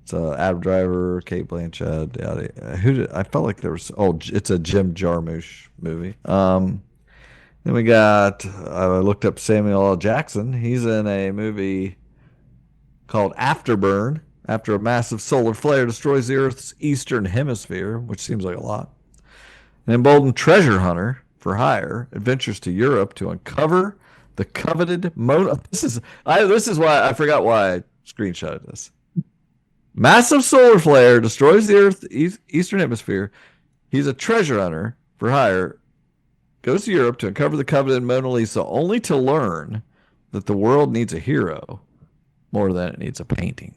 [SPEAKER 4] It's Adam Driver, Kate Blanchett. I felt like there was. It's a Jim Jarmusch movie. Then we got. I looked up Samuel L. Jackson. He's in a movie called Afterburn. After a massive solar flare destroys the Earth's eastern hemisphere, which seems like a lot. An emboldened treasure hunter for hire adventures to Europe to uncover the coveted Mona. This is why I forgot why I screenshotted this. Massive solar flare destroys the Earth's eastern hemisphere. He's a treasure hunter for hire. Goes to Europe to uncover the coveted Mona Lisa, only to learn that the world needs a hero more than it needs a painting.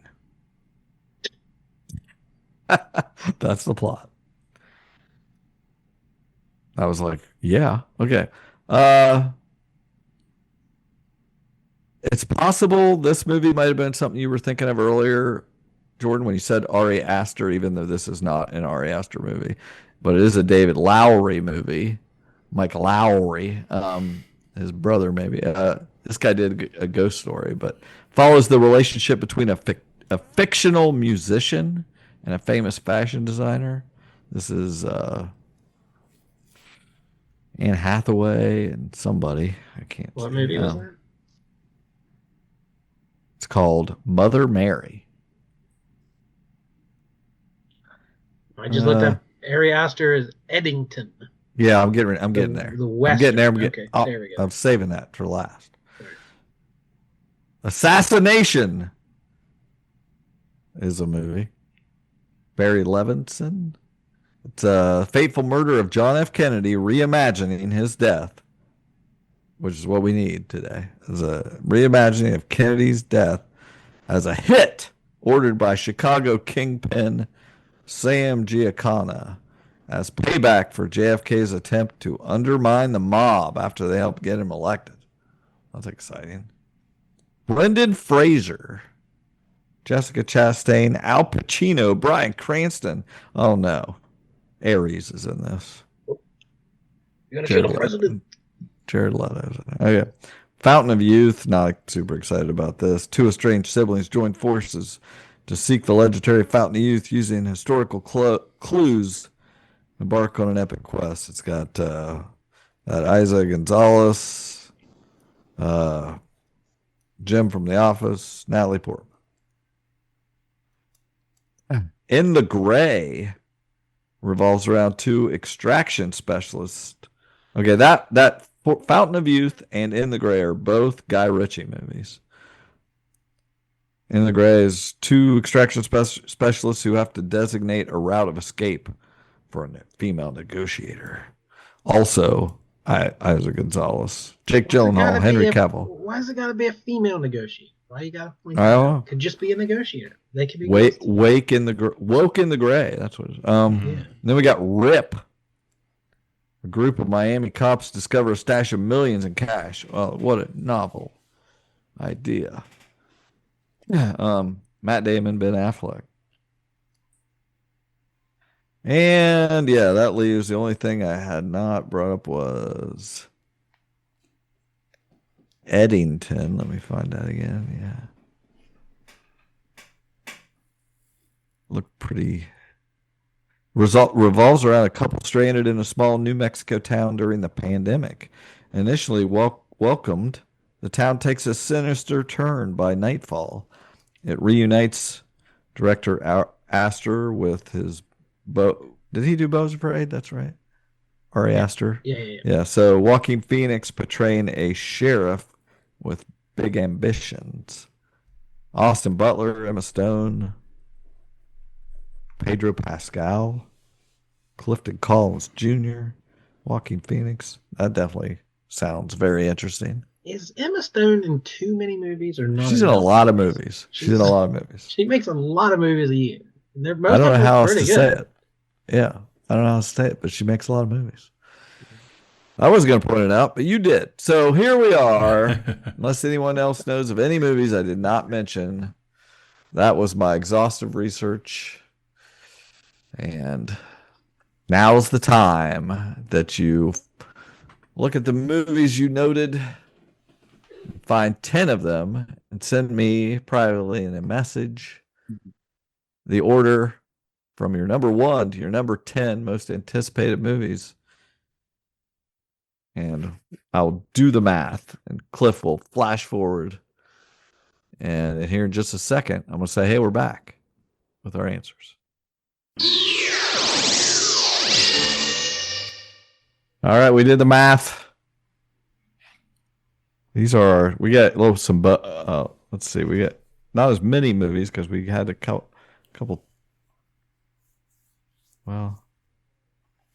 [SPEAKER 4] That's the plot. I was like, yeah, okay. It's possible this movie might have been something you were thinking of earlier, Jordan, when you said Ari Aster, even though this is not an Ari Aster movie, but it is a David Lowery movie. Mike Lowry, his brother maybe. This guy did a ghost story, but follows the relationship between a fictional musician and a famous fashion designer. This is Anne Hathaway and somebody. I can't.
[SPEAKER 3] What movie was that?
[SPEAKER 4] It's called Mother Mary.
[SPEAKER 3] I just looked up Ari Aster is Eddington.
[SPEAKER 4] Yeah, I'm getting there.
[SPEAKER 3] The Western.
[SPEAKER 4] I'm getting there.
[SPEAKER 3] Okay, there we go.
[SPEAKER 4] I'm saving that for last. Right. Assassination is a movie. Barry Levinson. It's a fateful murder of John F. Kennedy, reimagining his death, which is what we need today. As a reimagining of Kennedy's death as a hit ordered by Chicago kingpin Sam Giancana as payback for JFK's attempt to undermine the mob after they helped get him elected. That's exciting. Brendan Fraser, Jessica Chastain, Al Pacino, Bryan Cranston. Oh no, Ares is in this.
[SPEAKER 3] You're gonna shoot a president.
[SPEAKER 4] Jared Lowe is in it. Okay. Fountain of Youth. Not super excited about this. Two estranged siblings join forces to seek the legendary Fountain of Youth using historical clues. Embark on an epic quest. It's got Isa Gonzalez, Jim from The Office, Natalie Portman. In the Gray revolves around two extraction specialists. Okay, that Fountain of Youth and In the Gray are both Guy Ritchie movies. In the Gray is two extraction specialists who have to designate a route of escape for a female negotiator. Also, Isa Gonzalez, Jake Gyllenhaal, Henry Cavill.
[SPEAKER 3] Why has it got to be a female negotiator? Why you got to point
[SPEAKER 4] I don't know.
[SPEAKER 3] Could just be a negotiator. They could be
[SPEAKER 4] woke in the Gray. That's what it is. Then we got Rip. A group of Miami cops discover a stash of millions in cash. Oh, what a novel idea. Matt Damon, Ben Affleck. And yeah, that leaves the only thing I had not brought up was Eddington. Let me find that again. Yeah. Look pretty. Revolves around a couple stranded in a small New Mexico town during the pandemic. Initially welcomed, the town takes a sinister turn by nightfall. It reunites director Astor with his Did he do Beau's Parade? That's right. Ari Aster.
[SPEAKER 3] Yeah.
[SPEAKER 4] So Joaquin Phoenix portraying a sheriff with big ambitions. Austin Butler, Emma Stone, Pedro Pascal, Clifton Collins Jr., Joaquin Phoenix. That definitely sounds very interesting.
[SPEAKER 3] Is Emma Stone in too many movies or not?
[SPEAKER 4] She's in a lot of movies. She's in a lot of movies.
[SPEAKER 3] She makes a lot of movies a year.
[SPEAKER 4] I don't know how else to say it. Yeah, I don't know how to say it, but she makes a lot of movies. I was going to point it out, but you did. So here we are. Unless anyone else knows of any movies I did not mention, that was my exhaustive research. And now's the time that you look at the movies you noted, find 10 of them, and send me privately in a message the order from your number 1 to your number 10 most anticipated movies. And I'll do the math, and Cliff will flash forward. And here in just a second, I'm going to say, hey, we're back with our answers. All right, we did the math. We got a little let's see, we got not as many movies because we had a couple. Well.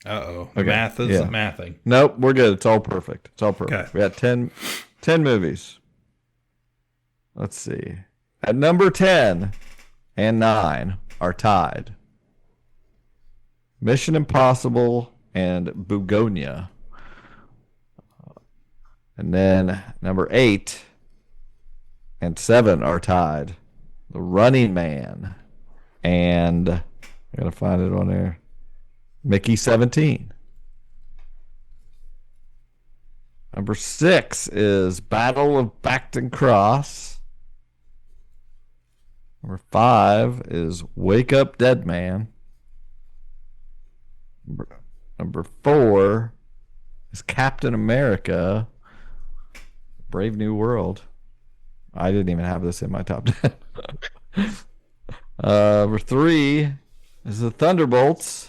[SPEAKER 2] Uh-oh.
[SPEAKER 4] Okay.
[SPEAKER 2] Math is mathing.
[SPEAKER 4] Nope, we're good. It's all perfect.
[SPEAKER 2] Okay.
[SPEAKER 4] We got 10 movies. Let's see. At number 10 and 9 are tied. Mission Impossible and Bugonia. And then number 8 and 7 are tied. The Running Man and I gotta find it on there. Mickey 17. Number 6 is Battle of Bacton Cross. Number 5 is Wake Up Dead Man. Number 4 is Captain America, Brave New World. I didn't even have this in my top 10. Number 3 is the Thunderbolts.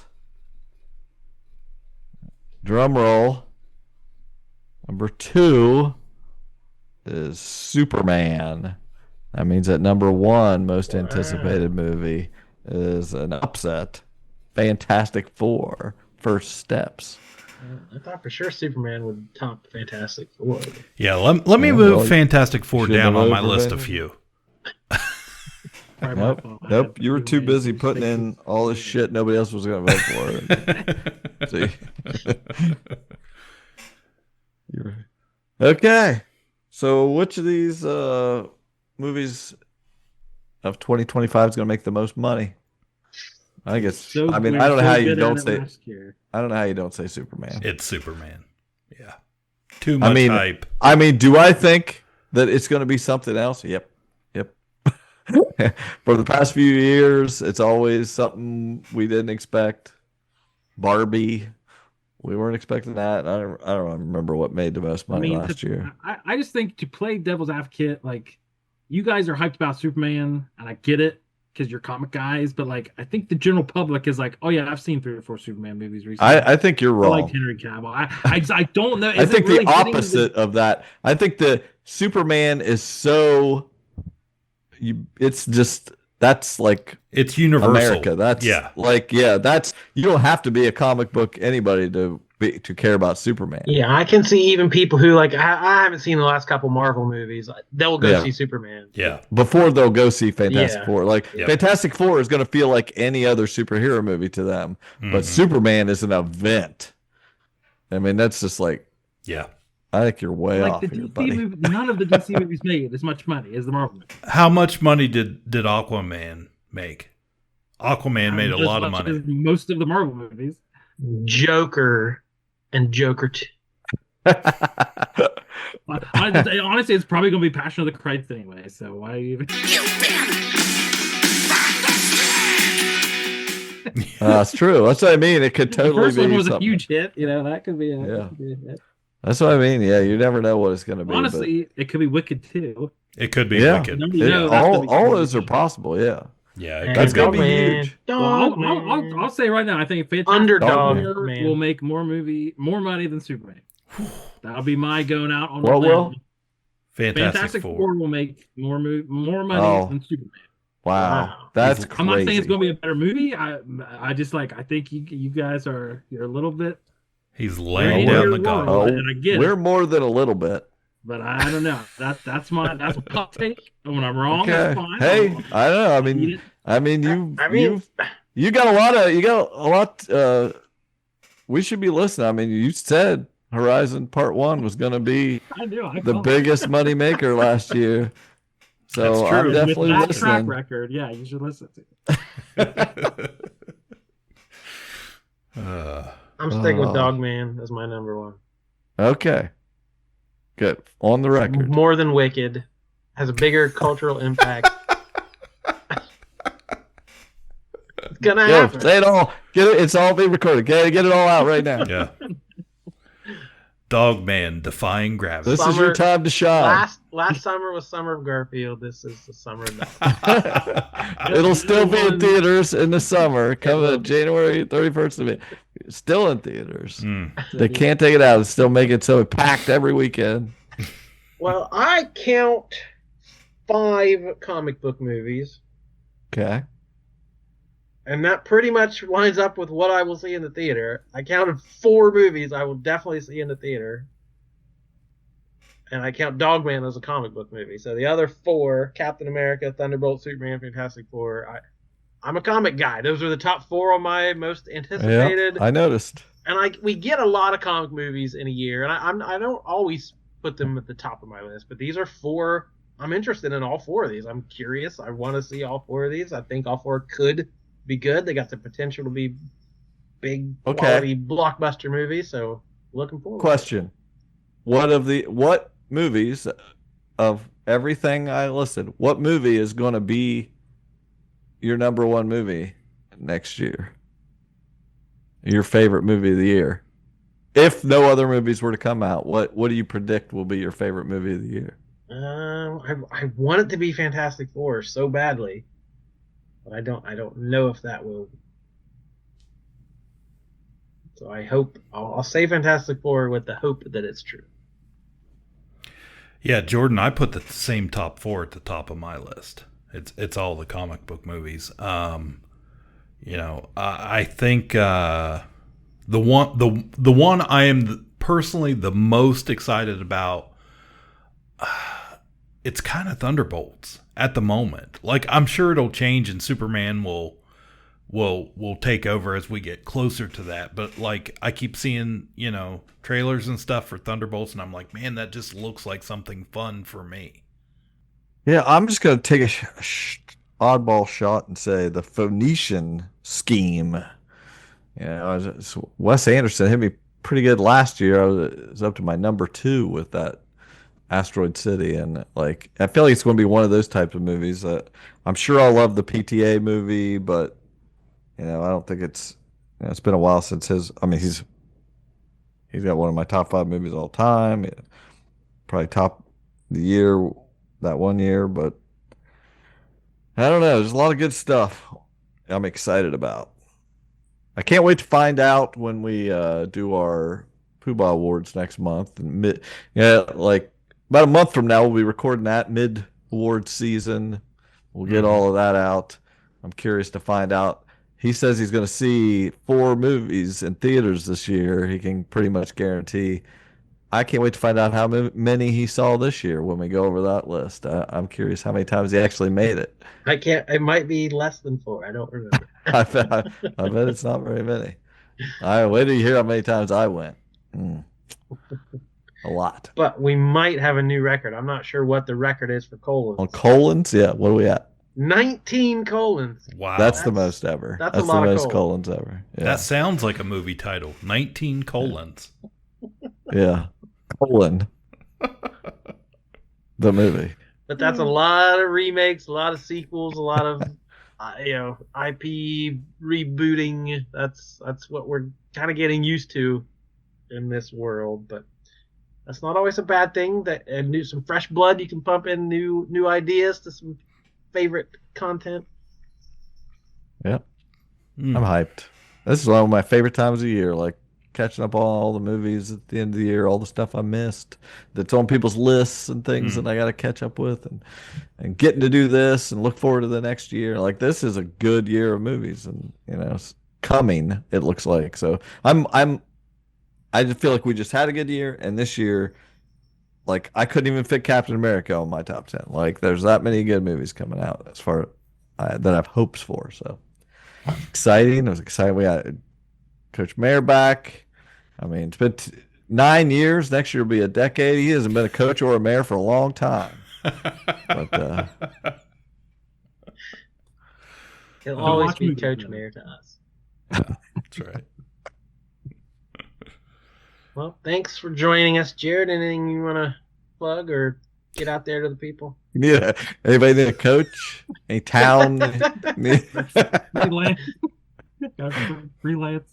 [SPEAKER 4] Drum roll. Number 2 is Superman. That means that number 1 most anticipated movie is an upset. Fantastic Four, First Steps.
[SPEAKER 3] I thought for sure Superman would top Fantastic Four.
[SPEAKER 2] Yeah, let me move Fantastic Four down on my list of few.
[SPEAKER 4] Nope. You were too busy putting in all this shit nobody else was going to vote for. See? Okay. So which of these movies of 2025 is going to make the most money? I guess. I don't know how you don't say. I don't know how you don't say Superman.
[SPEAKER 2] It's Superman. Yeah. Too much hype.
[SPEAKER 4] I mean, do I think that it's going to be something else? Yep. For the past few years, it's always something we didn't expect. Barbie, we weren't expecting that. I don't remember what made the most money last year.
[SPEAKER 5] I just think, to play devil's advocate, like, you guys are hyped about Superman, and I get it because you're comic guys, but like, I think the general public is like, oh yeah, I've seen 3 or 4 Superman movies recently.
[SPEAKER 4] I think you're wrong.
[SPEAKER 5] I like Henry Cavill. I don't know.
[SPEAKER 4] I think the opposite of that. I think the Superman is so. It's just, that's like,
[SPEAKER 2] it's universal.
[SPEAKER 4] America. That's that's, you don't have to be a comic book anybody to care about Superman.
[SPEAKER 3] Yeah, I can see even people who, like, I haven't seen the last couple Marvel movies. They'll go see Superman.
[SPEAKER 2] Yeah.
[SPEAKER 4] Before they'll go see Fantastic Four. Like, Fantastic Four is going to feel like any other superhero movie to them. Mm-hmm. But Superman is an event. I mean, that's just like, I think you're way off here, buddy.
[SPEAKER 5] None of the DC movies made as much money as the Marvel movies.
[SPEAKER 2] How much money did Aquaman make? Aquaman made a lot of money.
[SPEAKER 5] Most of the Marvel movies.
[SPEAKER 3] Joker and Joker 2.
[SPEAKER 5] Honestly, it's probably going to be Passion of the Christ anyway, so why even...
[SPEAKER 4] That's true. That's what I mean. It could totally be
[SPEAKER 5] the first one was
[SPEAKER 4] something.
[SPEAKER 5] A huge hit. That could be a
[SPEAKER 4] That's what I mean. Yeah, you never know what it's going to be.
[SPEAKER 5] Honestly, it could be Wicked too.
[SPEAKER 2] It could be Wicked.
[SPEAKER 4] All those are possible. Yeah.
[SPEAKER 2] Yeah,
[SPEAKER 4] that's gonna be huge.
[SPEAKER 5] I'll say right now, I think Fantastic
[SPEAKER 3] Underdog
[SPEAKER 5] Four
[SPEAKER 3] Man
[SPEAKER 5] will make more money than Superman. That'll be my going out on
[SPEAKER 4] What
[SPEAKER 5] a limb.
[SPEAKER 4] will?
[SPEAKER 2] Fantastic
[SPEAKER 5] Four will make more money than Superman.
[SPEAKER 4] Wow. That's crazy.
[SPEAKER 5] I'm not saying it's going to be a better movie. I just I think you guys you're a little bit.
[SPEAKER 2] He's laying down the gauntlet.
[SPEAKER 5] And I get
[SPEAKER 4] we're more than a little bit.
[SPEAKER 5] But I don't know. That's my hot take. And when I'm wrong, that's fine.
[SPEAKER 4] Hey, I don't know. I mean, you got a lot. We should be listening. I mean, you said Horizon Part 1 was going to be the biggest money maker last year. So I'm definitely
[SPEAKER 5] with that
[SPEAKER 4] listening.
[SPEAKER 5] track record, yeah, you should listen to it.
[SPEAKER 3] I'm sticking with Dogman as my number one.
[SPEAKER 4] Okay. Good. On the record.
[SPEAKER 3] More than Wicked. Has a bigger cultural impact. It's gonna happen.
[SPEAKER 4] Say it all. Get it. It's all being recorded. Get it all out right now.
[SPEAKER 2] Yeah. Dogman defying gravity.
[SPEAKER 4] This is your time to shine.
[SPEAKER 3] Last summer was Summer of Garfield. This is the summer of Dog.
[SPEAKER 4] It'll still be in theaters in the summer. Coming January 31st. Still in theaters. They can't take it out. It's still making it so packed every weekend.
[SPEAKER 3] Well, I count 5 comic book movies.
[SPEAKER 4] Okay.
[SPEAKER 3] And that pretty much lines up with what I will see in the theater. I counted 4 movies I will definitely see in the theater. And I count Dogman as a comic book movie. So the other 4, Captain America, Thunderbolt, Superman, Fantastic Four, I'm a comic guy. Those are the top 4 on my most anticipated.
[SPEAKER 4] Yeah, I noticed.
[SPEAKER 3] And we get a lot of comic movies in a year. And I don't always put them at the top of my list. But these are 4. I'm interested in all 4 of these. I'm curious. I want to see all 4 of these. I think all 4 could be good. They got the potential to be big quality blockbuster movies, so looking forward.
[SPEAKER 4] Question. What movies of everything I listed, what movie is going to be your number 1 movie next year? Your favorite movie of the year? If no other movies were to come out, what do you predict will be your favorite movie of the year?
[SPEAKER 3] I want it to be Fantastic Four so badly. But I don't know if that will. So I hope I'll say Fantastic Four with the hope that it's true.
[SPEAKER 2] Yeah, Jordan, I put the same top 4 at the top of my list. It's all the comic book movies. I think the one I am personally the most excited about. It's kind of Thunderbolts at the moment. Like, I'm sure it'll change and Superman will take over as we get closer to that. But like, I keep seeing, trailers and stuff for Thunderbolts, and I'm like, man, that just looks like something fun for me.
[SPEAKER 4] Yeah, I'm just going to take a oddball shot and say the Phoenician scheme. Wes Anderson hit me pretty good last year. I was up to my number 2 with that Asteroid City, and I feel like it's going to be one of those types of movies that I'm sure I'll love the PTA movie, but I don't think it's been a while since he's got one of my top 5 movies of all time, probably top the year that one year, but I don't know. There's a lot of good stuff I'm excited about. I can't wait to find out when we do our Poobah Awards next month, and about a month from now, we'll be recording that mid-award season. We'll get all of that out. I'm curious to find out. He says he's going to see 4 movies in theaters this year. He can pretty much guarantee. I can't wait to find out how many he saw this year when we go over that list. I'm curious how many times he actually made it.
[SPEAKER 3] It might be less than 4. I don't remember.
[SPEAKER 4] I bet it's not very many. Wait till you hear how many times I went. A lot.
[SPEAKER 3] But we might have a new record. I'm not sure what the record is for colons.
[SPEAKER 4] On colons? Yeah. What are we at?
[SPEAKER 3] 19 colons.
[SPEAKER 2] Wow.
[SPEAKER 4] That's the most ever.
[SPEAKER 3] That's a lot
[SPEAKER 4] the
[SPEAKER 3] of
[SPEAKER 4] most colons ever. Yeah.
[SPEAKER 2] That sounds like a movie title. 19 colons.
[SPEAKER 4] Yeah. Colon. The movie.
[SPEAKER 3] But that's a lot of remakes, a lot of sequels, a lot of IP rebooting. That's what we're kind of getting used to in this world, but that's not always a bad thing. That some fresh blood, you can pump in new ideas to some favorite content.
[SPEAKER 4] Yep. I'm hyped. This is one of my favorite times of year, like catching up on all the movies at the end of the year, all the stuff I missed that's on people's lists and things that I got to catch up with, and getting to do this and look forward to the next year. Like, this is a good year of movies, and it's coming, it looks like. So I just feel like we just had a good year, and this year, like, I couldn't even fit Captain America on my top 10. Like, there's that many good movies coming out as far that I have hopes for. So exciting. It was exciting. We got Coach Mayor back. I mean, it's been 9 years. Next year will be a decade. He hasn't been a coach or a mayor for a long time. But
[SPEAKER 3] he'll always be Coach Mayor to us.
[SPEAKER 2] That's right.
[SPEAKER 3] Well, thanks for joining us, Jared. Anything you want to plug or get out there to the people?
[SPEAKER 4] Yeah. Anybody need a coach? Any town?
[SPEAKER 5] Freelance.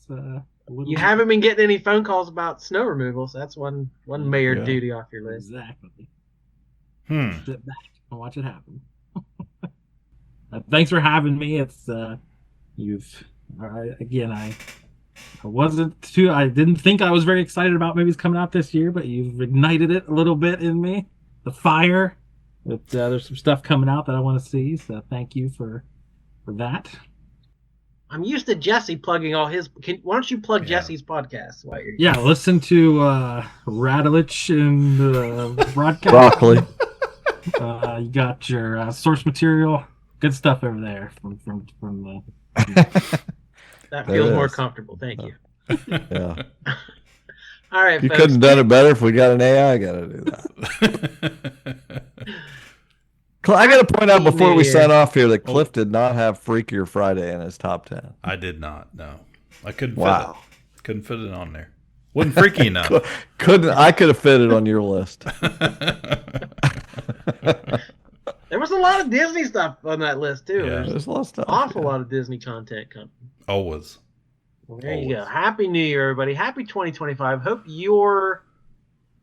[SPEAKER 3] You haven't been getting any phone calls about snow removal, so that's one mayor duty off your list.
[SPEAKER 5] Exactly. Sit back and watch it happen. Thanks for having me. It's I didn't think I was very excited about movies coming out this year, but you've ignited it a little bit in me. The fire. But there's some stuff coming out that I want to see, so thank you for that.
[SPEAKER 3] I'm used to Jesse plugging all his. Why don't you plug Jesse's podcast while you're here?
[SPEAKER 5] Yeah, listen to Radulich and Broadcast.
[SPEAKER 4] Broccoli.
[SPEAKER 5] You got your source material. Good stuff over there from
[SPEAKER 3] That feels more comfortable. Thank you.
[SPEAKER 4] Yeah.
[SPEAKER 3] All right,
[SPEAKER 4] you
[SPEAKER 3] folks.
[SPEAKER 4] couldn't have done it better if we got an AI guy to do that. I got to point out before we sign off here that Cliff did not have Freakier Friday in his top 10.
[SPEAKER 2] I did not. No, I couldn't fit it. Couldn't fit it on there. Wasn't freaky enough.
[SPEAKER 4] I could have fit it on your list.
[SPEAKER 3] There was a lot of Disney stuff on that list too.
[SPEAKER 2] Yeah,
[SPEAKER 4] there's a lot of stuff.
[SPEAKER 3] Awful lot of Disney content coming.
[SPEAKER 2] Always.
[SPEAKER 3] Well, there you go. Happy New Year, everybody. Happy 2025. Hope your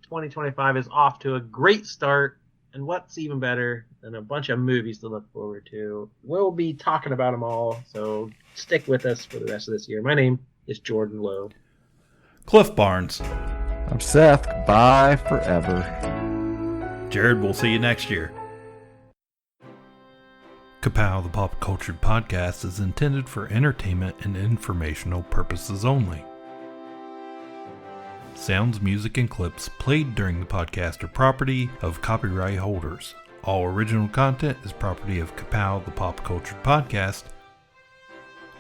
[SPEAKER 3] 2025 is off to a great start. And what's even better than a bunch of movies to look forward to? We'll be talking about them all, so stick with us for the rest of this year. My name is Jordan Lowe.
[SPEAKER 2] Cliff Barnes.
[SPEAKER 4] I'm Seth. Bye forever.
[SPEAKER 2] Jared, we'll see you next year. Ka-Pow, the Pop Cultured Podcast, is intended for entertainment and informational purposes only. Sounds, music, and clips played during the podcast are property of copyright holders. All original content is property of Ka-Pow, the Pop Cultured Podcast.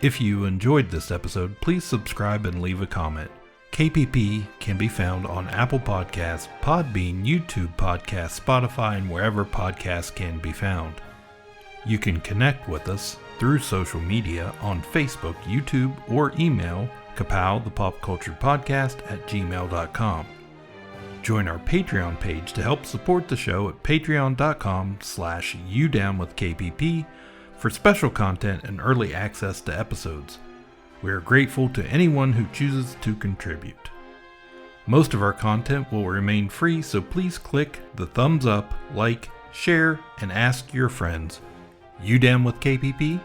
[SPEAKER 2] If you enjoyed this episode, please subscribe and leave a comment. KPP can be found on Apple Podcasts, Podbean, YouTube Podcasts, Spotify, and wherever podcasts can be found. You can connect with us through social media on Facebook, YouTube, or email Ka-Pow, the Pop Cultured Podcast @gmail.com. Join our Patreon page to help support the show at patreon.com/udownwithkpp for special content and early access to episodes. We are grateful to anyone who chooses to contribute. Most of our content will remain free, so please click the thumbs up, like, share, and ask your friends. You Down with KPP?